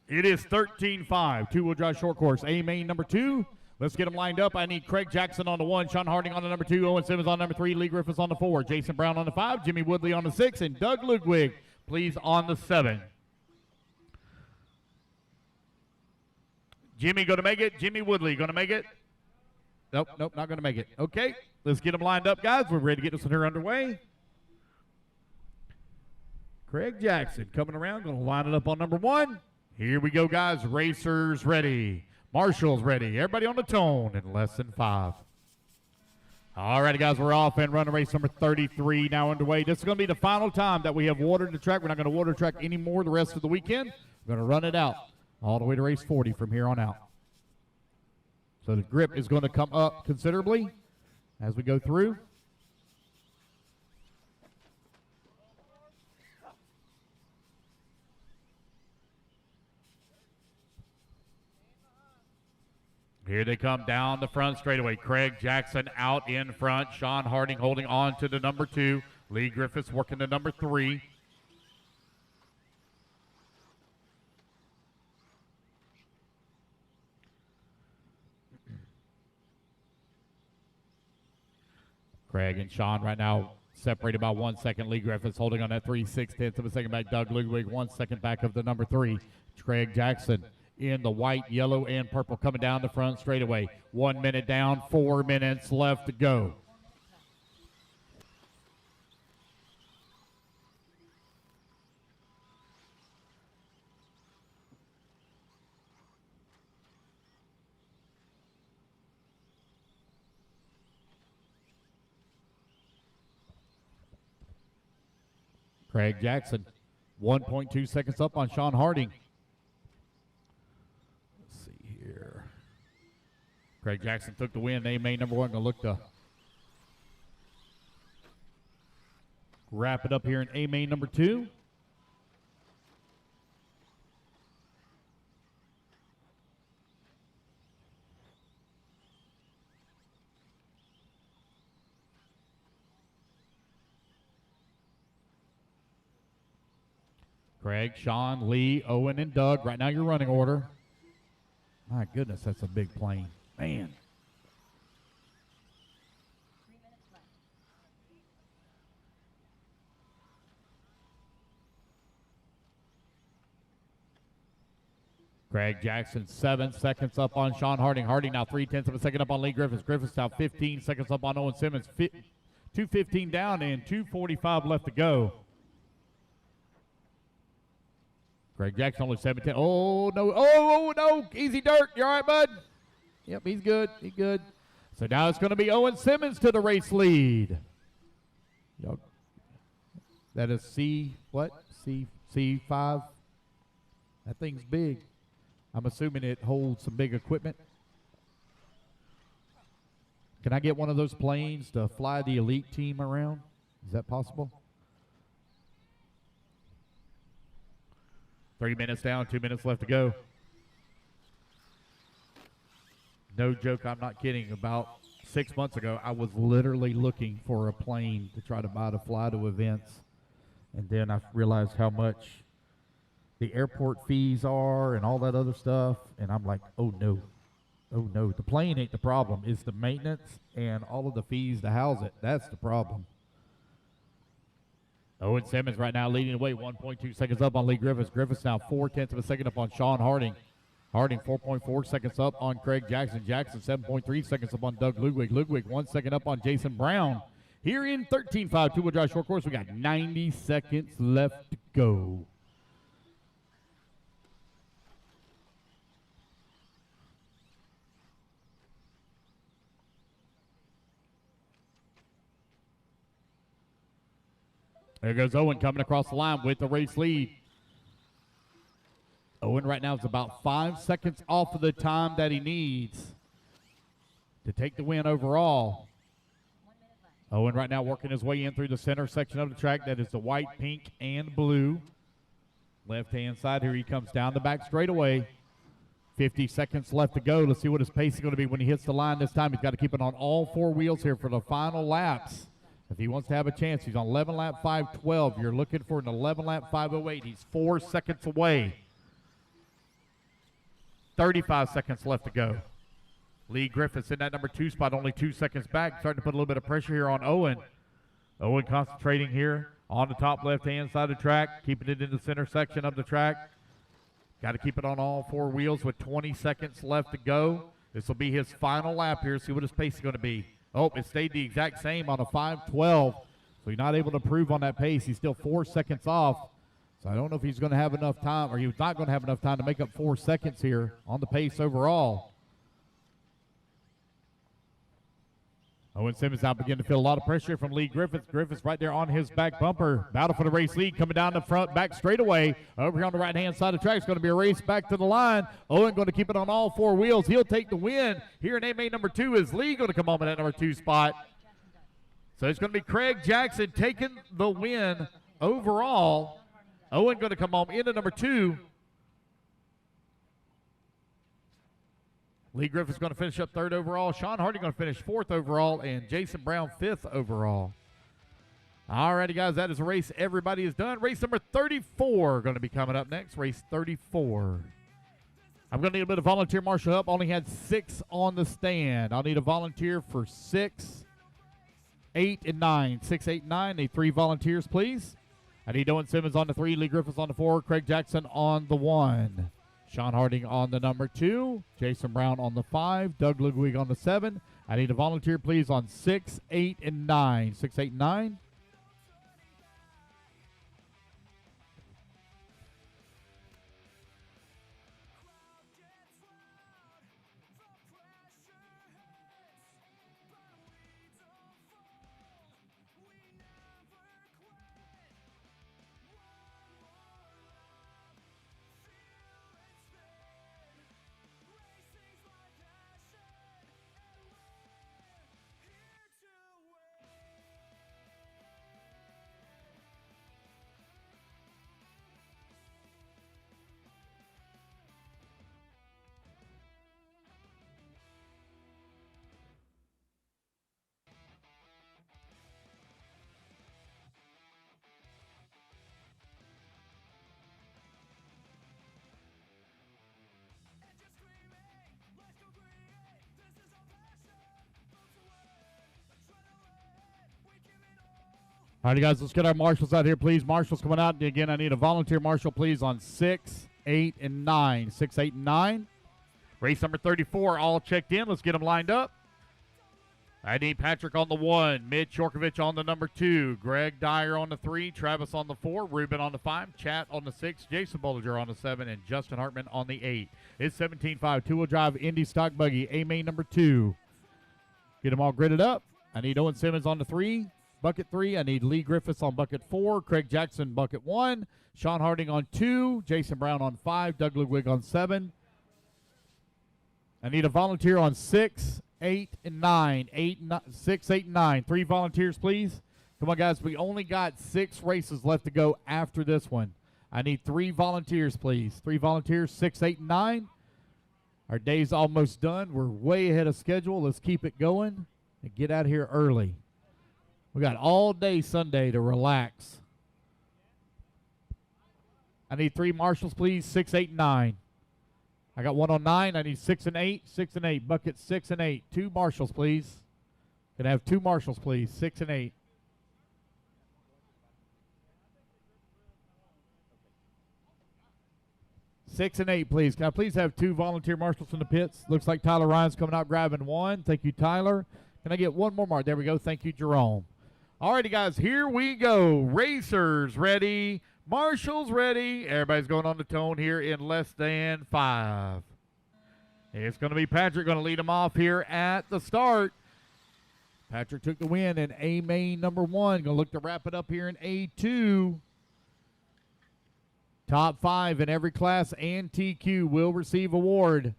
It is 13-5, two-wheel drive short course. A-main number 2. Let's get them lined up. I need Craig Jackson on the 1, Sean Harding on the number 2, Owen Simmons on number 3, Lee Griffiths on the 4, Jason Brown on the 5, Jimmy Woodley on the 6, and Doug Ludwig, please, on the 7. Jimmy going to make it. Jimmy Woodley going to make it. Nope, not going to make it. Okay, let's get them lined up, guys. We're ready to get this one here underway. Craig Jackson coming around, going to line it up on number 1. Here we go, guys. Racers ready. Marshals ready. Everybody on the tone in less than 5. All righty, guys, we're off and running race number 33 now underway. This is going to be the final time that we have watered the track. We're not going to water the track anymore the rest of the weekend. We're going to run it out all the way to race 40 from here on out. So the grip is going to come up considerably as we go through. Here they come down the front straightaway. Craig Jackson out in front. Sean Harding holding on to the number 2. Lee Griffiths working the number 3. Craig and Sean right now separated by 1 second. Lee Griffiths holding on that 3/6 of a second back. Doug Ludwig 1 second back of the number 3. Craig Jackson in the white, yellow, and purple coming down the front straightaway. 1 minute down, 4 minutes left to go. Craig Jackson, 1.2 seconds up on Sean Harding. Craig Jackson took the win. A-main number 1 going to look to wrap it up here in A-main number 2. Craig, Sean, Lee, Owen, and Doug. Right now your running order. My goodness, that's a big plane. Man. 3 minutes left. Craig Jackson, 7 seconds up on Sean Harding. Harding now 3/10 of a second up on Lee Griffiths. Griffiths now 15 seconds up on Owen Simmons. 2:15 down and 2:45 left to go. Craig Jackson only 17. Oh, no. Oh, no. Easy, Dirk. You all right, bud? Yep, he's good. He's good. So now it's going to be Owen Simmons to the race lead. That is C5. That thing's big. I'm assuming it holds some big equipment. Can I get one of those planes to fly the elite team around? Is that possible? 3 minutes down, 2 minutes left to go. No joke, I'm not kidding. About 6 months ago, I was literally looking for a plane to try to buy to fly to events. And then I realized how much the airport fees are and all that other stuff. And I'm like, oh no. Oh no, the plane ain't the problem. It's the maintenance and all of the fees to house it. That's the problem. Owen Simmons right now leading the way, 1.2 seconds up on Lee Griffiths. Griffiths now 0.4 of a second up on Sean Harding. Harding 4.4 seconds up on Craig Jackson. Jackson 7.3 seconds up on Doug Ludwig. Ludwig 1 second up on Jason Brown. Here in 13.5 two-wheel drive short course, we got 90 seconds left to go. There goes Owen coming across the line with the race lead. Owen right now is about 5 seconds off of the time that he needs to take the win overall. Owen right now working his way in through the center section of the track. That is the white, pink, and blue. Left-hand side, here he comes down the back straightaway. 50 seconds left to go. Let's see what his pace is going to be when he hits the line this time. He's got to keep it on all four wheels here for the final laps. If he wants to have a chance, he's on 11 lap 512. You're looking for an 11 lap 508. He's 4 seconds away. 35 seconds left to go. Lee Griffiths in that number 2 spot, only 2 seconds back. Starting to put a little bit of pressure here on Owen. Owen concentrating here on the top left-hand side of the track, keeping it in the center section of the track. Got to keep it on all four wheels with 20 seconds left to go. This will be his final lap here. See what his pace is going to be. Oh, it stayed the exact same on a 512. So he's not able to improve on that pace. He's still 4 seconds off. So I don't know if he's going to have enough time, or he was not going to have enough time to make up 4 seconds here on the pace overall. Owen Simmons now beginning to feel a lot of pressure from Lee Griffiths. Griffiths right there on his back bumper. Battle for the race lead coming down the front, back straightaway. Over here on the right-hand side of the track, it's going to be a race back to the line. Owen going to keep it on all four wheels. He'll take the win. Here in AMA number 2 is Lee going to come home in that number 2 spot. So it's going to be Craig Jackson taking the win overall. Owen going to come home into number 2. Lee Griffiths going to finish up 3rd overall. Sean Hardy going to finish 4th overall. And Jason Brown 5th overall. All righty, guys. That is a race everybody is done. Race number 34 going to be coming up next. Race 34. I'm going to need a bit of volunteer marshal help. Only had 6 on the stand. I'll need a volunteer for 6, 8, and 9. 6, 8, and 9. Need 3 volunteers, please. I need Owen Simmons on the 3. Lee Griffiths on the 4. Craig Jackson on the 1. Sean Harding on the number 2, Jason Brown on the 5, Doug Ludwig on the 7. I need a volunteer, please, on 6, 8, and 9. 6, 8, and 9. All right, guys, let's get our marshals out here, please. Marshals coming out. Again, I need a volunteer marshal, please, on 6, 8, and 9. 6, 8, and 9. Race number 34, all checked in. Let's get them lined up. I need Patrick on the 1, Mitch Yorkovich on the number 2, Greg Dyer on the 3, Travis on the 4, Ruben on the 5, Chat on the 6, Jason Bollinger on the 7, and Justin Hartman on the 8. It's 17.5, two-wheel drive Indy stock buggy, A-main number 2. Get them all gridded up. I need Owen Simmons on the 3, bucket 3. I need Lee Griffiths on bucket 4, Craig Jackson bucket 1, Sean Harding on 2, Jason Brown on 5, Doug Ludwig on 7. I need a volunteer on 6, 8, and 9. 6, 8, and 9. 3 volunteers, please. Come on, guys. We only got 6 races left to go after this one. I need 3 volunteers, please. 3 volunteers, 6, 8, and 9. Our day's almost done. We're way ahead of schedule. Let's keep it going and get out of here early. We got all day Sunday to relax. I need 3 marshals, please. 6, 8, and 9. I got 1 on 9. I need 6 and 8. 6 and 8. Bucket 6 and 8. 2 marshals, please. Can I have 2 marshals, please? 6 and 8. Six and 8, please. Can I please have 2 volunteer marshals from the pits? Looks like Tyler Ryan's coming out grabbing 1. Thank you, Tyler. Can I get 1 more mark? There we go. Thank you, Jerome. All righty, guys. Here we go. Racers ready. Marshals ready. Everybody's going on the tone here in less than 5. It's going to be Patrick going to lead them off here at the start. Patrick took the win in A-main number 1. Going to look to wrap it up here in A2. Top 5 in every class and TQ will receive award.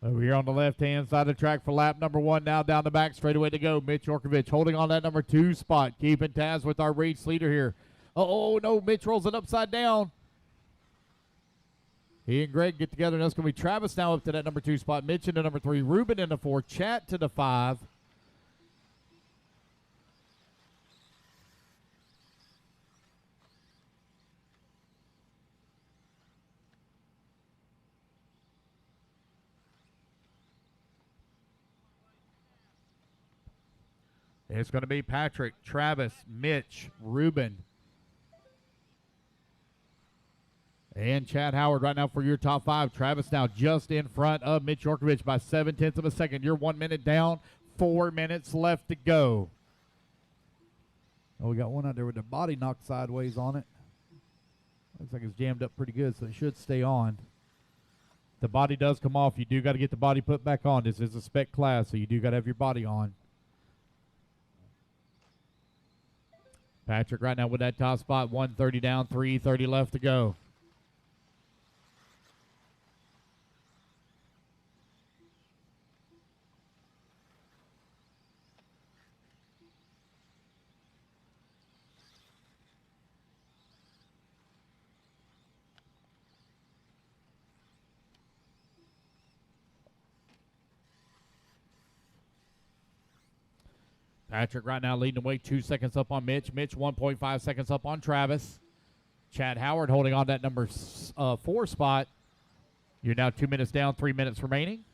Over here on the left-hand side of the track for lap number 1. Now down the back, straight away to go. Mitch Yorkovich holding on that number 2 spot. Keeping tabs with our race leader here. Oh, no, Mitch rolls it upside down. He and Greg get together, and that's going to be Travis now up to that number 2 spot. Mitch into number 3. Ruben into 4. Chat to the 5. It's going to be Patrick, Travis, Mitch, Ruben, and Chad Howard right now for your top 5. Travis now just in front of Mitch Yorkovich by 0.7 of a second. You're 1 minute down, 4 minutes left to go. Oh, we got one out there with the body knocked sideways on it. Looks like it's jammed up pretty good, so it should stay on. The body does come off. You do got to get the body put back on. This is a spec class, so you do got to have your body on. Patrick right now with that top spot, 130 down, 3:30 left to go. Patrick right now leading the way, 2 seconds up on Mitch. Mitch 1.5 seconds up on Travis. Chad Howard holding on that number 4 spot. You're now 2 minutes down, 3 minutes remaining.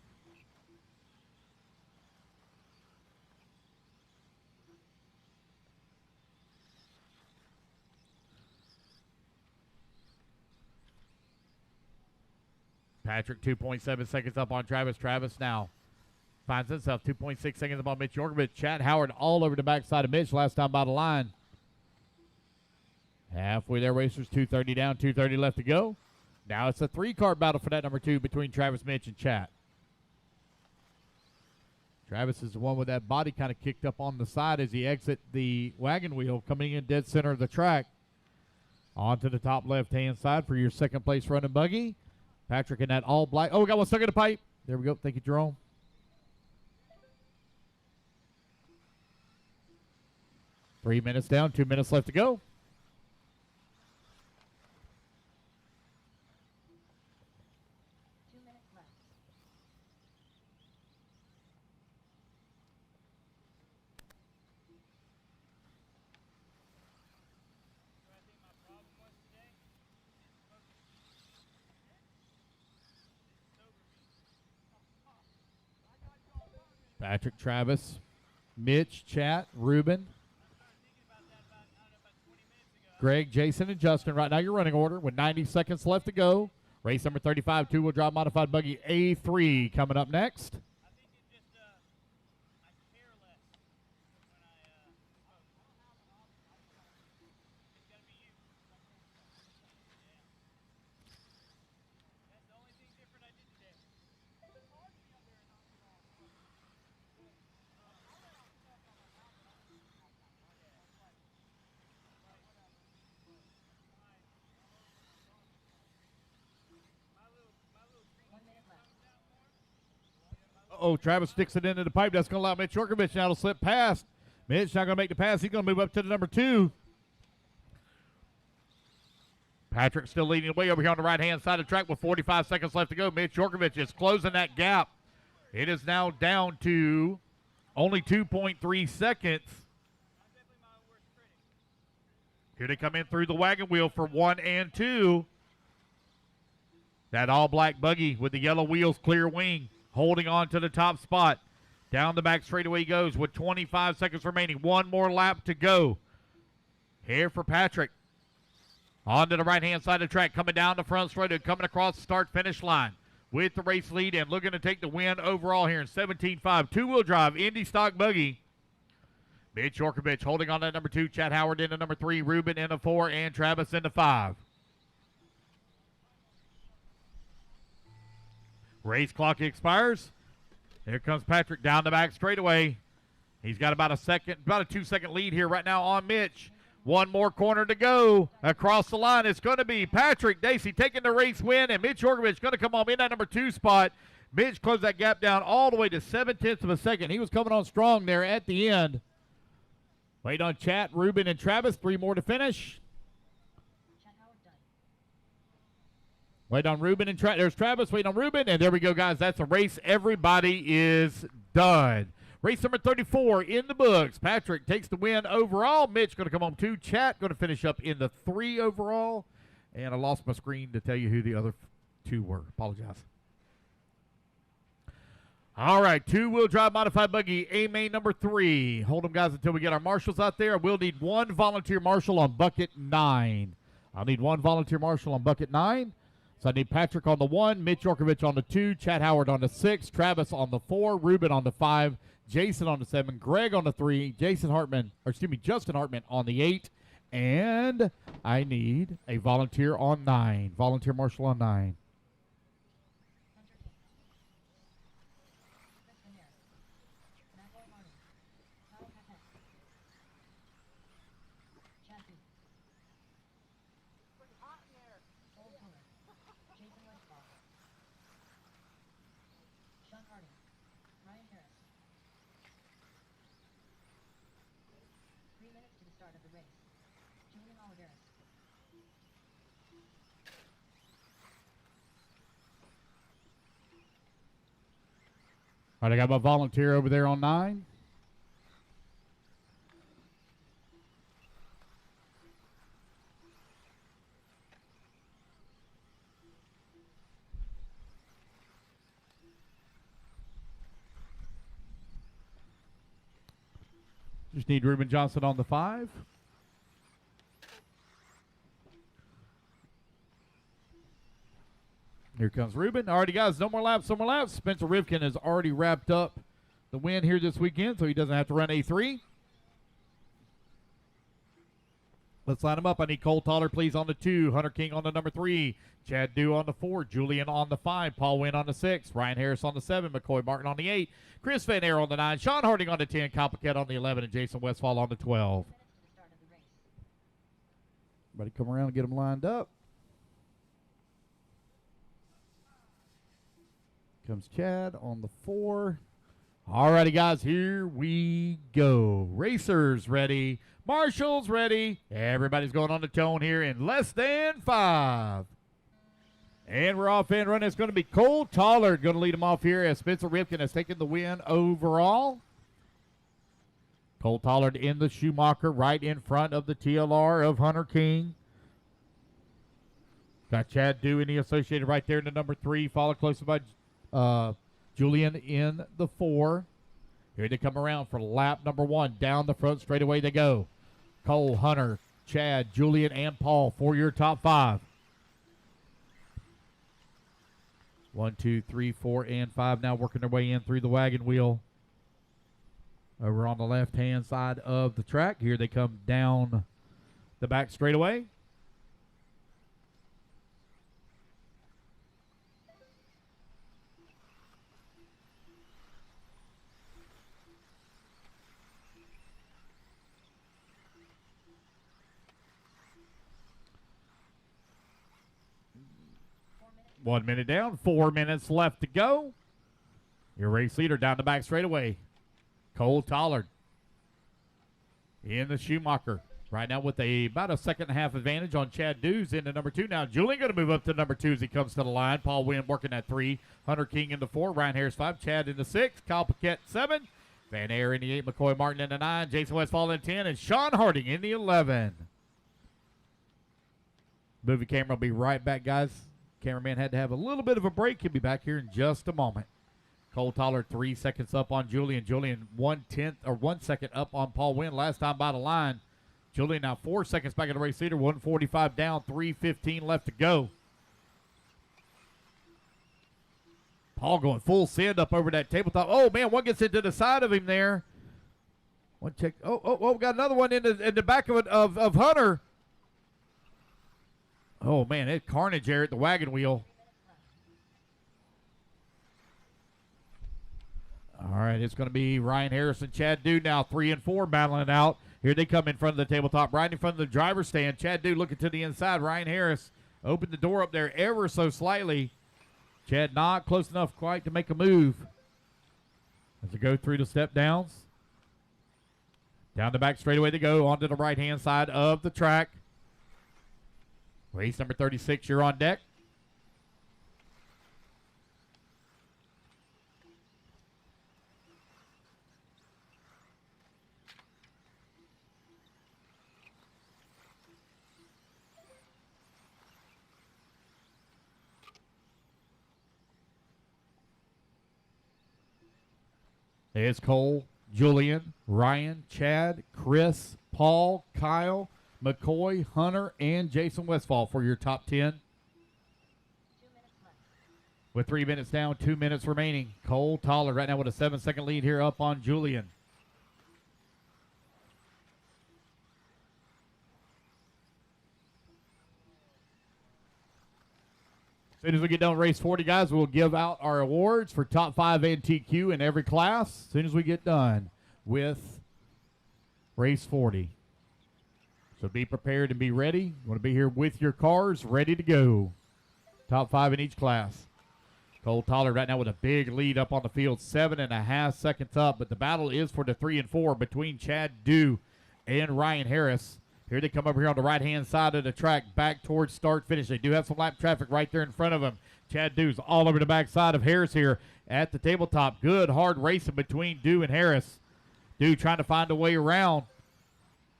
Patrick 2.7 seconds up on Travis. Travis now finds himself 2.6 seconds up on Mitch Yorkovich. Chad Howard all over the backside of Mitch last time by the line. Halfway there, racers. 2:30 down, 2:30 left to go. Now it's a 3-car battle for that number 2 between Travis, Mitch, and Chad. Travis is the one with that body kind of kicked up on the side as he exits the wagon wheel, coming in dead center of the track. On to the top left-hand side for your second place running buggy. Patrick in that all black. Oh, we got one stuck in the pipe. There we go. Thank you, Jerome. 3 minutes down, 2 minutes left to go. Patrick, Travis, Mitch, Chat, Ruben, Greg, Jason, and Justin. Right now your running order with 90 seconds left to go. Race number 35, two-wheel drive modified buggy A3 coming up next. I think it's just Uh-oh, Travis sticks it into the pipe. That's going to allow Mitch Yorkovich now to slip past. Mitch not going to make the pass. He's going to move up to the number 2. Patrick still leading the way over here on the right-hand side of the track with 45 seconds left to go. Mitch Yorkovich is closing that gap. It is now down to only 2.3 seconds. Here they come in through the wagon wheel for 1 and 2. That all-black buggy with the yellow wheels, clear wing, holding on to the top spot. Down the back straightaway he goes with 25 seconds remaining. One more lap to go. Here for Patrick. On to the right-hand side of the track, coming down the front straightaway, coming across the start-finish line with the race lead and looking to take the win overall here in 17.5. Two-wheel drive, Indy stock buggy. Mitch Yorkovich holding on to number 2, Chad Howard into number 3, Ruben into 4, and Travis into 5. Race clock expires. Here comes Patrick down the back straightaway. He's got about a 2-second lead here right now on Mitch. One more corner to go. Across the line, it's going to be Patrick Dacey taking the race win, and Mitch Yorkovich going to come on in that number 2 spot. Mitch closed that gap down all the way to 0.7 of a second. He was coming on strong there at the end. Wait on Chat, Ruben, and Travis. 3 more to finish. Wait on Ruben and there's Travis. Wait on Ruben, and there we go, guys. That's a race. Everybody is done. Race number 34 in the books. Patrick takes the win overall. Mitch going to come home 2. Chat going to finish up in the 3 overall. And I lost my screen to tell you who the other 2 were. Apologize. All right, two-wheel drive modified buggy, A-main number 3. Hold them, guys, until we get our marshals out there. We'll need 1 volunteer marshal on bucket 9. I'll need 1 volunteer marshal on bucket 9. So I need Patrick on the 1, Mitch Yorkovich on the 2, Chad Howard on the 6, Travis on the 4, Ruben on the 5, Jason on the 7, Greg on the 3, Justin Hartman on the 8, and I need a volunteer on 9. Volunteer marshal on 9. All right, I got my volunteer over there on 9. Just need Ruben Johnson on the 5. Here comes Ruben. Alrighty, guys, no more laps, Spencer Rivkin has already wrapped up the win here this weekend, so he doesn't have to run A3. Let's line them up. I need Cole Toller, please, on the 2. Hunter King on the number 3. Chad Dew on the 4. Julian on the 5. Paul Wynn on the 6. Ryan Harris on the 7. McCoy Martin on the 8. Chris Van Air on the 9. Sean Harding on the 10. Coppercat on the 11. And Jason Westfall on the 12. Everybody come around and get them lined up. Comes Chad on the 4. All righty, guys, here we go. Racers ready. Marshals ready. Everybody's going on the tone here in less than 5. And we're off and running. It's going to be Cole Tollard going to lead them off here as Spencer Ripken has taken the win overall. Cole Tollard in the Schumacher right in front of the TLR of Hunter King. Got Chad Dew the associated right there in the number 3, followed closely by Julian in the 4. Here they come around for lap number 1. Down the front straightaway they go. Cole, Hunter, Chad, Julian, and Paul for your top 5. 1, 2, 3, 4, and 5 now working their way in through the wagon wheel. Over on the left-hand side of the track. Here they come down the back straightaway. One minute down, 4 minutes left to go. Your race leader down the back straightaway, Cole Tollard. In the Schumacher. Right now with about a second and a half advantage on Chad Dews into number 2. Now Julian going to move up to number 2 as he comes to the line. Paul Wynn working at 3. Hunter King into 4. Ryan Harris 5. Chad into 6. Kyle Paquette 7. Van Air in the 8. McCoy Martin in the 9. Jason Westfall in 10. And Sean Harding in the 11. Movie camera will be right back, guys. Cameraman had to have a little bit of a break. He'll be back here in just a moment. Cole Tollard 3 seconds up on Julian. Julian 1 second up on Paul Wynn. Last time by the line. Julian now 4 seconds back in the race leader. 145 down. 3:15 left to go. Paul going full send up over that tabletop. Oh, man, one gets into the side of him there. One check. Oh, got another one in the back of Hunter. Oh, man, it's carnage there at the wagon wheel. All right, it's going to be Ryan Harris and Chad Dew now, 3 and 4 battling it out. Here they come in front of the tabletop, right in front of the driver's stand. Chad Dew looking to the inside. Ryan Harris opened the door up there ever so slightly. Chad not close enough quite to make a move. As they go through the step downs. Down the back straightaway they go, onto the right-hand side of the track. Race number 36, you're on deck. There's Cole, Julian, Ryan, Chad, Chris, Paul, Kyle, McCoy, Hunter, and Jason Westfall for your top 10. 2 minutes left. With 3 minutes down, 2 minutes remaining. Cole Tollard right now with a 7-second lead here up on Julian. As soon as we get done with race 40, guys, we'll give out our awards for top 5 and TQ in every class as soon as we get done with race 40. So be prepared and be ready. You want to be here with your cars ready to go. Top 5 in each class. Cole Tollard right now with a big lead up on the field, 7.5 seconds up, but the battle is for the 3 and 4 between Chad Dew and Ryan Harris. Here they come over here on the right-hand side of the track, back towards start-finish. They do have some lap traffic right there in front of them. Chad Dew's all over the backside of Harris here at the tabletop. Good, hard racing between Dew and Harris. Dew trying to find a way around.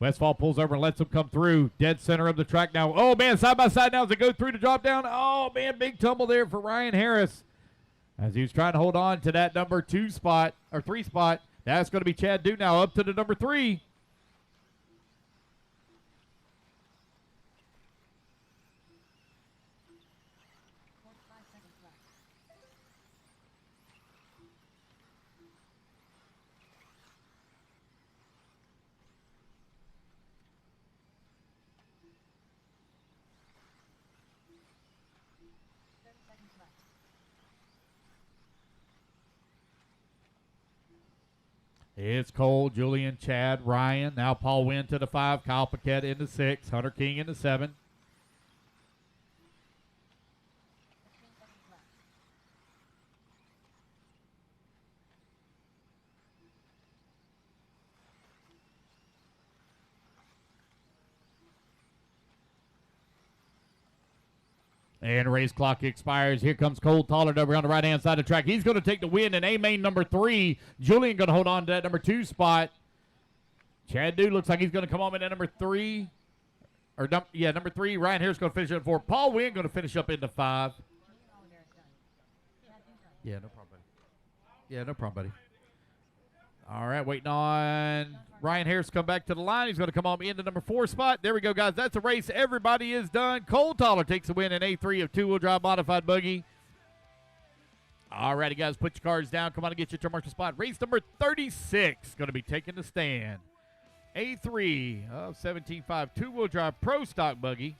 Westfall pulls over and lets him come through. Dead center of the track now. Oh, man, side by side now as they go through the drop down. Oh, man, big tumble there for Ryan Harris. As he was trying to hold on to that number 2 spot, or 3 spot. That's going to be Chad Dew now up to the number 3. 45 seconds left. It's Cole, Julian, Chad, Ryan. Now Paul Wynn to the 5. Kyle Paquette into 6. Hunter King into 7. 15 seconds left. And race clock expires. Here comes Cole Tollard over on the right-hand side of the track. He's going to take the win in A-main number 3. Julian going to hold on to that number 2 spot. Chad Dew looks like he's going to come on in at number 3. Number 3. Ryan Harris going to finish up 4. Paul Wynn going to finish up into 5. Julian Oliver is done. Chad Dew done. Yeah, no problem, buddy. Yeah, no problem, buddy. All right, waiting on Ryan Harris to come back to the line. He's going to come on into number 4 spot. There we go, guys. That's a race. Everybody is done. Cole Tollard takes the win in A3 of 2-wheel drive modified buggy. All righty, guys, put your cards down. Come on and get your turn marshal spot. Race number 36 going to be taking the stand. A3 of 17.5 2-wheel drive pro stock buggy.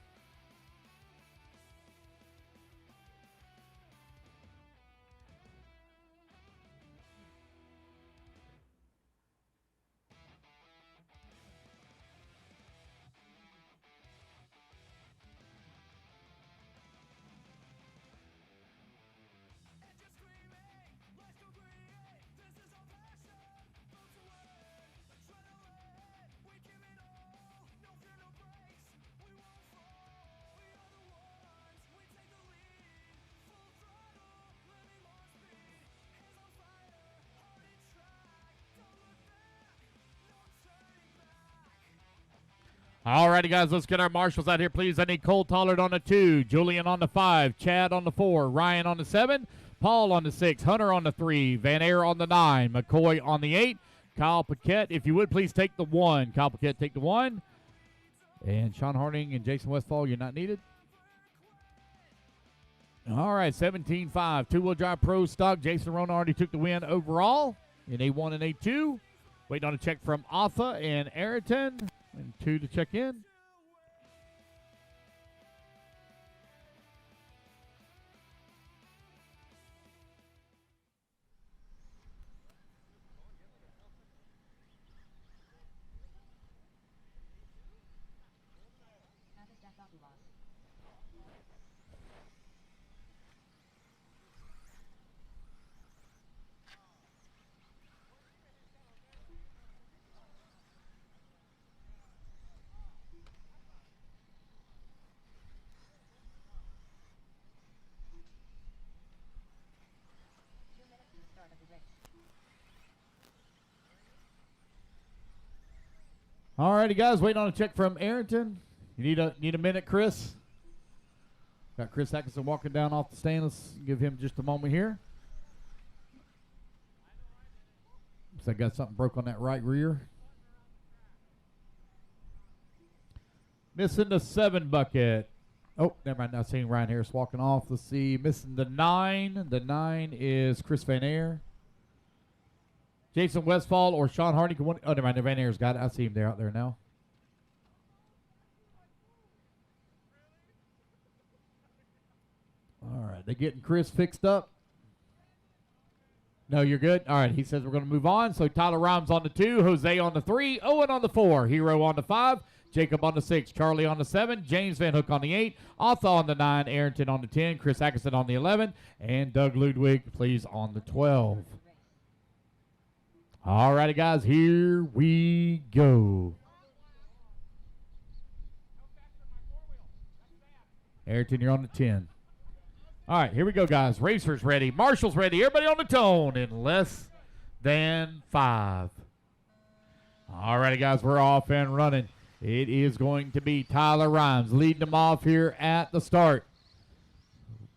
All righty, guys, let's get our marshals out here, please. I need Cole Tollard on the 2, Julian on the 5, Chad on the 4, Ryan on the 7, Paul on the 6, Hunter on the 3, Van Air on the 9, McCoy on the 8, Kyle Paquette, if you would, please take the 1. Kyle Paquette, take the 1. And Sean Harding and Jason Westfall, you're not needed. All right, 17-5, two-wheel drive pro stock. Jason Rona already took the win overall in A1 and A2. Waiting on a check from Arthur and Ayrton. And 2 to check in. All righty, guys, waiting on a check from Arrington. You need a minute, Chris? Got Chris Atkinson walking down off the stand. Let's give him just a moment here. Looks like I got something broke on that right rear. Missing the 7 bucket. Oh, never mind. Not seeing Ryan Harris walking off. Let's see. Missing the 9. The 9 is Chris Van Air. Jason Westfall or Sean Hardy. Oh, never mind. Van Air's got it. I see him there out there now. All right. They getting Chris fixed up? No, you're good? All right. He says we're going to move on. So Tyler Rhymes on the 2. Jose on the 3. Owen on the 4. Hero on the 5. Jacob on the 6. Charlie on the 7. James Van Hook on the 8. Arthur on the 9. Arrington on the 10. Chris Atkinson on the 11. And Doug Ludwig, please, on the 12. All righty, guys, here we go. Ayrton, you're on the 10. All right, here we go, guys. Racers ready. Marshals ready. Everybody on the tone in less than 5. All righty, guys, we're off and running. It is going to be Tyler Rhymes leading them off here at the start.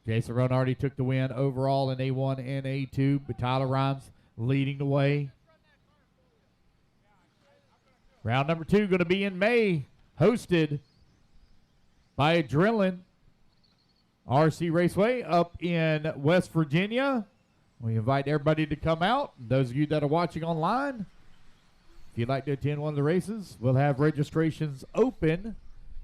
Jason Rona already took the win overall in A1 and A2, but Tyler Rhymes leading the way. Round number 2 going to be in May, hosted by Adrenaline RC Raceway up in West Virginia. We invite everybody to come out. Those of you that are watching online, if you'd like to attend one of the races, we'll have registrations open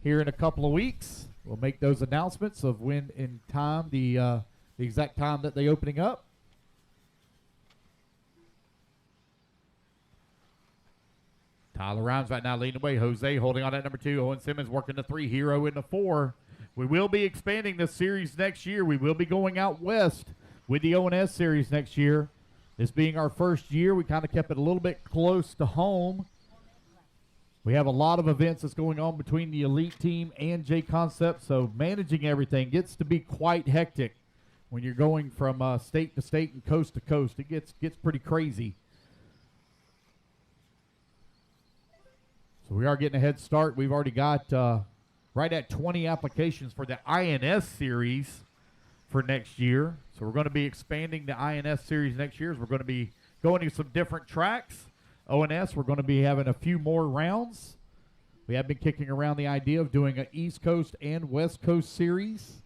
here in a couple of weeks. We'll make those announcements of when in time, the exact time that they're opening up. Tyler Rhymes right now leading the way. Jose holding on at number 2. Owen Simmons working the 3. Hero in the 4. We will be expanding this series next year. We will be going out west with the O&S series next year. This being our first year, we kind of kept it a little bit close to home. We have a lot of events that's going on between the Elite team and Jconcepts, so managing everything gets to be quite hectic when you're going from state to state and coast to coast. It gets pretty crazy. So we are getting a head start. We've already got right at 20 applications for the INS series for next year. So we're going to be expanding the INS series next year. We're going to be going to some different tracks. ONS, we're going to be having a few more rounds. We have been kicking around the idea of doing an East Coast and West Coast series.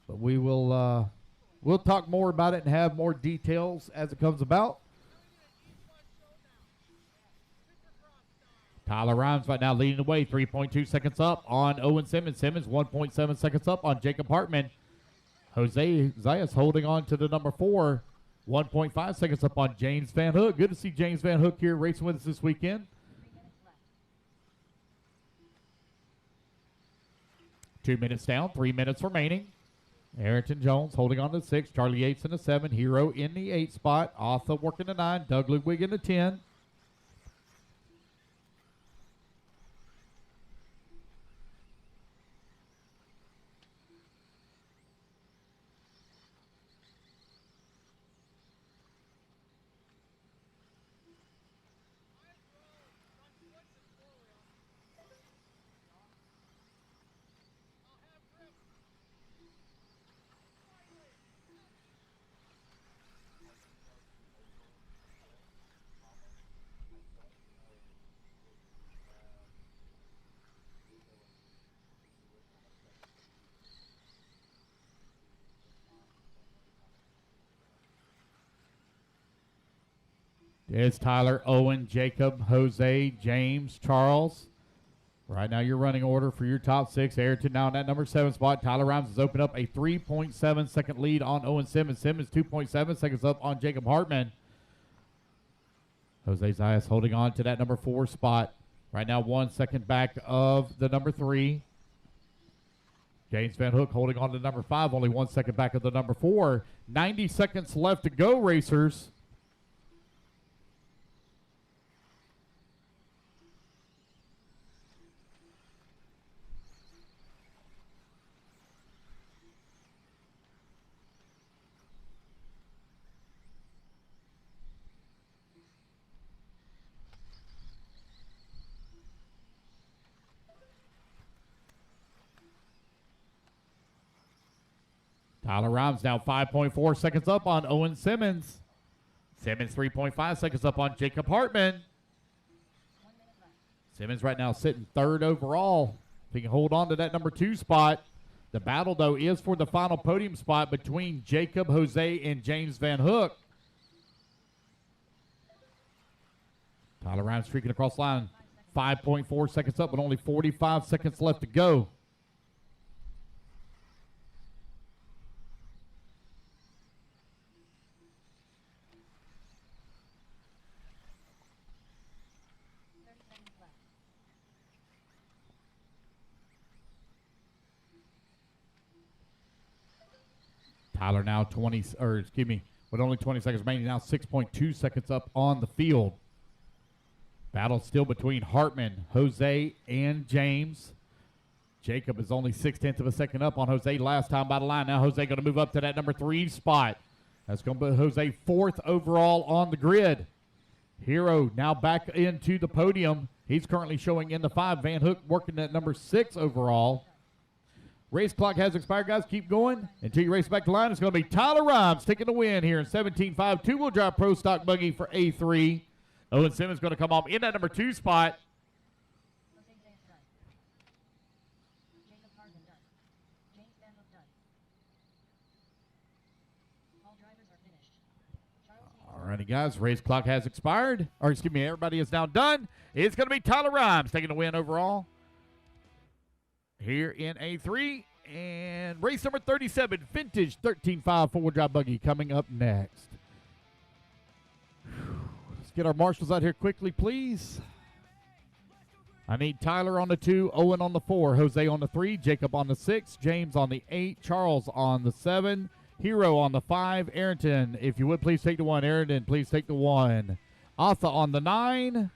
But we will we'll talk more about it and have more details as it comes about. Tyler Rhymes right now leading the way, 3.2 seconds up on Owen Simmons. Simmons 1.7 seconds up on Jacob Hartman. Jose Zayas holding on to the number 4, 1.5 seconds up on James Van Hook. Good to see James Van Hook here racing with us this weekend. 2 minutes down, 3 minutes remaining. Arrington Jones holding on to the 6, Charlie Yates in the 7, Hero in the 8 spot, Arthur working the 9, Doug Ludwig in the 10. It's Tyler, Owen, Jacob, Jose, James, Charles. Right now, your running order for your top 6. Ayrton now in that number 7 spot. Tyler Rhymes has opened up a 3.7 second lead on Owen Simmons. Simmons 2.7 seconds up on Jacob Hartman. Jose Zayas holding on to that number 4 spot. Right now, 1 second back of the number 3. James Van Hook holding on to number 5, only 1 second back of the number 4. 90 seconds left to go, racers. Tyler Rhymes now 5.4 seconds up on Owen Simmons. Simmons 3.5 seconds up on Jacob Hartman. Simmons right now sitting 3rd overall. If he can hold on to that number 2 spot. The battle, though, is for the final podium spot between Jacob, Jose, and James Van Hook. Tyler Rhymes streaking across the line. 5.4 seconds up, but only 45 seconds left to go. Tyler now with only 20 seconds remaining, now 6.2 seconds up on the field. Battle still between Hartman, Jose, and James. Jacob is only 0.6 of a second up on Jose last time by the line. Now Jose going to move up to that number 3 spot. That's going to be Jose 4th overall on the grid. Hero now back into the podium. He's currently showing in the 5. Van Hook working at number 6 overall. Race clock has expired, guys. Keep going until you race back to line. It's going to be Tyler Rhymes taking the win here in 17.5. Two-wheel drive pro stock buggy for A3. Owen Simmons going to come off in that number 2 spot. Jacob Hartman done. James Van Hook done. All drivers are finished. Charles Alrighty, guys. Race clock has expired. Or, excuse me, everybody is now done. It's going to be Tyler Rhymes taking the win overall here in A3. And race number 37, Vintage 13.5 four-wheel drive buggy coming up next. Let's get our marshals out here quickly, please. I need Tyler on the 2, Owen on the 4, Jose on the 3, Jacob on the 6, James on the 8, Charles on the 7, Hero on the 5, Ayrton, if you would, please take the 1. Ayrton, please take the 1. Atha on the 9.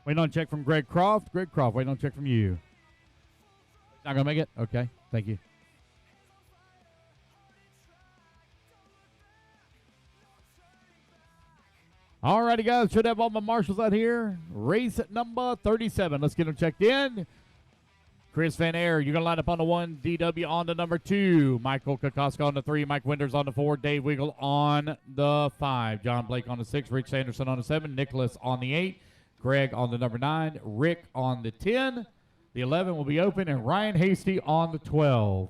Waiting on a check from Greg Croft. Greg Croft, waiting on a check from you. Not going to make it? Okay, thank you. All righty, guys. Should have all my marshals out here. Race at number 37. Let's get them checked in. Chris Van Air, you're going to line up on the 1. DW on the number 2. Michael Kokoska on the 3. Mike Winters on the 4. Dave Wiggle on the 5. John Blake on the 6. Rich Sanderson on the 7. Nicholas on the 8. Greg on the number 9. Rick on the 10. The 11 will be open. And Ryan Hasty on the 12.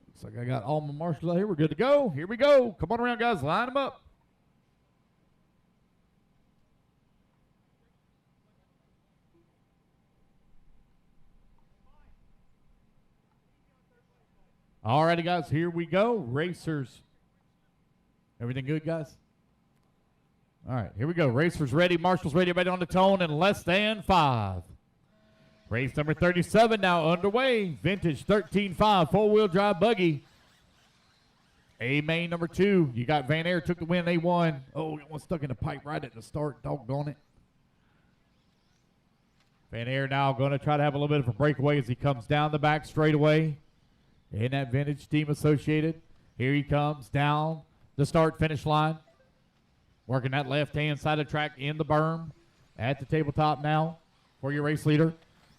Looks like I got all my marshals out here. We're good to go. Here we go. Come on around, guys. Line them up. All righty, guys, here we go. Racers. Everything good, guys? All right, here we go. Racers ready, marshals ready, everybody on the tone in less than 5. Race number 37 now underway. Vintage 13.5 four-wheel drive buggy. A main number 2. You got Van Air took the win, A1. Oh, got one stuck in the pipe right at the start. Doggone it. Van Air now going to try to have a little bit of a breakaway as he comes down the back straightaway in that vintage team associated. Here he comes down the start-finish line. Working that left-hand side of the track in the berm at the tabletop now for your race leader.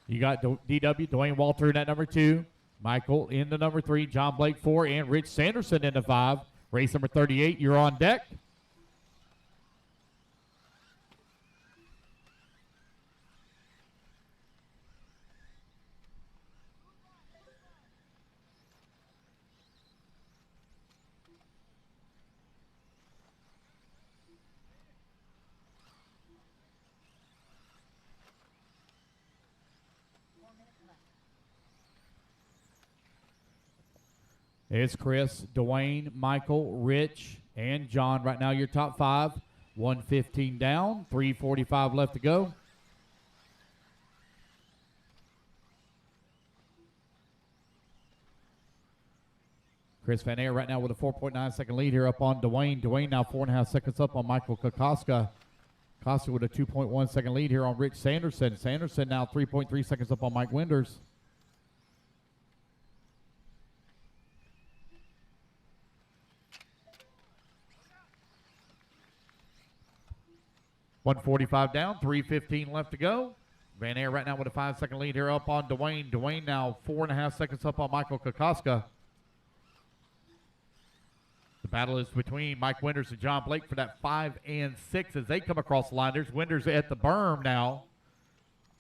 You got DW, Dwayne Walter in that number 2. Michael in the number 3. John Blake 4. And Rich Sanderson in the 5. Race number 38, you're on deck. It's Chris, Dwayne, Michael, Rich, and John. Right now, your top 5. 115 down, 3:45 left to go. Chris Van Air right now with a 4.9 second lead here up on Dwayne. Dwayne now 4.5 seconds up on Michael Kokoska. Kokoska with a 2.1 second lead here on Rich Sanderson. Sanderson now 3.3 seconds up on Mike Winders. 145 down, 3:15 left to go. Van Air right now with a 5-second lead here up on Dwayne. Dwayne now 4.5 seconds up on Michael Kokoska. The battle is between Mike Winders and John Blake for that 5 and 6 as they come across the line. There's Winders at the berm now.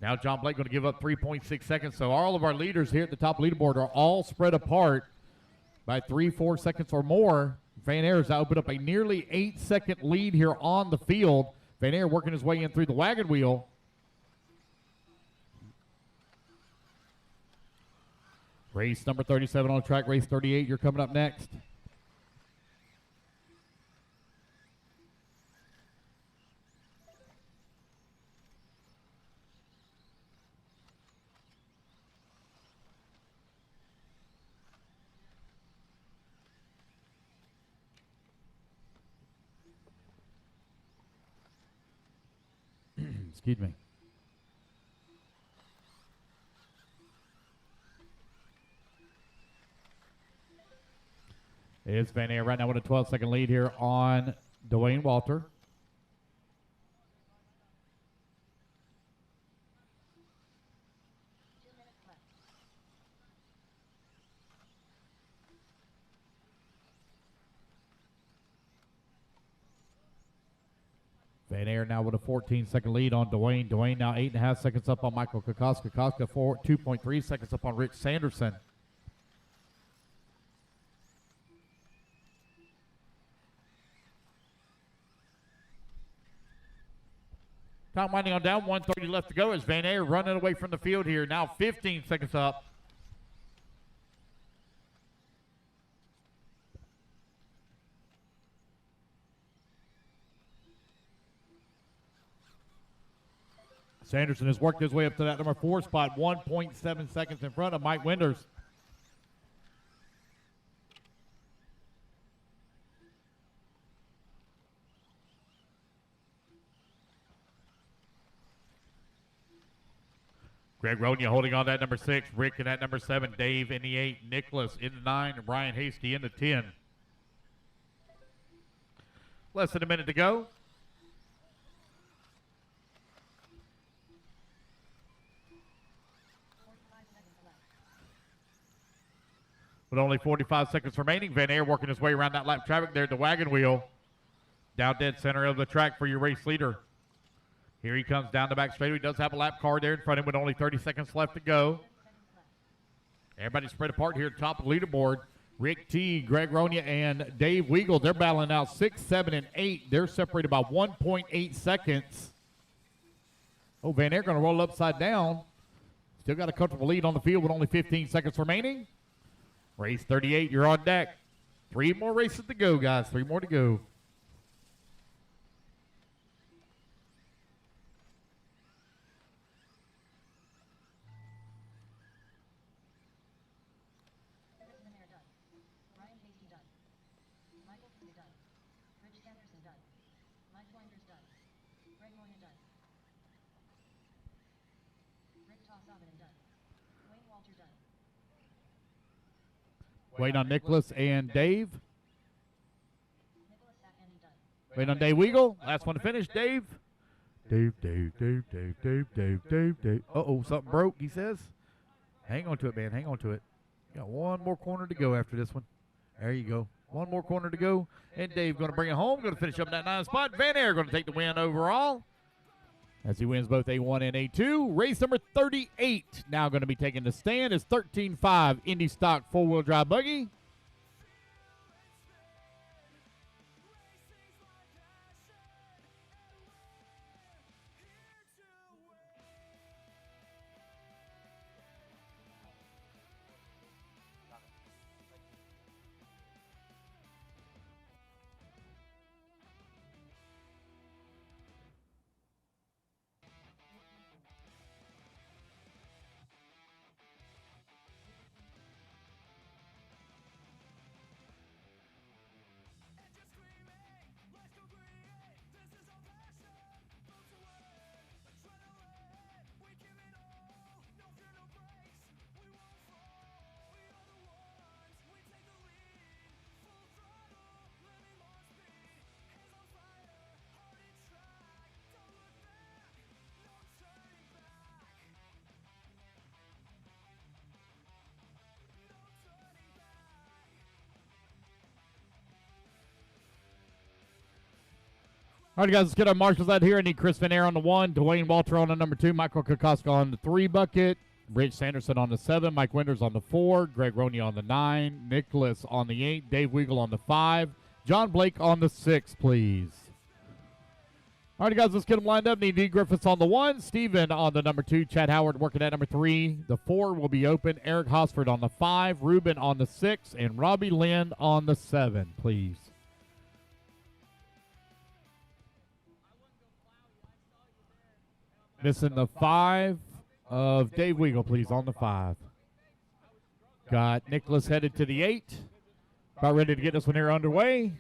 Now John Blake going to give up 3.6 seconds. So all of our leaders here at the top leaderboard are all spread apart by 3-4 seconds or more. Van Air has opened up a nearly 8-second lead here on the field. Van Air working his way in through the wagon wheel. Race number 37 on track. Race 38, you're coming up next. Excuse me. It's Van Air right now with a 12-second lead here on Dwayne Walter. Van Air now with a 14-second lead on Dwayne. Dwayne now 8.5 seconds up on Michael Kokoska. Kokoska 2.3 seconds up on Rich Sanderson. Time winding on down, 1:30 left to go as Van Air running away from the field here. Now 15 seconds up. Sanderson has worked his way up to that number 4 spot, 1.7 seconds in front of Mike Winders. Greg Ronia holding on that number 6, Rick in that number 7, Dave in the 8, Nicholas in the 9, and Brian Hasty in the 10. Less than a minute to go. With only 45 seconds remaining, Van Air working his way around that lap traffic there at the wagon wheel. Down dead center of the track for your race leader. Here he comes down the back straightaway. He does have a lap car there in front of him with only 30 seconds left to go. Everybody spread apart here at the top of the leaderboard. Rick T, Greg Ronia, and Dave Weagle. They're battling out 6, 7, and 8. They're separated by 1.8 seconds. Oh, Van Air going to roll upside down. Still got a comfortable lead on the field with only 15 seconds remaining. Race 38, you're on deck. 3 more races to go, guys. 3 more to go. Savannah done. Ryan Hasty done. Michael Kinsey done. Jconcepts Ons done. Mike Winders done. Greg Rona done. Savannah done. Wayne Walter done. Waiting on Nicholas and Dave. Nicholas Andy done. Waiting on Dave Weagle. Last one to finish, Dave. Dave. Uh-oh, something broke, he says. Hang on to it, man. Hang on to it. Got 1 more corner to go after this one. There you go. 1 more corner to go. And Dave going to bring it home. Going to finish up that 9th spot. Van Air going to take the win overall, as he wins both A1 and A2. Race number 38 now going to be taking the stand is 13.5 Indy Stock 4-wheel drive buggy. All right, guys, let's get our marshals out here. I need Chris Van Air on the 1, Dwayne Walter on the number 2, Michael Kokoska on the 3 bucket, Rich Sanderson on the 7, Mike Winders on the 4, Greg Roney on the 9, Nicholas on the 8, Dave Weagle on the 5, John Blake on the 6, please. All right, guys, let's get them lined up. Need D. Griffiths on the 1, Steven on the number 2, Chad Howard working at number 3. The 4 will be open. Eric Hosford on the 5, Ruben on the 6, and Robbie Lind on the 7, please. Missing the 5 of Dave Weagle, please, on the 5. Got Nicholas headed to the 8. About ready to get this one here underway.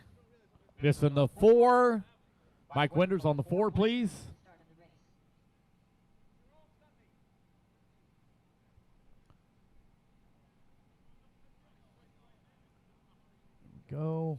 Missing the 4. Mike Winders on the 4, please. Start of the race. Go.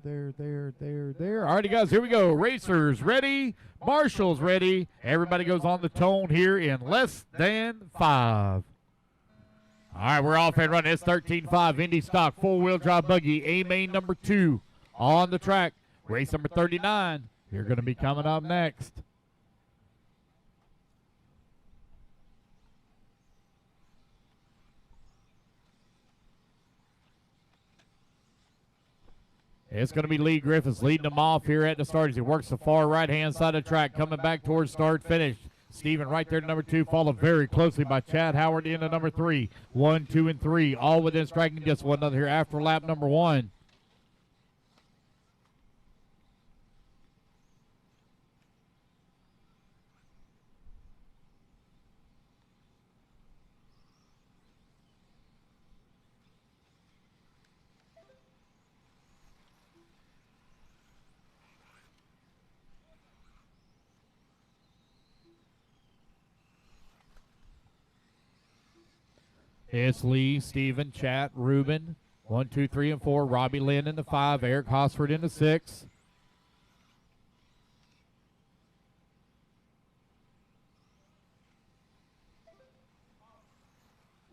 There. All righty, guys, here we go. Racers ready. Marshals ready. Everybody goes on the tone here in less than 5. All right, we're off and running. It's 13.5 Indy Stock 4-wheel drive buggy. A-main number 2 on the track. Race number 39. You're going to be coming up next. It's going to be Lee Griffiths leading them off here at the start as he works the far right-hand side of the track, coming back towards start finish. Steven right there to number 2, followed very closely by Chad Howard into number 3. 1, 2, and 3, all within striking distance one another here after lap number 1. It's Lee, Steven, Chat, Ruben. 1, 2, 3, and 4. Robbie Lynn in the 5. Eric Hosford in the 6.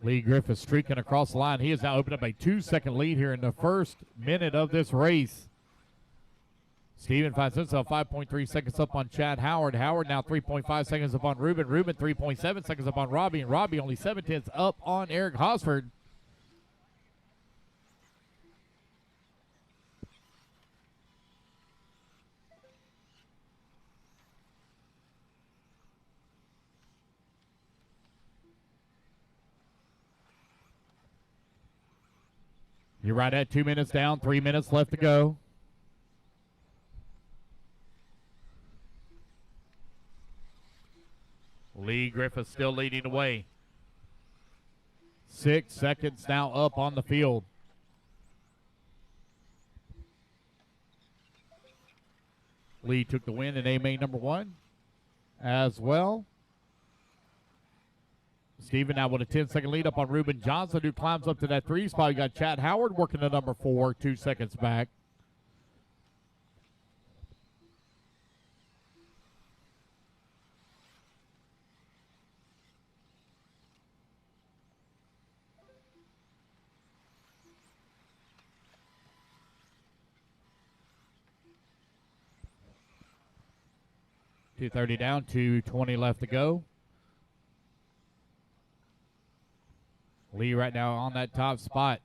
Lee Griffith streaking across the line. He has now opened up a 2-second lead here in the first minute of this race. Steven finds himself 5.3 seconds up on Chad Howard. Howard now 3.5 seconds up on Ruben. Ruben 3.7 seconds up on Robbie. And Robbie only 7/10 up on Eric Hosford. You're right at 2 minutes down, 3 minutes left to go. Lee Griffith still leading the way. 6 seconds now up on the field. Lee took the win in A-Main number 1 as well. Steven now with a 10-second lead up on Ruben Johnson, who climbs up to that 3 spot. You got Chad Howard working the number 4, 2 seconds back. .230 down, 2:20 left to go. Lee right now on that top spot.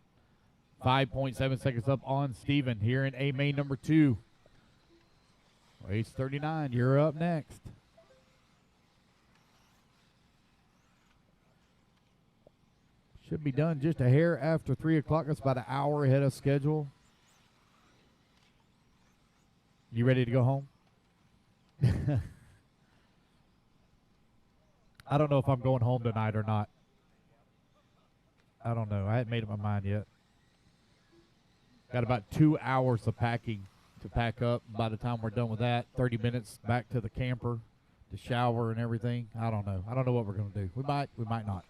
5.7 seconds up on Steven here in A-Main number 2. Race 39, you're up next. Should be done just a hair after 3 o'clock. That's about an hour ahead of schedule. You ready to go home? I don't know if I'm going home tonight or not. I don't know. I hadn't made up my mind yet. Got about 2 hours of packing to pack up. By the time we're done with that, 30 minutes back to the camper to shower and everything. I don't know. I don't know what we're going to do. We might not.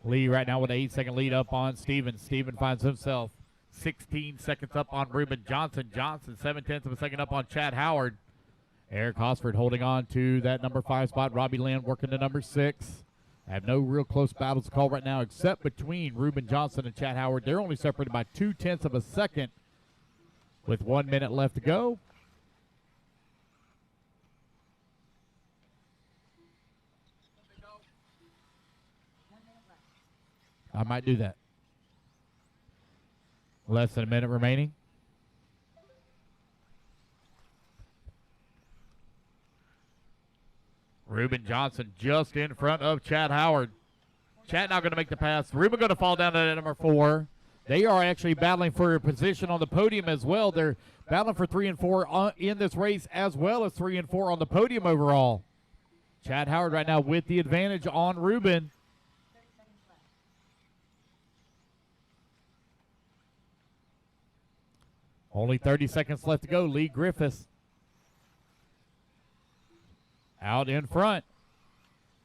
Lee right now with an 8-second lead up on Steven. Steven finds himself 16 seconds up on Ruben Johnson. Johnson 0.7 of a second up on Chad Howard. Eric Hosford holding on to that number 5 spot. Robbie Lynn working the number 6. I have no real close battles to call right now except between Ruben Johnson and Chad Howard. They're only separated by 0.2 of a second with 1 minute left to go. I might do that. Less than a minute remaining. Ruben Johnson just in front of Chad Howard. Chad now going to make the pass. Ruben going to fall down to that number 4. They are actually battling for a position on the podium as well. They're battling for 3 and 4 in this race as well as 3 and 4 on the podium overall. Chad Howard right now with the advantage on Ruben. 30 seconds left. Only 30 seconds left to go. Lee Griffiths out in front.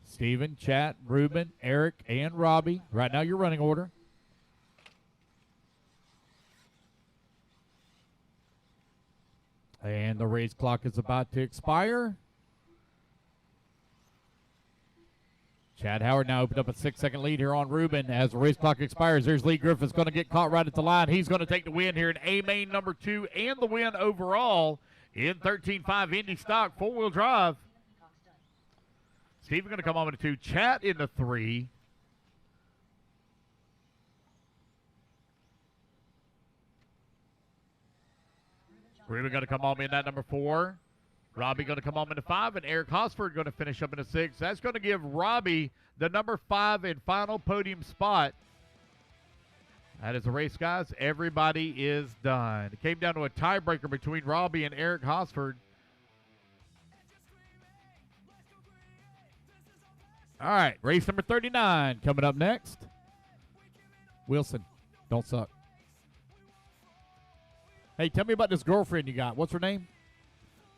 Steven, Chad, Ruben, Eric, and Robbie. Right now your running order. And the race clock is about to expire. Chad Howard now opened up a 6-second lead here on Ruben as the race clock expires. There's Lee Griffiths going to get caught right at the line. He's going to take the win here in A-Main number 2 and the win overall in 13.5 Indy stock 4-wheel drive. Clock's done. Steven going to come on into 2. Chat in the 3. Ruben going to come on in that number 4. Robbie going to come on into 5, and Eric Hosford going to finish up in a 6. That's going to give Robbie the number 5 and final podium spot. That is the race, guys. Everybody is done. It came down to a tiebreaker between Robbie and Eric Hosford. All right, race number 39 coming up next. Wilson, don't suck. Hey, tell me about this girlfriend you got. What's her name?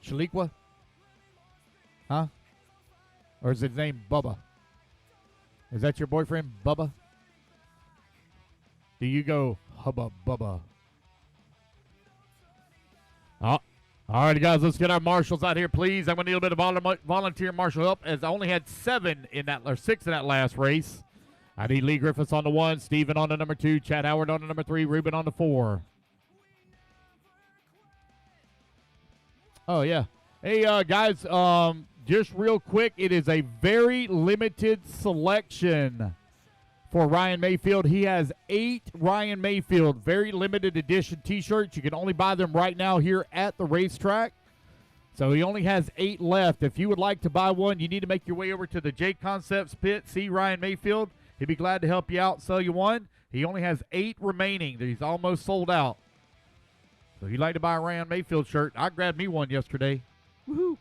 Shaliqua? Huh? Or is his name Bubba? Is that your boyfriend, Bubba? Do you go hubba bubba? Oh, all right, guys, let's get our marshals out here, please. I'm going to need a little bit of volunteer marshal help as I only had 7 in that, or 6 in that last race. I need Lee Griffiths on the 1, Steven on the number 2, Chad Howard on the number 3, Ruben on the 4. Oh, yeah. Hey, guys, just real quick, it is a very limited selection for Ryan Mayfield. He has 8 Ryan Mayfield very limited edition T-shirts. You can only buy them right now here at the racetrack. So he only has 8 left. If you would like to buy one, you need to make your way over to the Jconcepts pit, see Ryan Mayfield. He'd be glad to help you out, sell you one. He only has 8 remaining. He's almost sold out. So if you'd like to buy a Ryan Mayfield shirt, I grabbed me one yesterday. Woohoo.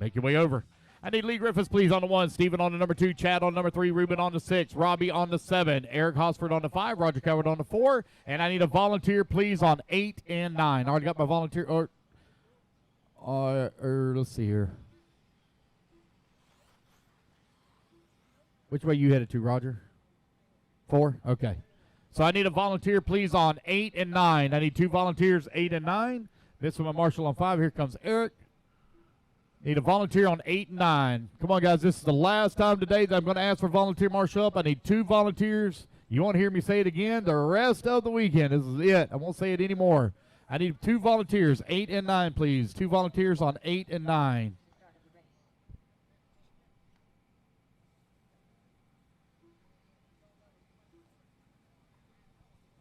Make your way over. I need Lee Griffiths, please, on the 1. Steven on the number 2. Chad on number 3. Ruben on the 6. Robbie on the 7. Eric Hosford on the 5. Roger Coward on the 4. And I need a volunteer, please, on 8 and 9. I already got my volunteer. Let's see here. Which way you headed to, Roger? 4? Okay. So I need a volunteer, please, on 8 and 9. I need 2 volunteers, 8 and 9. This one, my Marshall on 5. Here comes Eric. Need a volunteer on 8 and 9. Come on, guys. This is the last time today that I'm going to ask for volunteer marshal up. I need 2 volunteers. You want to hear me say it again? The rest of the weekend. This is it. I won't say it anymore. I need 2 volunteers, 8 and 9, please. 2 volunteers on 8 and 9.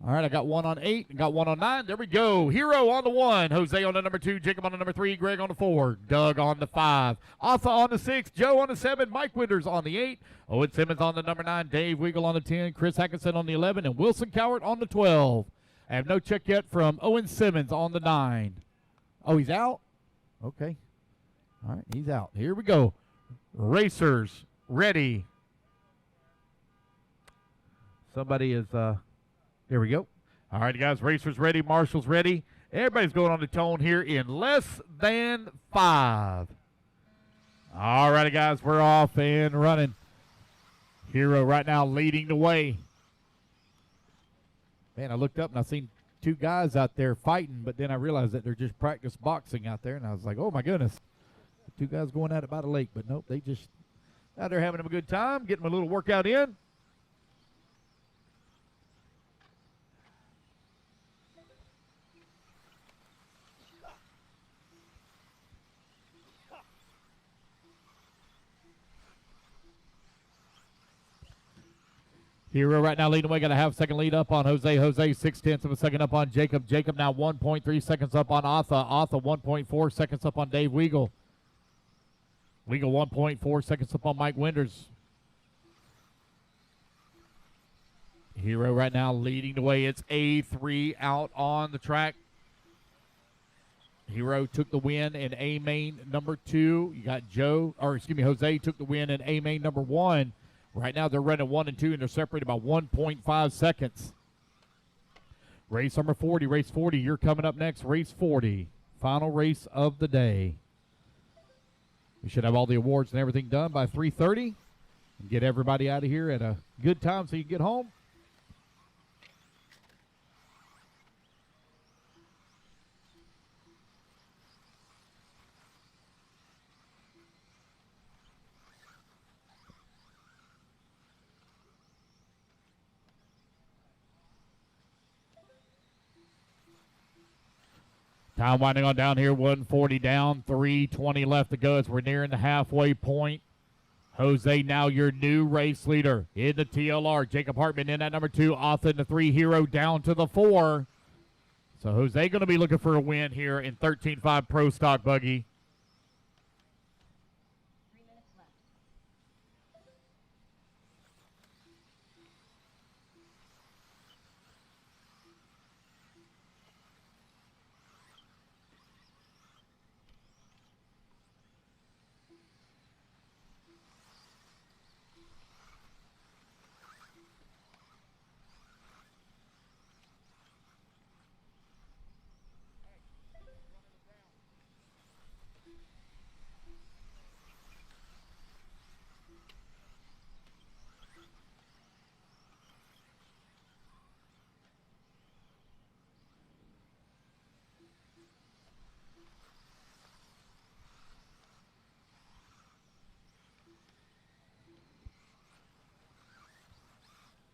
All right, I got 1 on 8 and got 1 on 9. There we go. Hero on the 1. Jose on the number 2. Jacob on the number 3. Greg on the 4. Doug on the 5. Arthur on the 6. Joe on the 7. Mike Winters on the 8. Owen Simmons on the number 9. Dave Weagle on the 10. Chris Hackinson on the 11. And Wilson Cowart on the 12. I have no check yet from Owen Simmons on the 9. Oh, he's out? Okay. All right, he's out. Here we go. Racers ready. Somebody is... There we go. All right, guys, racers ready, marshals ready. Everybody's going on the tone here in less than 5. All righty, guys, we're off and running. Hero right now leading the way. Man, I looked up and I seen 2 guys out there fighting, but then I realized that they're just practice boxing out there, and I was like, oh, my goodness. 2 guys going at it by the lake, but nope, they just out there having a good time, getting a little workout in. Hero right now leading away. Got a half-second lead up on Jose. Jose 0.6 of a second up on Jacob. Jacob now 1.3 seconds up on Arthur. Arthur 1.4 seconds up on Dave Weagle. Weagle 1.4 seconds up on Mike Winters. Hero right now leading the way. It's A3 out on the track. Hero took the win in A main number 2. You got Jose took the win in A main number 1. Right now they're running 1 and 2, and they're separated by 1.5 seconds. Race number 40, race 40. You're coming up next, race 40. Final race of the day. We should have all the awards and everything done by 3:30 and get everybody out of here at a good time so you can get home. Time winding on down here, 140 down, 3:20 left to go as we're nearing the halfway point. Jose now your new race leader in the TLR. Jacob Hartman in at number 2, Arthur in the 3, Hero down to the 4. So Jose going to be looking for a win here in 13.5 Pro Stock Buggy. 3 minutes left.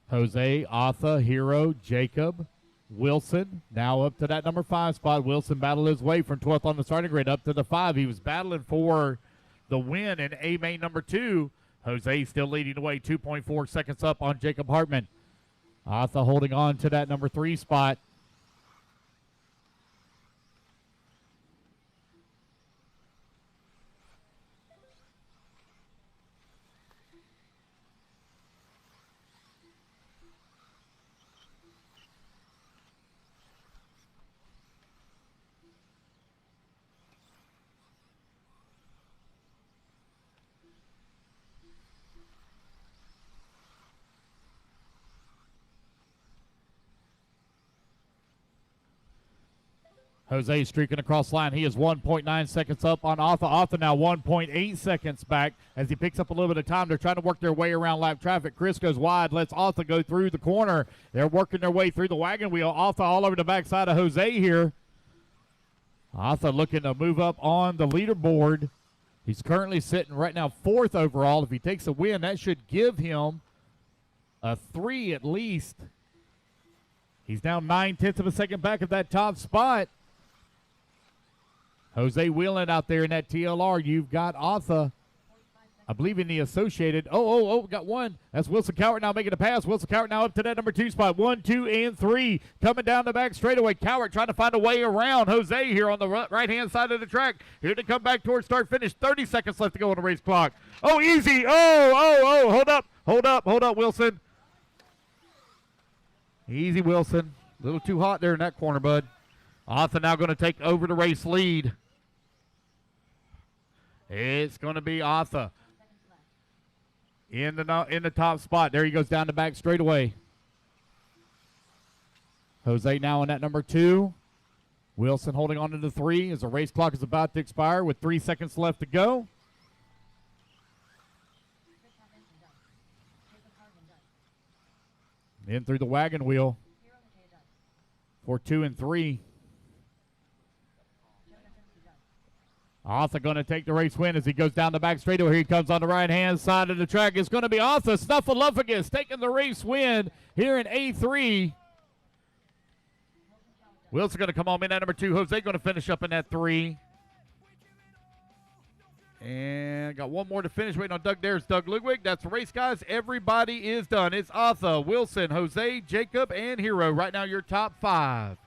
Jose, Arthur, Hero, Jacob, Wilson, now up to that number 5 spot. Wilson battled his way from 12th on the starting grid up to the 5. He was battling for the win in A main number 2. Jose still leading the way, 2.4 seconds up on Jacob Hartman. Arthur holding on to that number 3 spot. Jose streaking across line. He is 1.9 seconds up on Arthur. Arthur now 1.8 seconds back as he picks up a little bit of time. They're trying to work their way around lap traffic. Chris goes wide, lets Arthur go through the corner. They're working their way through the wagon wheel. Arthur all over the backside of Jose here. Arthur looking to move up on the leaderboard. He's currently sitting right now 4th overall. If he takes a win, that should give him a 3 at least. He's now 9/10 of a second back of that top spot. Jose wheeling out there in that TLR. You've got Arthur, I believe, in the associated. Got one. That's Wilson Cowart now making a pass. Wilson Cowart now up to that number 2 spot. 1, 2, and 3. Coming down the back straightaway. Cowart trying to find a way around Jose here on the right-hand side of the track. Here to come back towards start finish. 30 seconds left to go on the race clock. Oh, easy. Hold up, Wilson. Easy, Wilson. A little too hot there in that corner, bud. Arthur now going to take over the race lead. It's going to be Arthur in the top spot. There he goes down the back straightaway. Jose now in that number 2. Wilson holding on to the 3 as the race clock is about to expire with 3 seconds left to go. In through the wagon wheel for 2 and 3. Arthur going to take the race win as he goes down the back straightaway. Here he comes on the right-hand side of the track. It's going to be Arthur Snuffleupagus taking the race win here in A3. Wilson going to come on in at number 2. Jose going to finish up in that 3. And got one more to finish. Waiting on Doug. There's Doug Ludwig. That's the race, guys. Everybody is done. It's Arthur, Wilson, Jose, Jacob, and Hero. Right now, your top 5.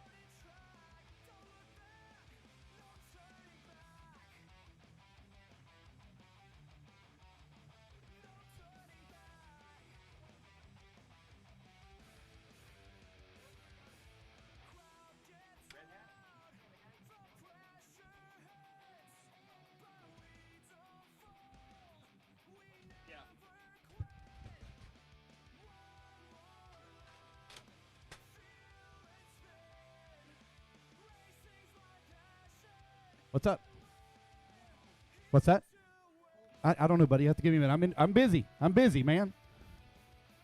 What's up? What's that? I don't know, buddy. You have to give me a minute. I'm busy. I'm busy, man.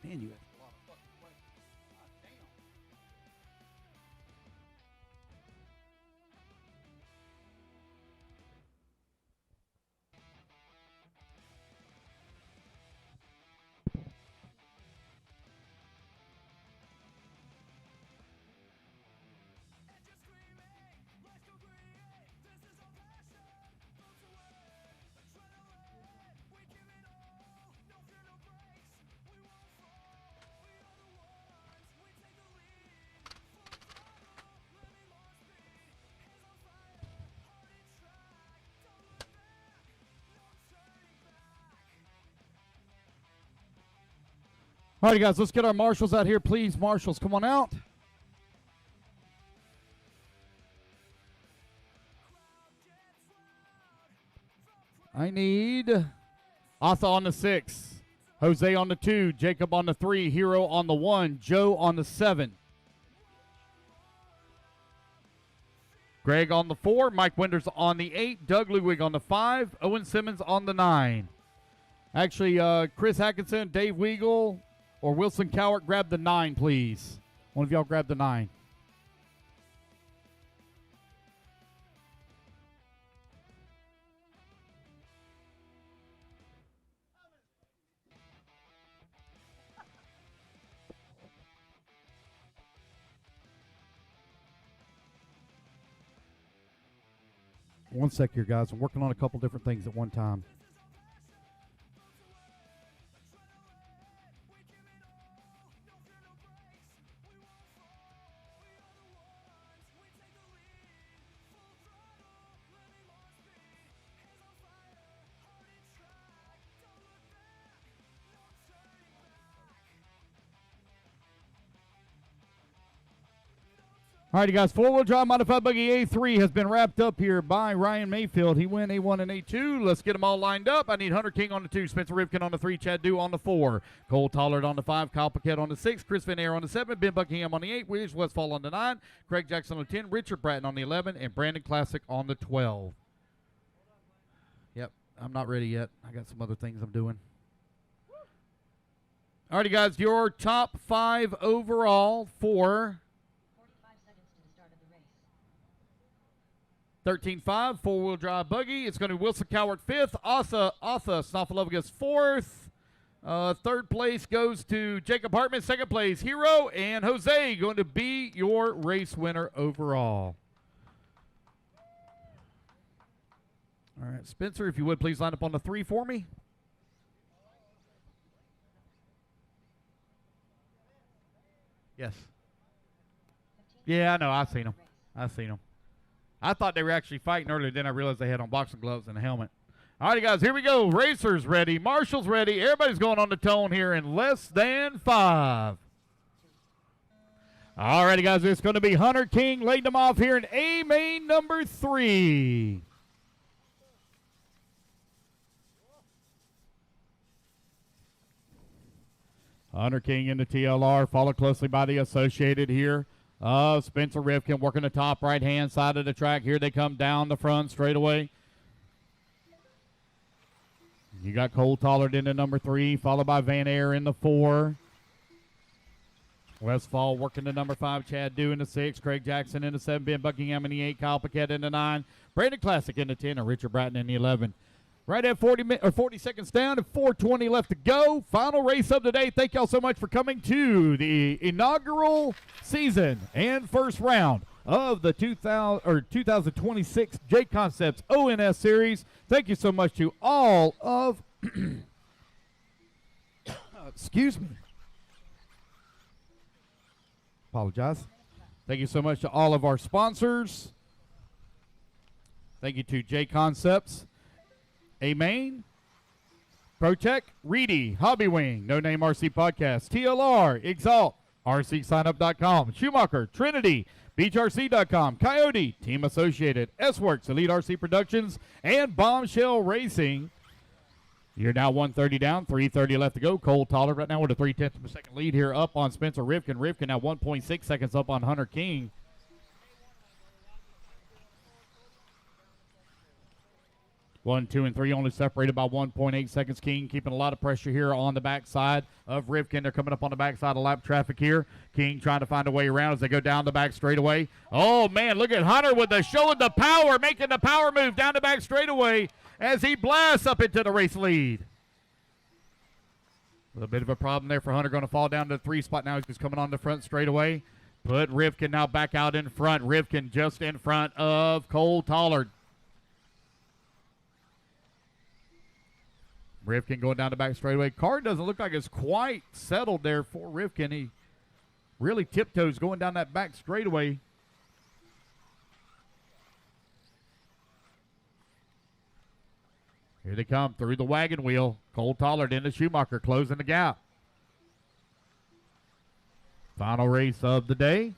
Man, you. All right, guys, let's get our marshals out here, please. Marshals, come on out. I need Arthur on the 6, Jose on the 2, Jacob on the 3, Hero on the 1, Joe on the 7. Greg on the 4, Mike Winters on the 8, Doug Ludwig on the 5, Owen Simmons on the 9. Actually, Chris Hackinson, Dave Weagle, or Wilson Cowart, grab the 9, please. One of y'all grab the 9. One sec here, guys. I'm working on a couple different things at one time. All All righty, guys. Four-wheel drive modified buggy A3 has been wrapped up here by Ryan Mayfield. He went A1 and A2. Let's get them all lined up. I need Hunter King on the 2, Spencer Rivkin on the 3, Chad Dew on the 4, Cole Tollard on the 5, Kyle Paquette on the 6, Chris Van Air on the 7, Ben Buckingham on the 8, Williams Westfall on the 9, Craig Jackson on the 10, Richard Bratton on the 11, and Brandon Classic on the 12. Yep, I'm not ready yet. I got some other things I'm doing. All righty, guys. Your top 5 overall for 45 seconds to the start of the race. 13.5, four-wheel drive buggy. It's going to be Wilson Cowart 5th, Asa Snoffalovigus 4th. Third place goes to Jacob Hartman. Second place, Hero, and Jose going to be your race winner overall. All right, Spencer, if you would please line up on the 3 for me. Yes. Yeah, I know. I've seen them. I've seen them. I thought they were actually fighting earlier. Then I realized they had on boxing gloves and a helmet. All righty, guys. Here we go. Racers ready. Marshall's ready. Everybody's going on the tone here in less than 5. All righty, guys. It's going to be Hunter King leading them off here in A main number 3. Hunter King in the TLR, followed closely by the Associated here. Spencer Rivkin working the top right-hand side of the track. Here they come down the front straightaway. You got Cole Tollard in the number 3, followed by Van Air in the 4. Westfall working the number 5, Chad Dew in the 6, Craig Jackson in the 7, Ben Buckingham in the 8, Kyle Paquette in the 9, Brandon Classic in the 10, and Richard Bratton in the 11. Right at 40 seconds down and 4:20 left to go. Final race of the day. Thank y'all so much for coming to the inaugural season and first round of the 2026 Jconcepts ONS series. Thank you so much to all of excuse me. Apologize. Thank you so much to all of our sponsors. Thank you to Jconcepts, A-Main, ProTech, Reedy, Hobby Wing, No Name RC Podcast, TLR, Exalt, RCSignup.com, Schumacher, Trinity, BeachRC.com, Coyote, Team Associated, S-Works, Elite RC Productions, and Bombshell Racing. You're now 130 down, 3:30 left to go. Cole Tollard right now with a 0.3 of a second lead here up on Spencer Rivkin. Rivkin now 1.6 seconds up on Hunter King. 1, 2, and 3 only separated by 1.8 seconds. King keeping a lot of pressure here on the backside of Rivkin. They're coming up on the backside of lap traffic here. King trying to find a way around as they go down the back straightaway. Oh, man, look at Hunter with the showing the power, making the power move down the back straightaway as he blasts up into the race lead. A little bit of a problem there for Hunter, going to fall down to the 3 spot now. He's coming on the front straightaway. Put Rivkin now back out in front. Rivkin just in front of Cole Tollard. Rivkin going down the back straightaway. Car doesn't look like it's quite settled there for Rivkin. He really tiptoes going down that back straightaway. Here they come through the wagon wheel. Cole Tollard into Schumacher, closing the gap. Final race of the day.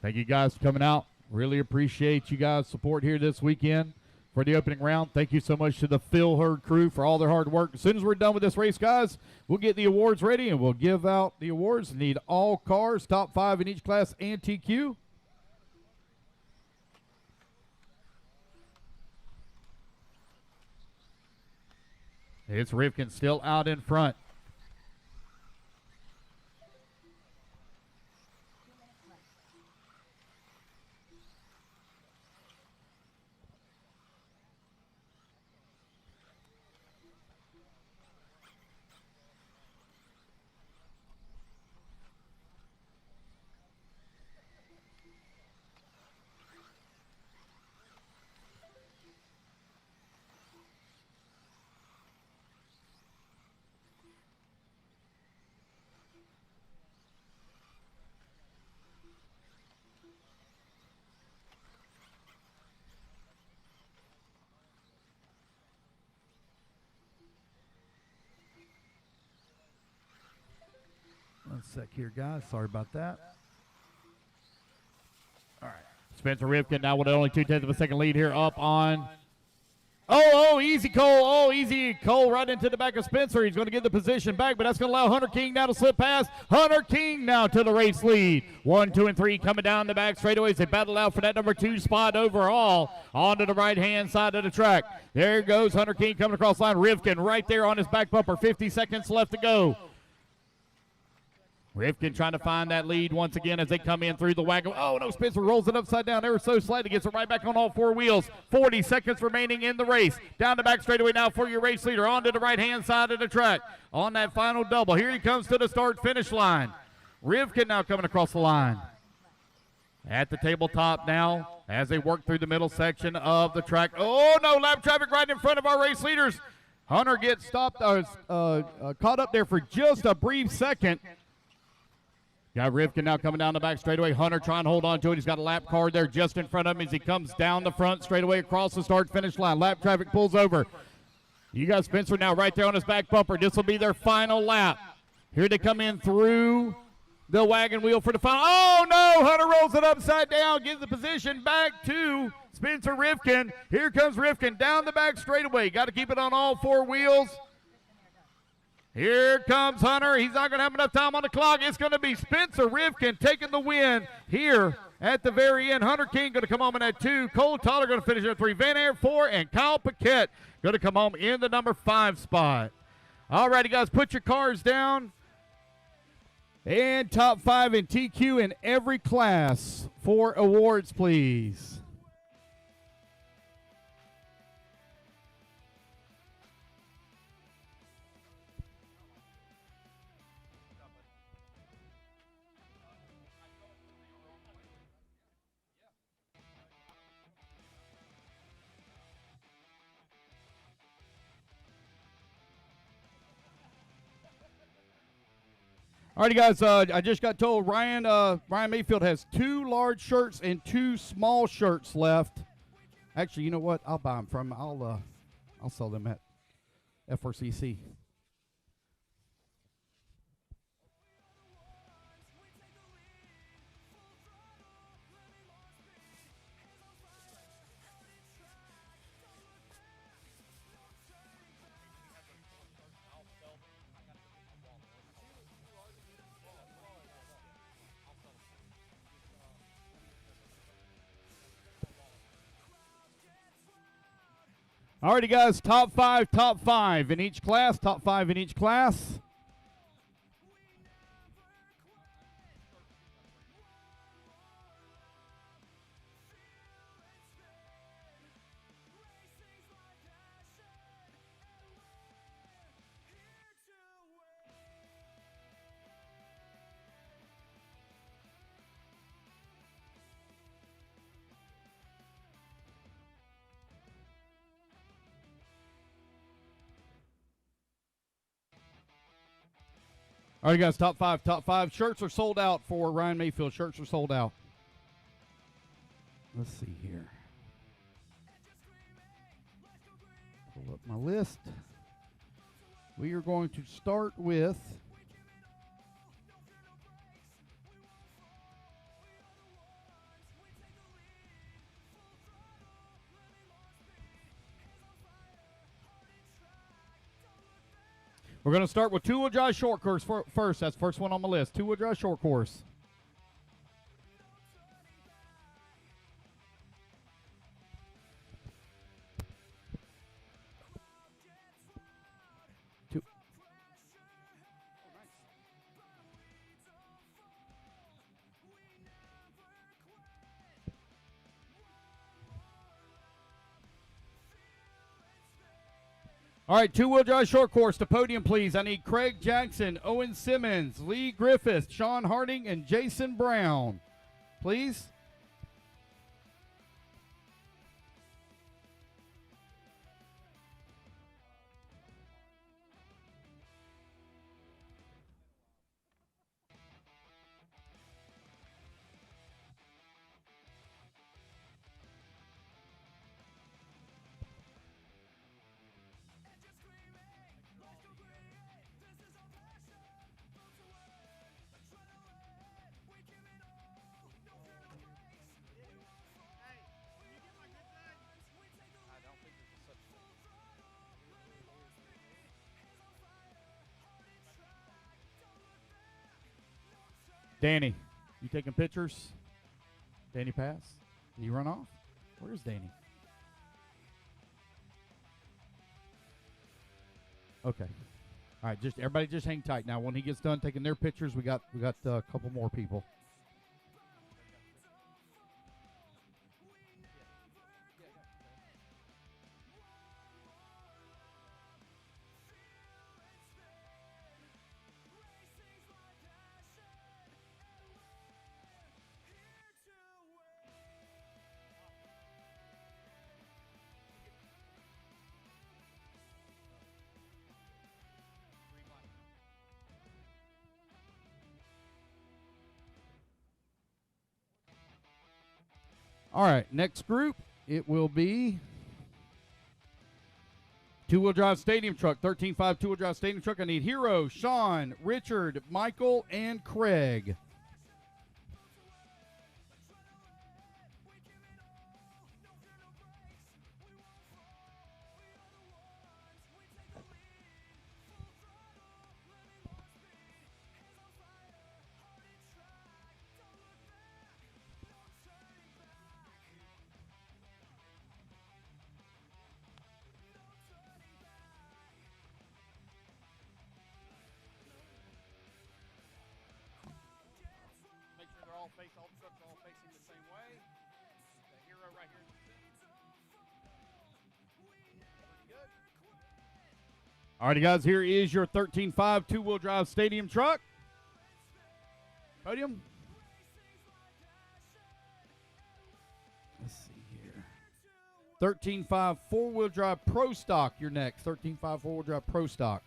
Thank you guys for coming out. Really appreciate you guys' support here this weekend for the opening round. Thank you so much to the Phil Hurd crew for all their hard work. As soon as we're done with this race, guys, we'll get the awards ready and we'll give out the awards. Need all cars, top 5 in each class and TQ. It's Rivkin still out in front. One sec here, guys. Sorry about that. Spencer Rivkin now with only 2/10 of a second lead here up on. Oh, easy, Cole. Oh, easy, Cole, right into the back of Spencer. He's going to get the position back, but that's going to allow Hunter King now to slip past. Hunter King now to the race lead. 1, 2, and 3 coming down the back straightaways. They battle out for that number 2 spot overall onto the right-hand side of the track. There goes Hunter King coming across the line. Rivkin right there on his back bumper. 50 seconds left to go. Rivkin trying to find that lead once again as they come in through the wagon. Oh, no, Spencer rolls it upside down ever so slightly. Gets it right back on all 4 wheels. 40 seconds remaining in the race. Down the back straightaway now for your race leader. On to the right-hand side of the track. On that final double. Here he comes to the start-finish line. Rivkin now coming across the line. At the tabletop now as they work through the middle section of the track. Oh, no, lap traffic right in front of our race leaders. Hunter gets stopped, caught up there for just a brief second. Got Rivkin now coming down the back straightaway. Hunter trying to hold on to it. He's got a lap car there just in front of him as he comes down the front straightaway across the start-finish line. Lap traffic pulls over. You got Spencer now right there on his back bumper. This will be their final lap. Here they come in through the wagon wheel for the final. Oh, no! Hunter rolls it upside down. Gives the position back to Spencer Rivkin. Here comes Rivkin down the back straightaway. Got to keep it on all 4 wheels. Here comes Hunter. He's not going to have enough time on the clock. It's going to be Spencer Rivkin taking the win here at the very end. Hunter King going to come home in at 2. Cole Toller going to finish at 3. Van Aert 4. And Kyle Paquette going to come home in the number 5 spot. All righty, guys, put your cars down. And top 5 in TQ in every class for awards, please. All righty, guys, I just got told Ryan Mayfield has 2 large shirts and 2 small shirts left. Actually, you know what? I'll buy them from him. I'll sell them at F4CC. All righty, guys, top 5 in each class, top 5 in each class. All right, guys, top 5. Shirts are sold out for Ryan Mayfield. Shirts are sold out. Let's see here. Pull up my list. We are going to start with We're going to start with two-wheel drive short course first. That's the first one on my list. Two-wheel drive short course. All right, two-wheel drive short course to podium, please. I need Craig Jackson, Owen Simmons, Lee Griffith, Sean Harding, and Jason Brown. Please. Danny, you taking pictures? Danny pass? Did he run off? Where's Danny? Okay. All right, just everybody just hang tight now. When he gets done taking their pictures, we got a couple more people. All right, next group, it will be two-wheel drive stadium truck, 13.5 two-wheel drive stadium truck. I need Hero, Sean, Richard, Michael, and Craig. All the trucks are all facing the same way. The Hero right here in the center. Pretty good. All righty, guys, here is your 13.5 two-wheel drive stadium truck. Podium. Let's see here. 13.5 four-wheel drive Pro Stock, your next. 13.5 four-wheel drive Pro Stock.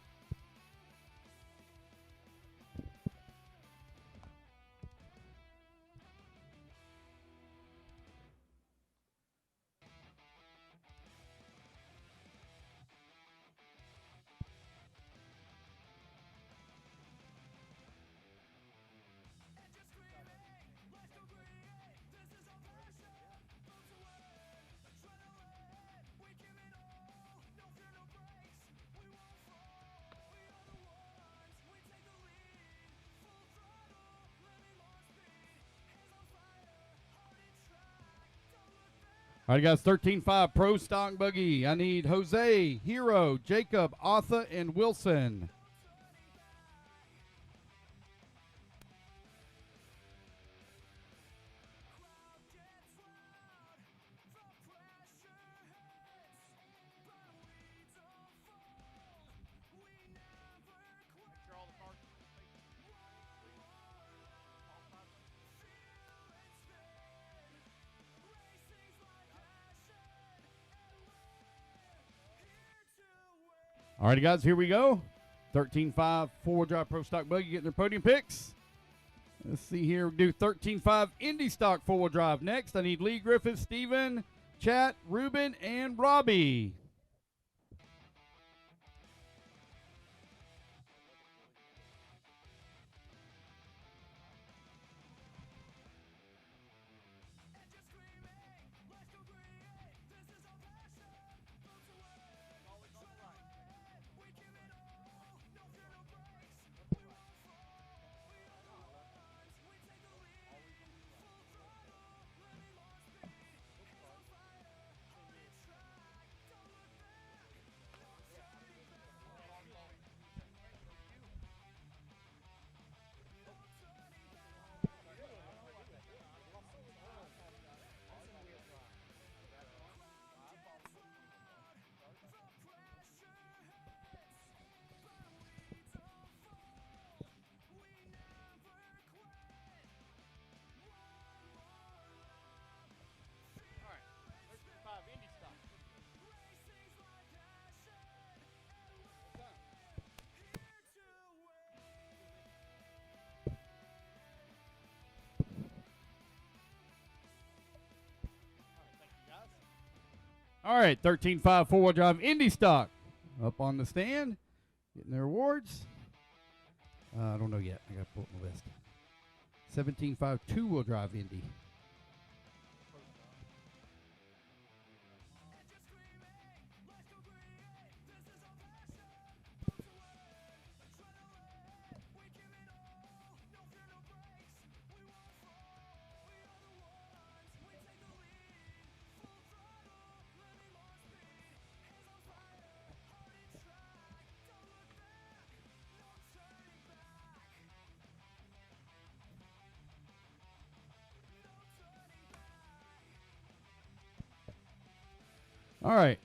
All right, guys, 13.5 Pro Stock Buggy. I need Jose, Hero, Jacob, Arthur, and Wilson. All righty, guys, here we go. 13.5 four-wheel drive Pro Stock Buggy getting their podium picks. Let's see here. We'll do 13.5 Indy Stock four-wheel drive next. I need Lee Griffith, Steven, Chat, Ruben, and Robbie. All right, 13.5 four-wheel drive Indy Stock up on the stand, getting their awards. I don't know yet. I got to pull up my list. 17.5 two-wheel drive Indy. All right.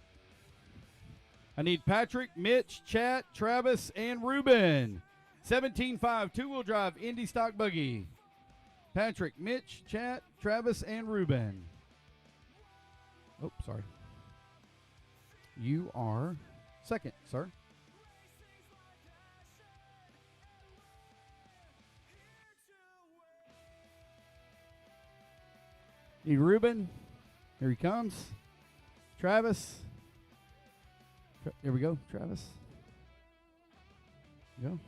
I need Patrick, Mitch, Chat, Travis, and Ruben. 17.5 two-wheel drive Indy stock buggy. Patrick, Mitch, Chat, Travis, and Ruben. Oh, sorry. You are second, sir. Need Ruben. Here he comes. Travis. Here we go, Travis. Go.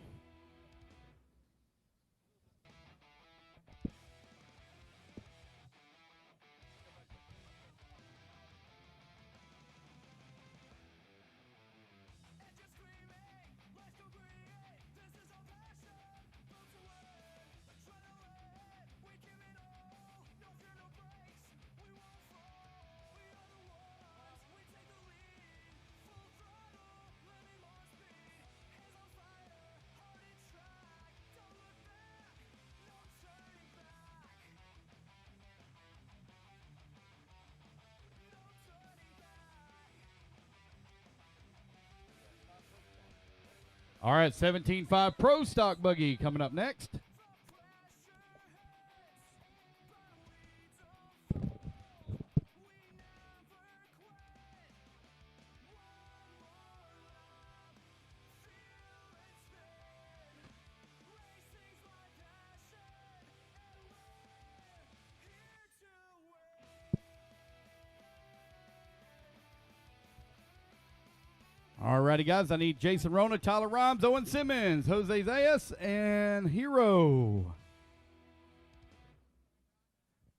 All right, 17.5 Pro Stock Buggy coming up next. Alrighty, guys. I need Jason Rona, Tyler Rhymes, Owen Simmons, Jose Zayas, and Hero.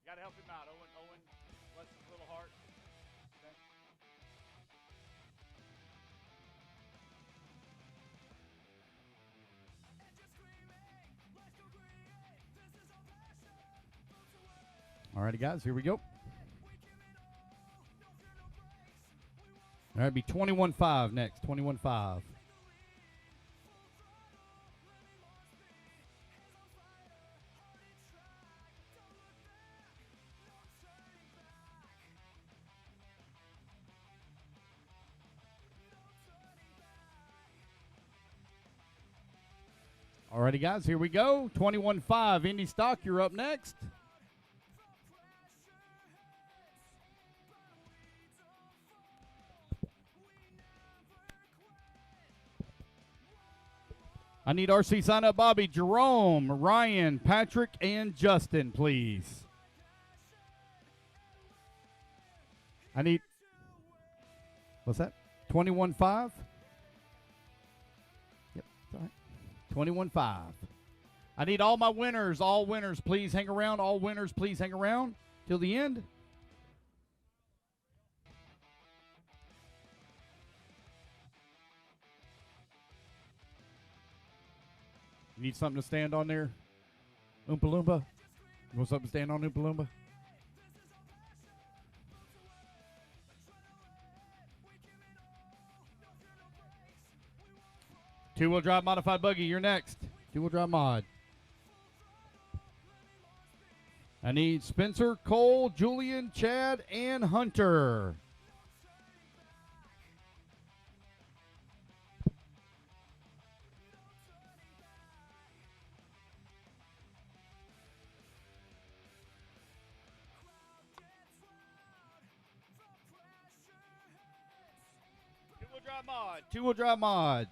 Got to help him out, Owen. Owen, bless his little heart. Okay. Alrighty, guys. Here we go. All right, be 21.5 next. 21.5. Alrighty, guys, here we go. 21.5 Indy stock. You're up next. I need RC sign up Bobby, Jerome, Ryan, Patrick, and Justin, please. I need, what's that? 21.5? Yep, all right. 21.5. I need all my winners, please hang around. All winners, please hang around till the end. You need something to stand on there? Oompa Loompa? You want something to stand on, Oompa Loompa? Two-wheel drive modified buggy, you're next. Two-wheel drive mod. I need Spencer, Cole, Julian, Chad, and Hunter. Two-wheel drive mod.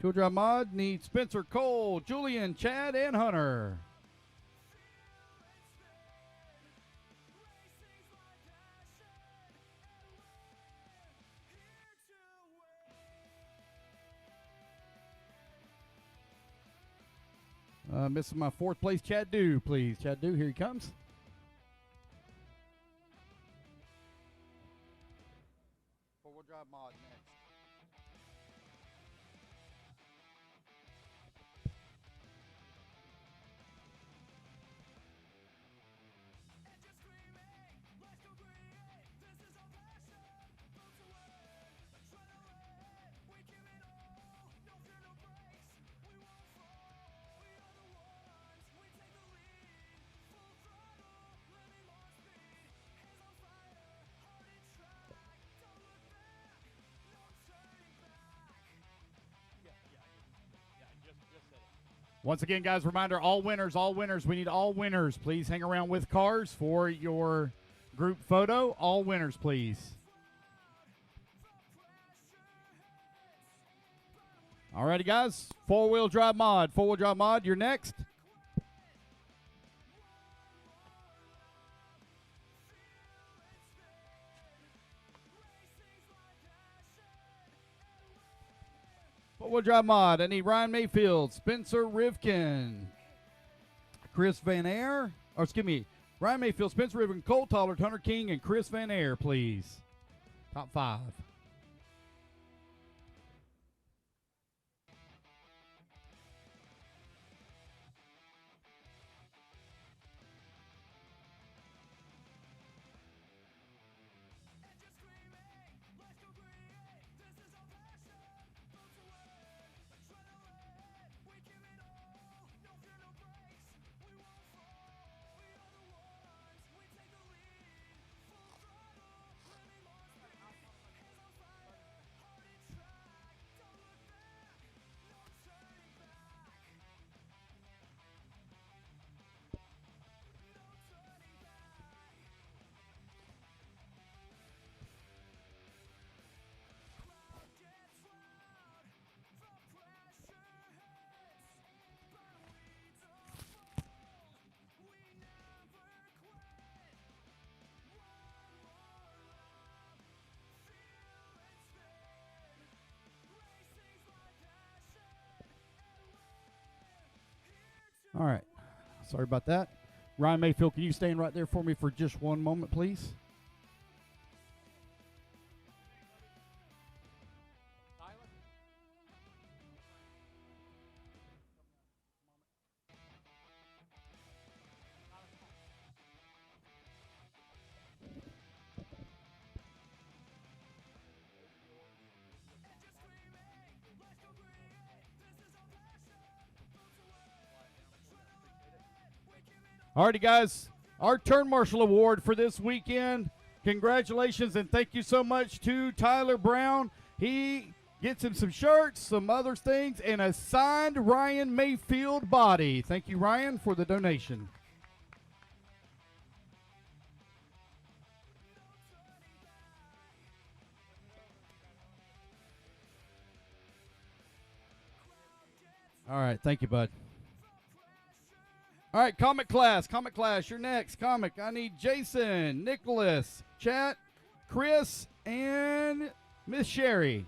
Two-wheel drive mod needs Spencer, Cole, Julian, Chad, and Hunter. Missing my fourth place, Chad Do, please. Chad Do, here he comes. Four-wheel drive mod next. Once again, guys, reminder, all winners, all winners. We need all winners. Please hang around with cars for your group photo. All winners, please. Alrighty, guys. Four-wheel drive mod. Four-wheel drive mod, you're next. Four-wheel drive mod. I need Ryan Mayfield, Spencer Rivkin, Chris Van Air. Or excuse me, Ryan Mayfield, Spencer Rivkin, Cole Tollard, Hunter King, and Chris Van Air, please. Top 5. All right. Sorry about that. Ryan Mayfield, can you stand right there for me for just one moment, please? Alrighty, guys, our Turn Marshal Award for this weekend. Congratulations and thank you so much to Tyler Brown. He gets him some shirts, some other things, and a signed Ryan Mayfield body. Thank you, Ryan, for the donation. All right, thank you, bud. All right, Comic Class, you're next. Comic, I need Jason, Nicholas, Chat, Chris, and Miss Sherry.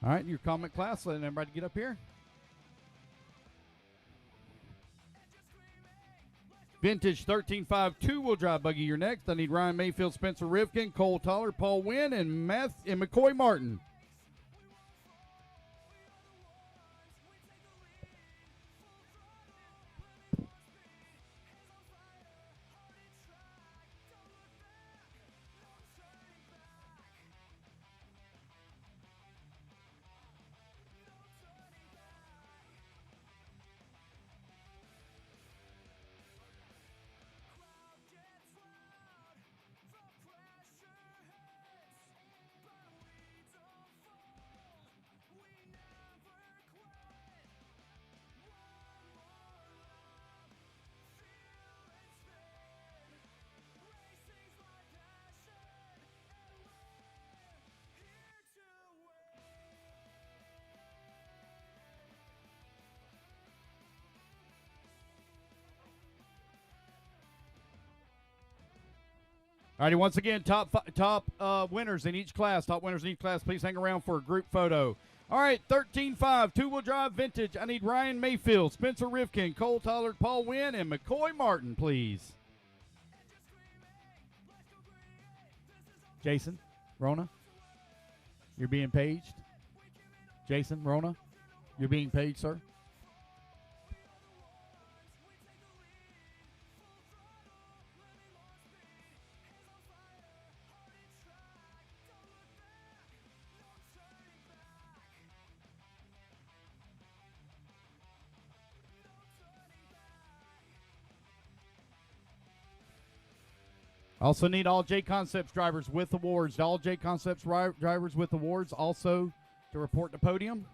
All right, your Comic Class, letting everybody get up here. Vintage 13.5 two-wheel drive buggy, you're next. I need Ryan Mayfield, Spencer Rivkin, Cole Toller, Paul Wynn, and McCoy Martin. All righty, once again, top winners in each class. Top winners in each class, please hang around for a group photo. All right, 13.5 two-wheel drive vintage. I need Ryan Mayfield, Spencer Rivkin, Cole Tollard, Paul Wynn, and McCoy Martin, please. Jason, Rona, you're being paged. Jason, Rona, you're being paged, sir. Also need all Jconcepts drivers with awards. All Jconcepts drivers with awards also to report to podium.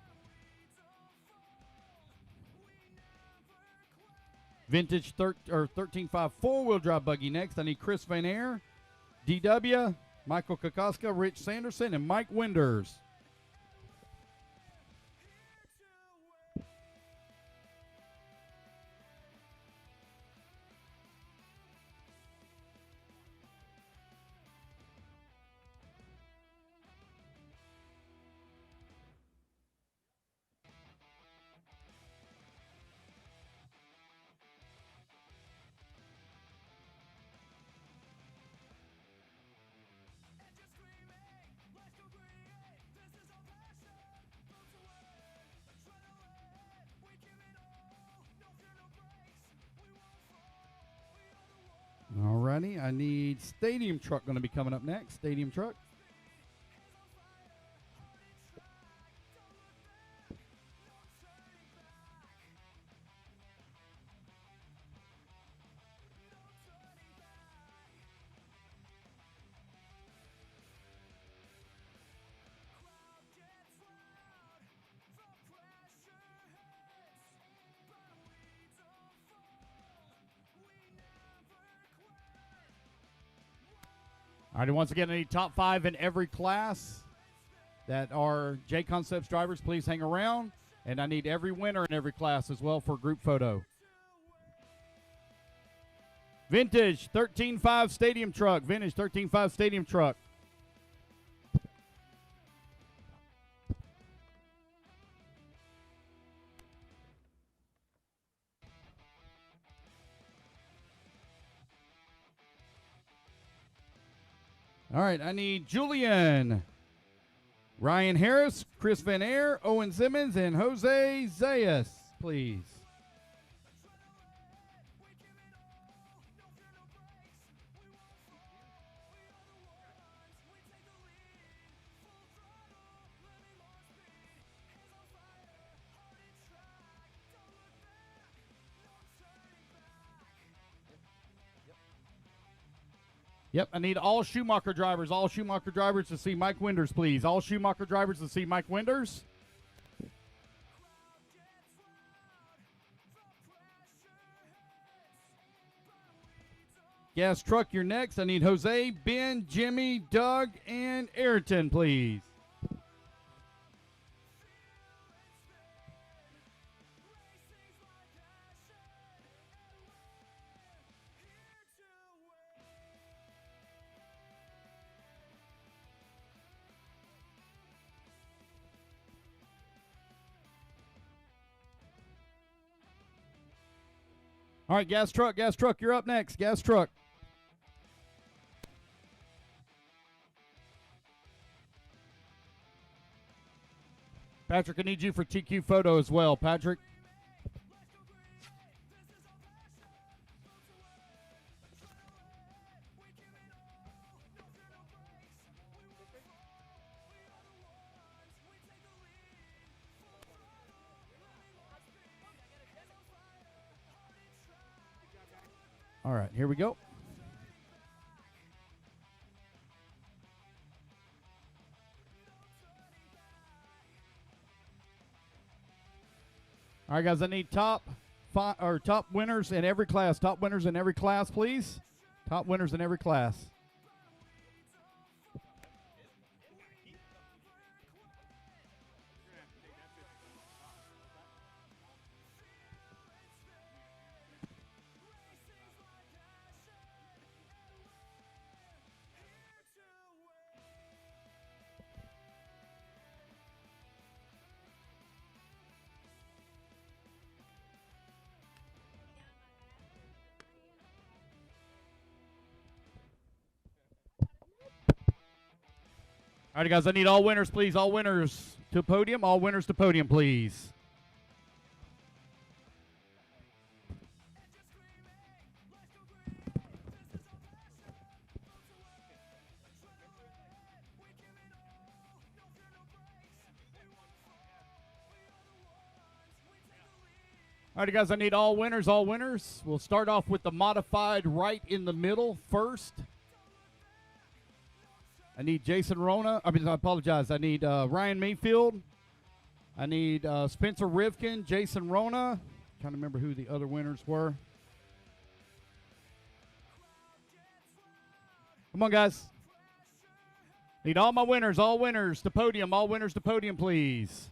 Vintage 13.5 four-wheel drive buggy next. I need Chris Van Air, DW, Michael Kokoska, Rich Sanderson, and Mike Winders. Alrighty, I need Stadium Truck going to be coming up next. Stadium Truck. All right, once again, I need top 5 in every class that are Jconcepts drivers. Please hang around. And I need every winner in every class as well for a group photo. Vintage 13.5 Stadium Truck. Vintage 13.5 Stadium Truck. All right, I need Julian, Ryan Harris, Chris Van Air, Owen Simmons, and Jose Zayas, please. Yep, I need all Schumacher drivers to see Mike Winders, please. All Schumacher drivers to see Mike Winders. Gas Truck, you're next. I need Jose, Ben, Jimmy, Doug, and Ayrton, please. All right, Gas Truck, you're up next. Gas Truck. Patrick, I need you for TQ photo as well, Patrick. All right, here we go. All right, guys, I need top winners in every class. Top winners in every class, please. Top winners in every class. All right, guys, I need all winners, please. All winners to podium. All winners to podium, please. All right, guys, I need all winners, all winners. We'll start off with the modified right in the middle first. I need Jason Rona. I mean, I apologize. I need Ryan Mayfield. I need Spencer Rivkin, Jason Rona. Trying to remember who the other winners were. Come on, guys. Need all my winners, all winners to podium, all winners to podium, please.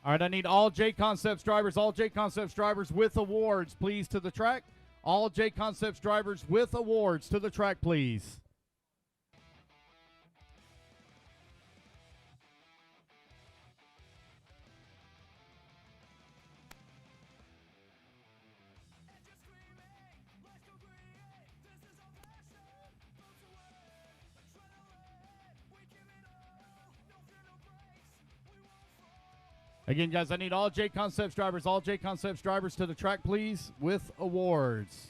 All right, I need all Jconcepts drivers with awards, please, to the track. All Jconcepts drivers with awards to the track, please. Again, guys, I need all Jconcepts drivers to the track, please, with awards.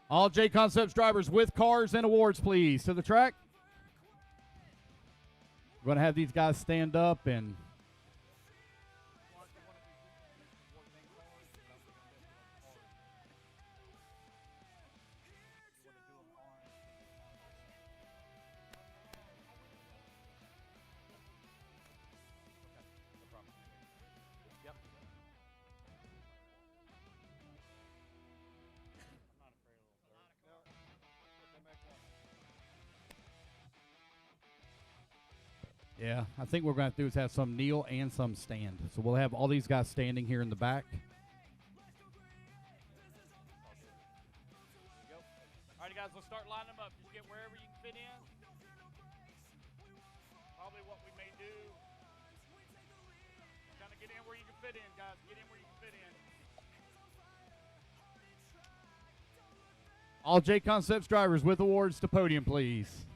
All Jconcepts drivers with cars and awards, please, to the track. We're going to have these guys stand up and... Yeah, I think what we're going to do is have some kneel and some stand. So we'll have all these guys standing here in the back. All right, guys, let's start lining them up. Just get wherever you can fit in. to get in where you can fit in, guys. Get in where you can fit in. All Jconcepts drivers with awards to podium, please.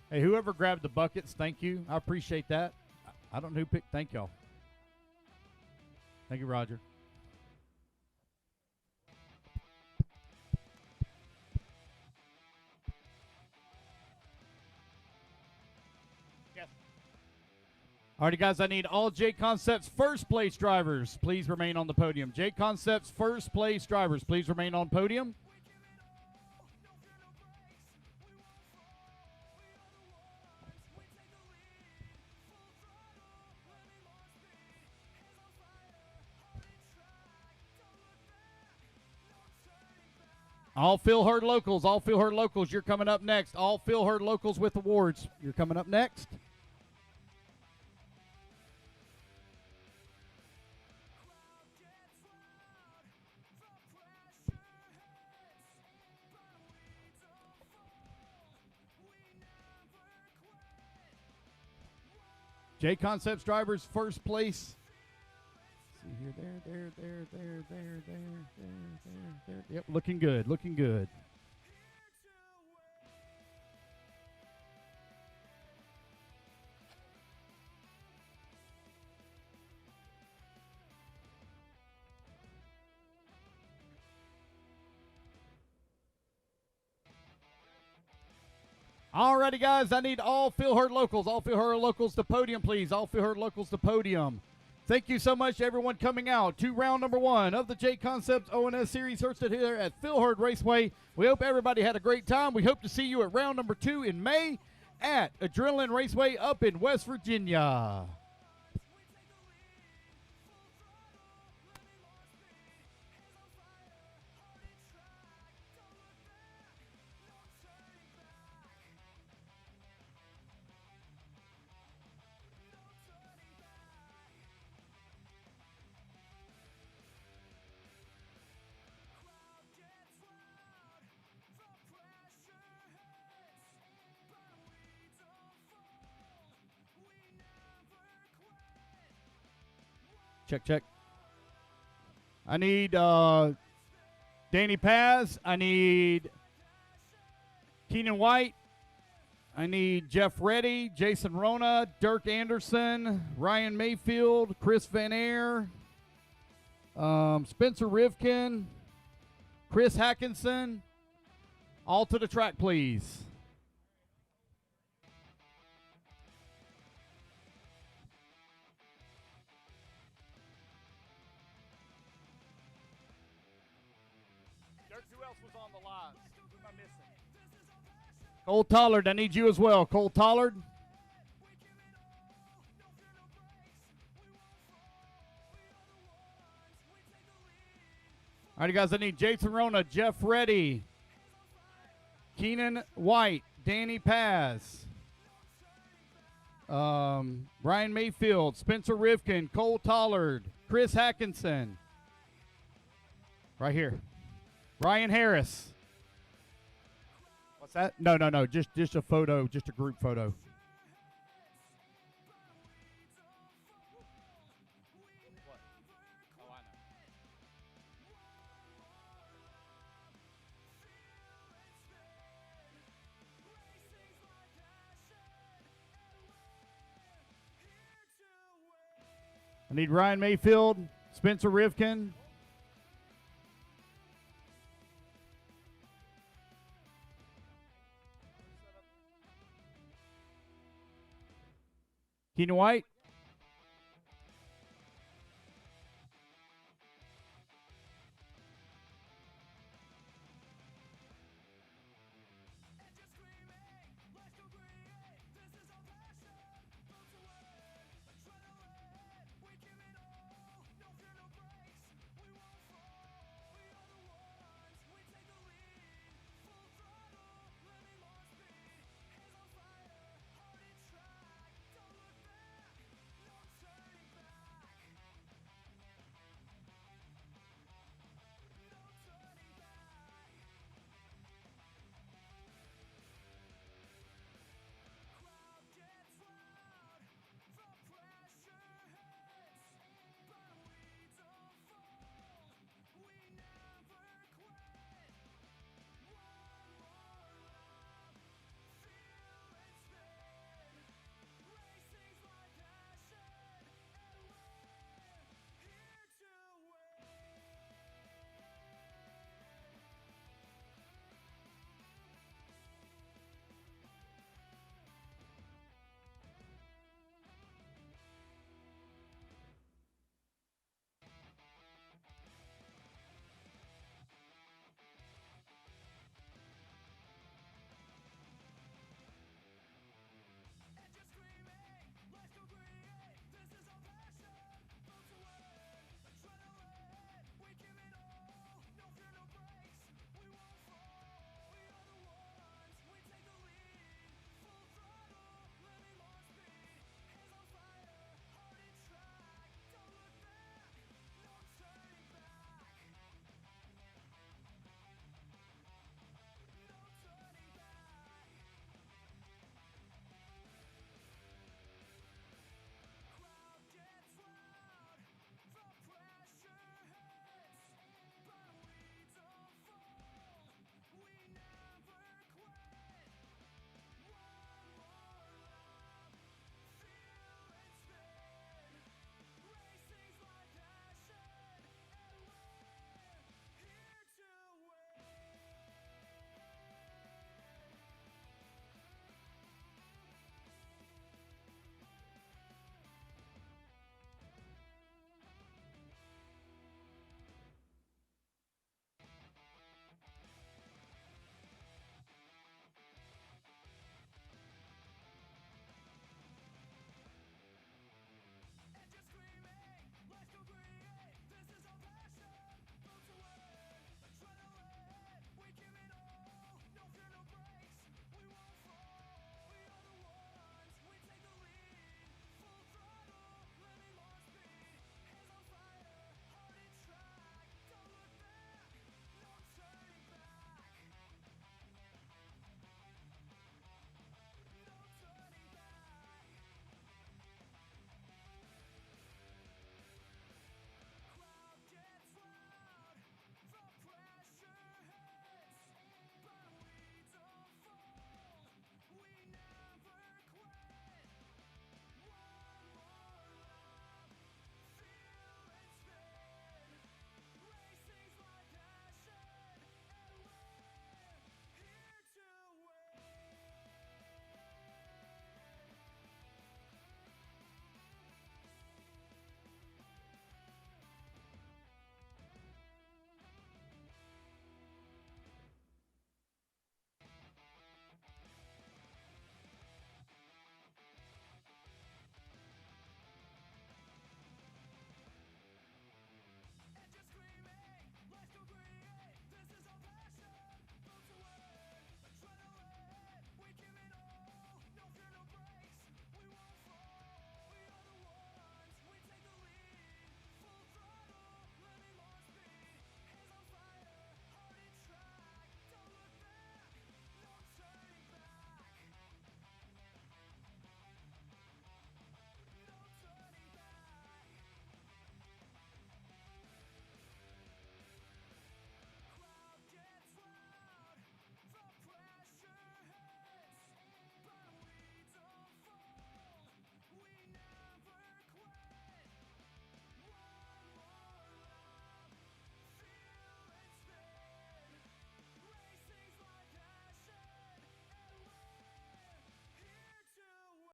Hey, whoever grabbed the buckets, thank you. I appreciate that. I don't know who picked. Thank y'all. Thank you, Roger. Yes. Alrighty, guys, I need all Jconcepts first place drivers. Please remain on the podium. Jconcepts first place drivers, please remain on podium. All Phil Hurd locals, you're coming up next. All Phil Hurd locals with awards, you're coming up next. Jconcepts drivers, first place. See here, there. Yep, looking good, looking good. Alrighty, guys, I need all Phil Hurd locals to podium, please. All Phil Hurd locals to podium. Thank you so much to everyone coming out to round number 1 of the Jconcepts ONS Series hosted here at Hurd Raceway. We hope everybody had a great time. We hope to see you at round number 2 in May at Adrenaline Raceway up in West Virginia. Check. I need Danny Paz. I need Keenan White. I need Jeff Reddy, Jason Rona, Dirk Anderson, Ryan Mayfield, Chris Van Air, Spencer Rivkin, Chris Hackinson. All to the track, please. Who else was on the line? Who am I missing? Cole Tollard, I need you as well. Cole Tollard. All right, guys, I need Jason Rona, Jeff Reddy, Keenan White, Danny Paz, Ryan Mayfield, Spencer Rivkin, Cole Tollard, Chris Hackinson. Right here. Ryan Harris. What's that? No. Just a photo, just a group photo. What? Oh, I know. I need Ryan Mayfield, Spencer Rivkin. Keenan White.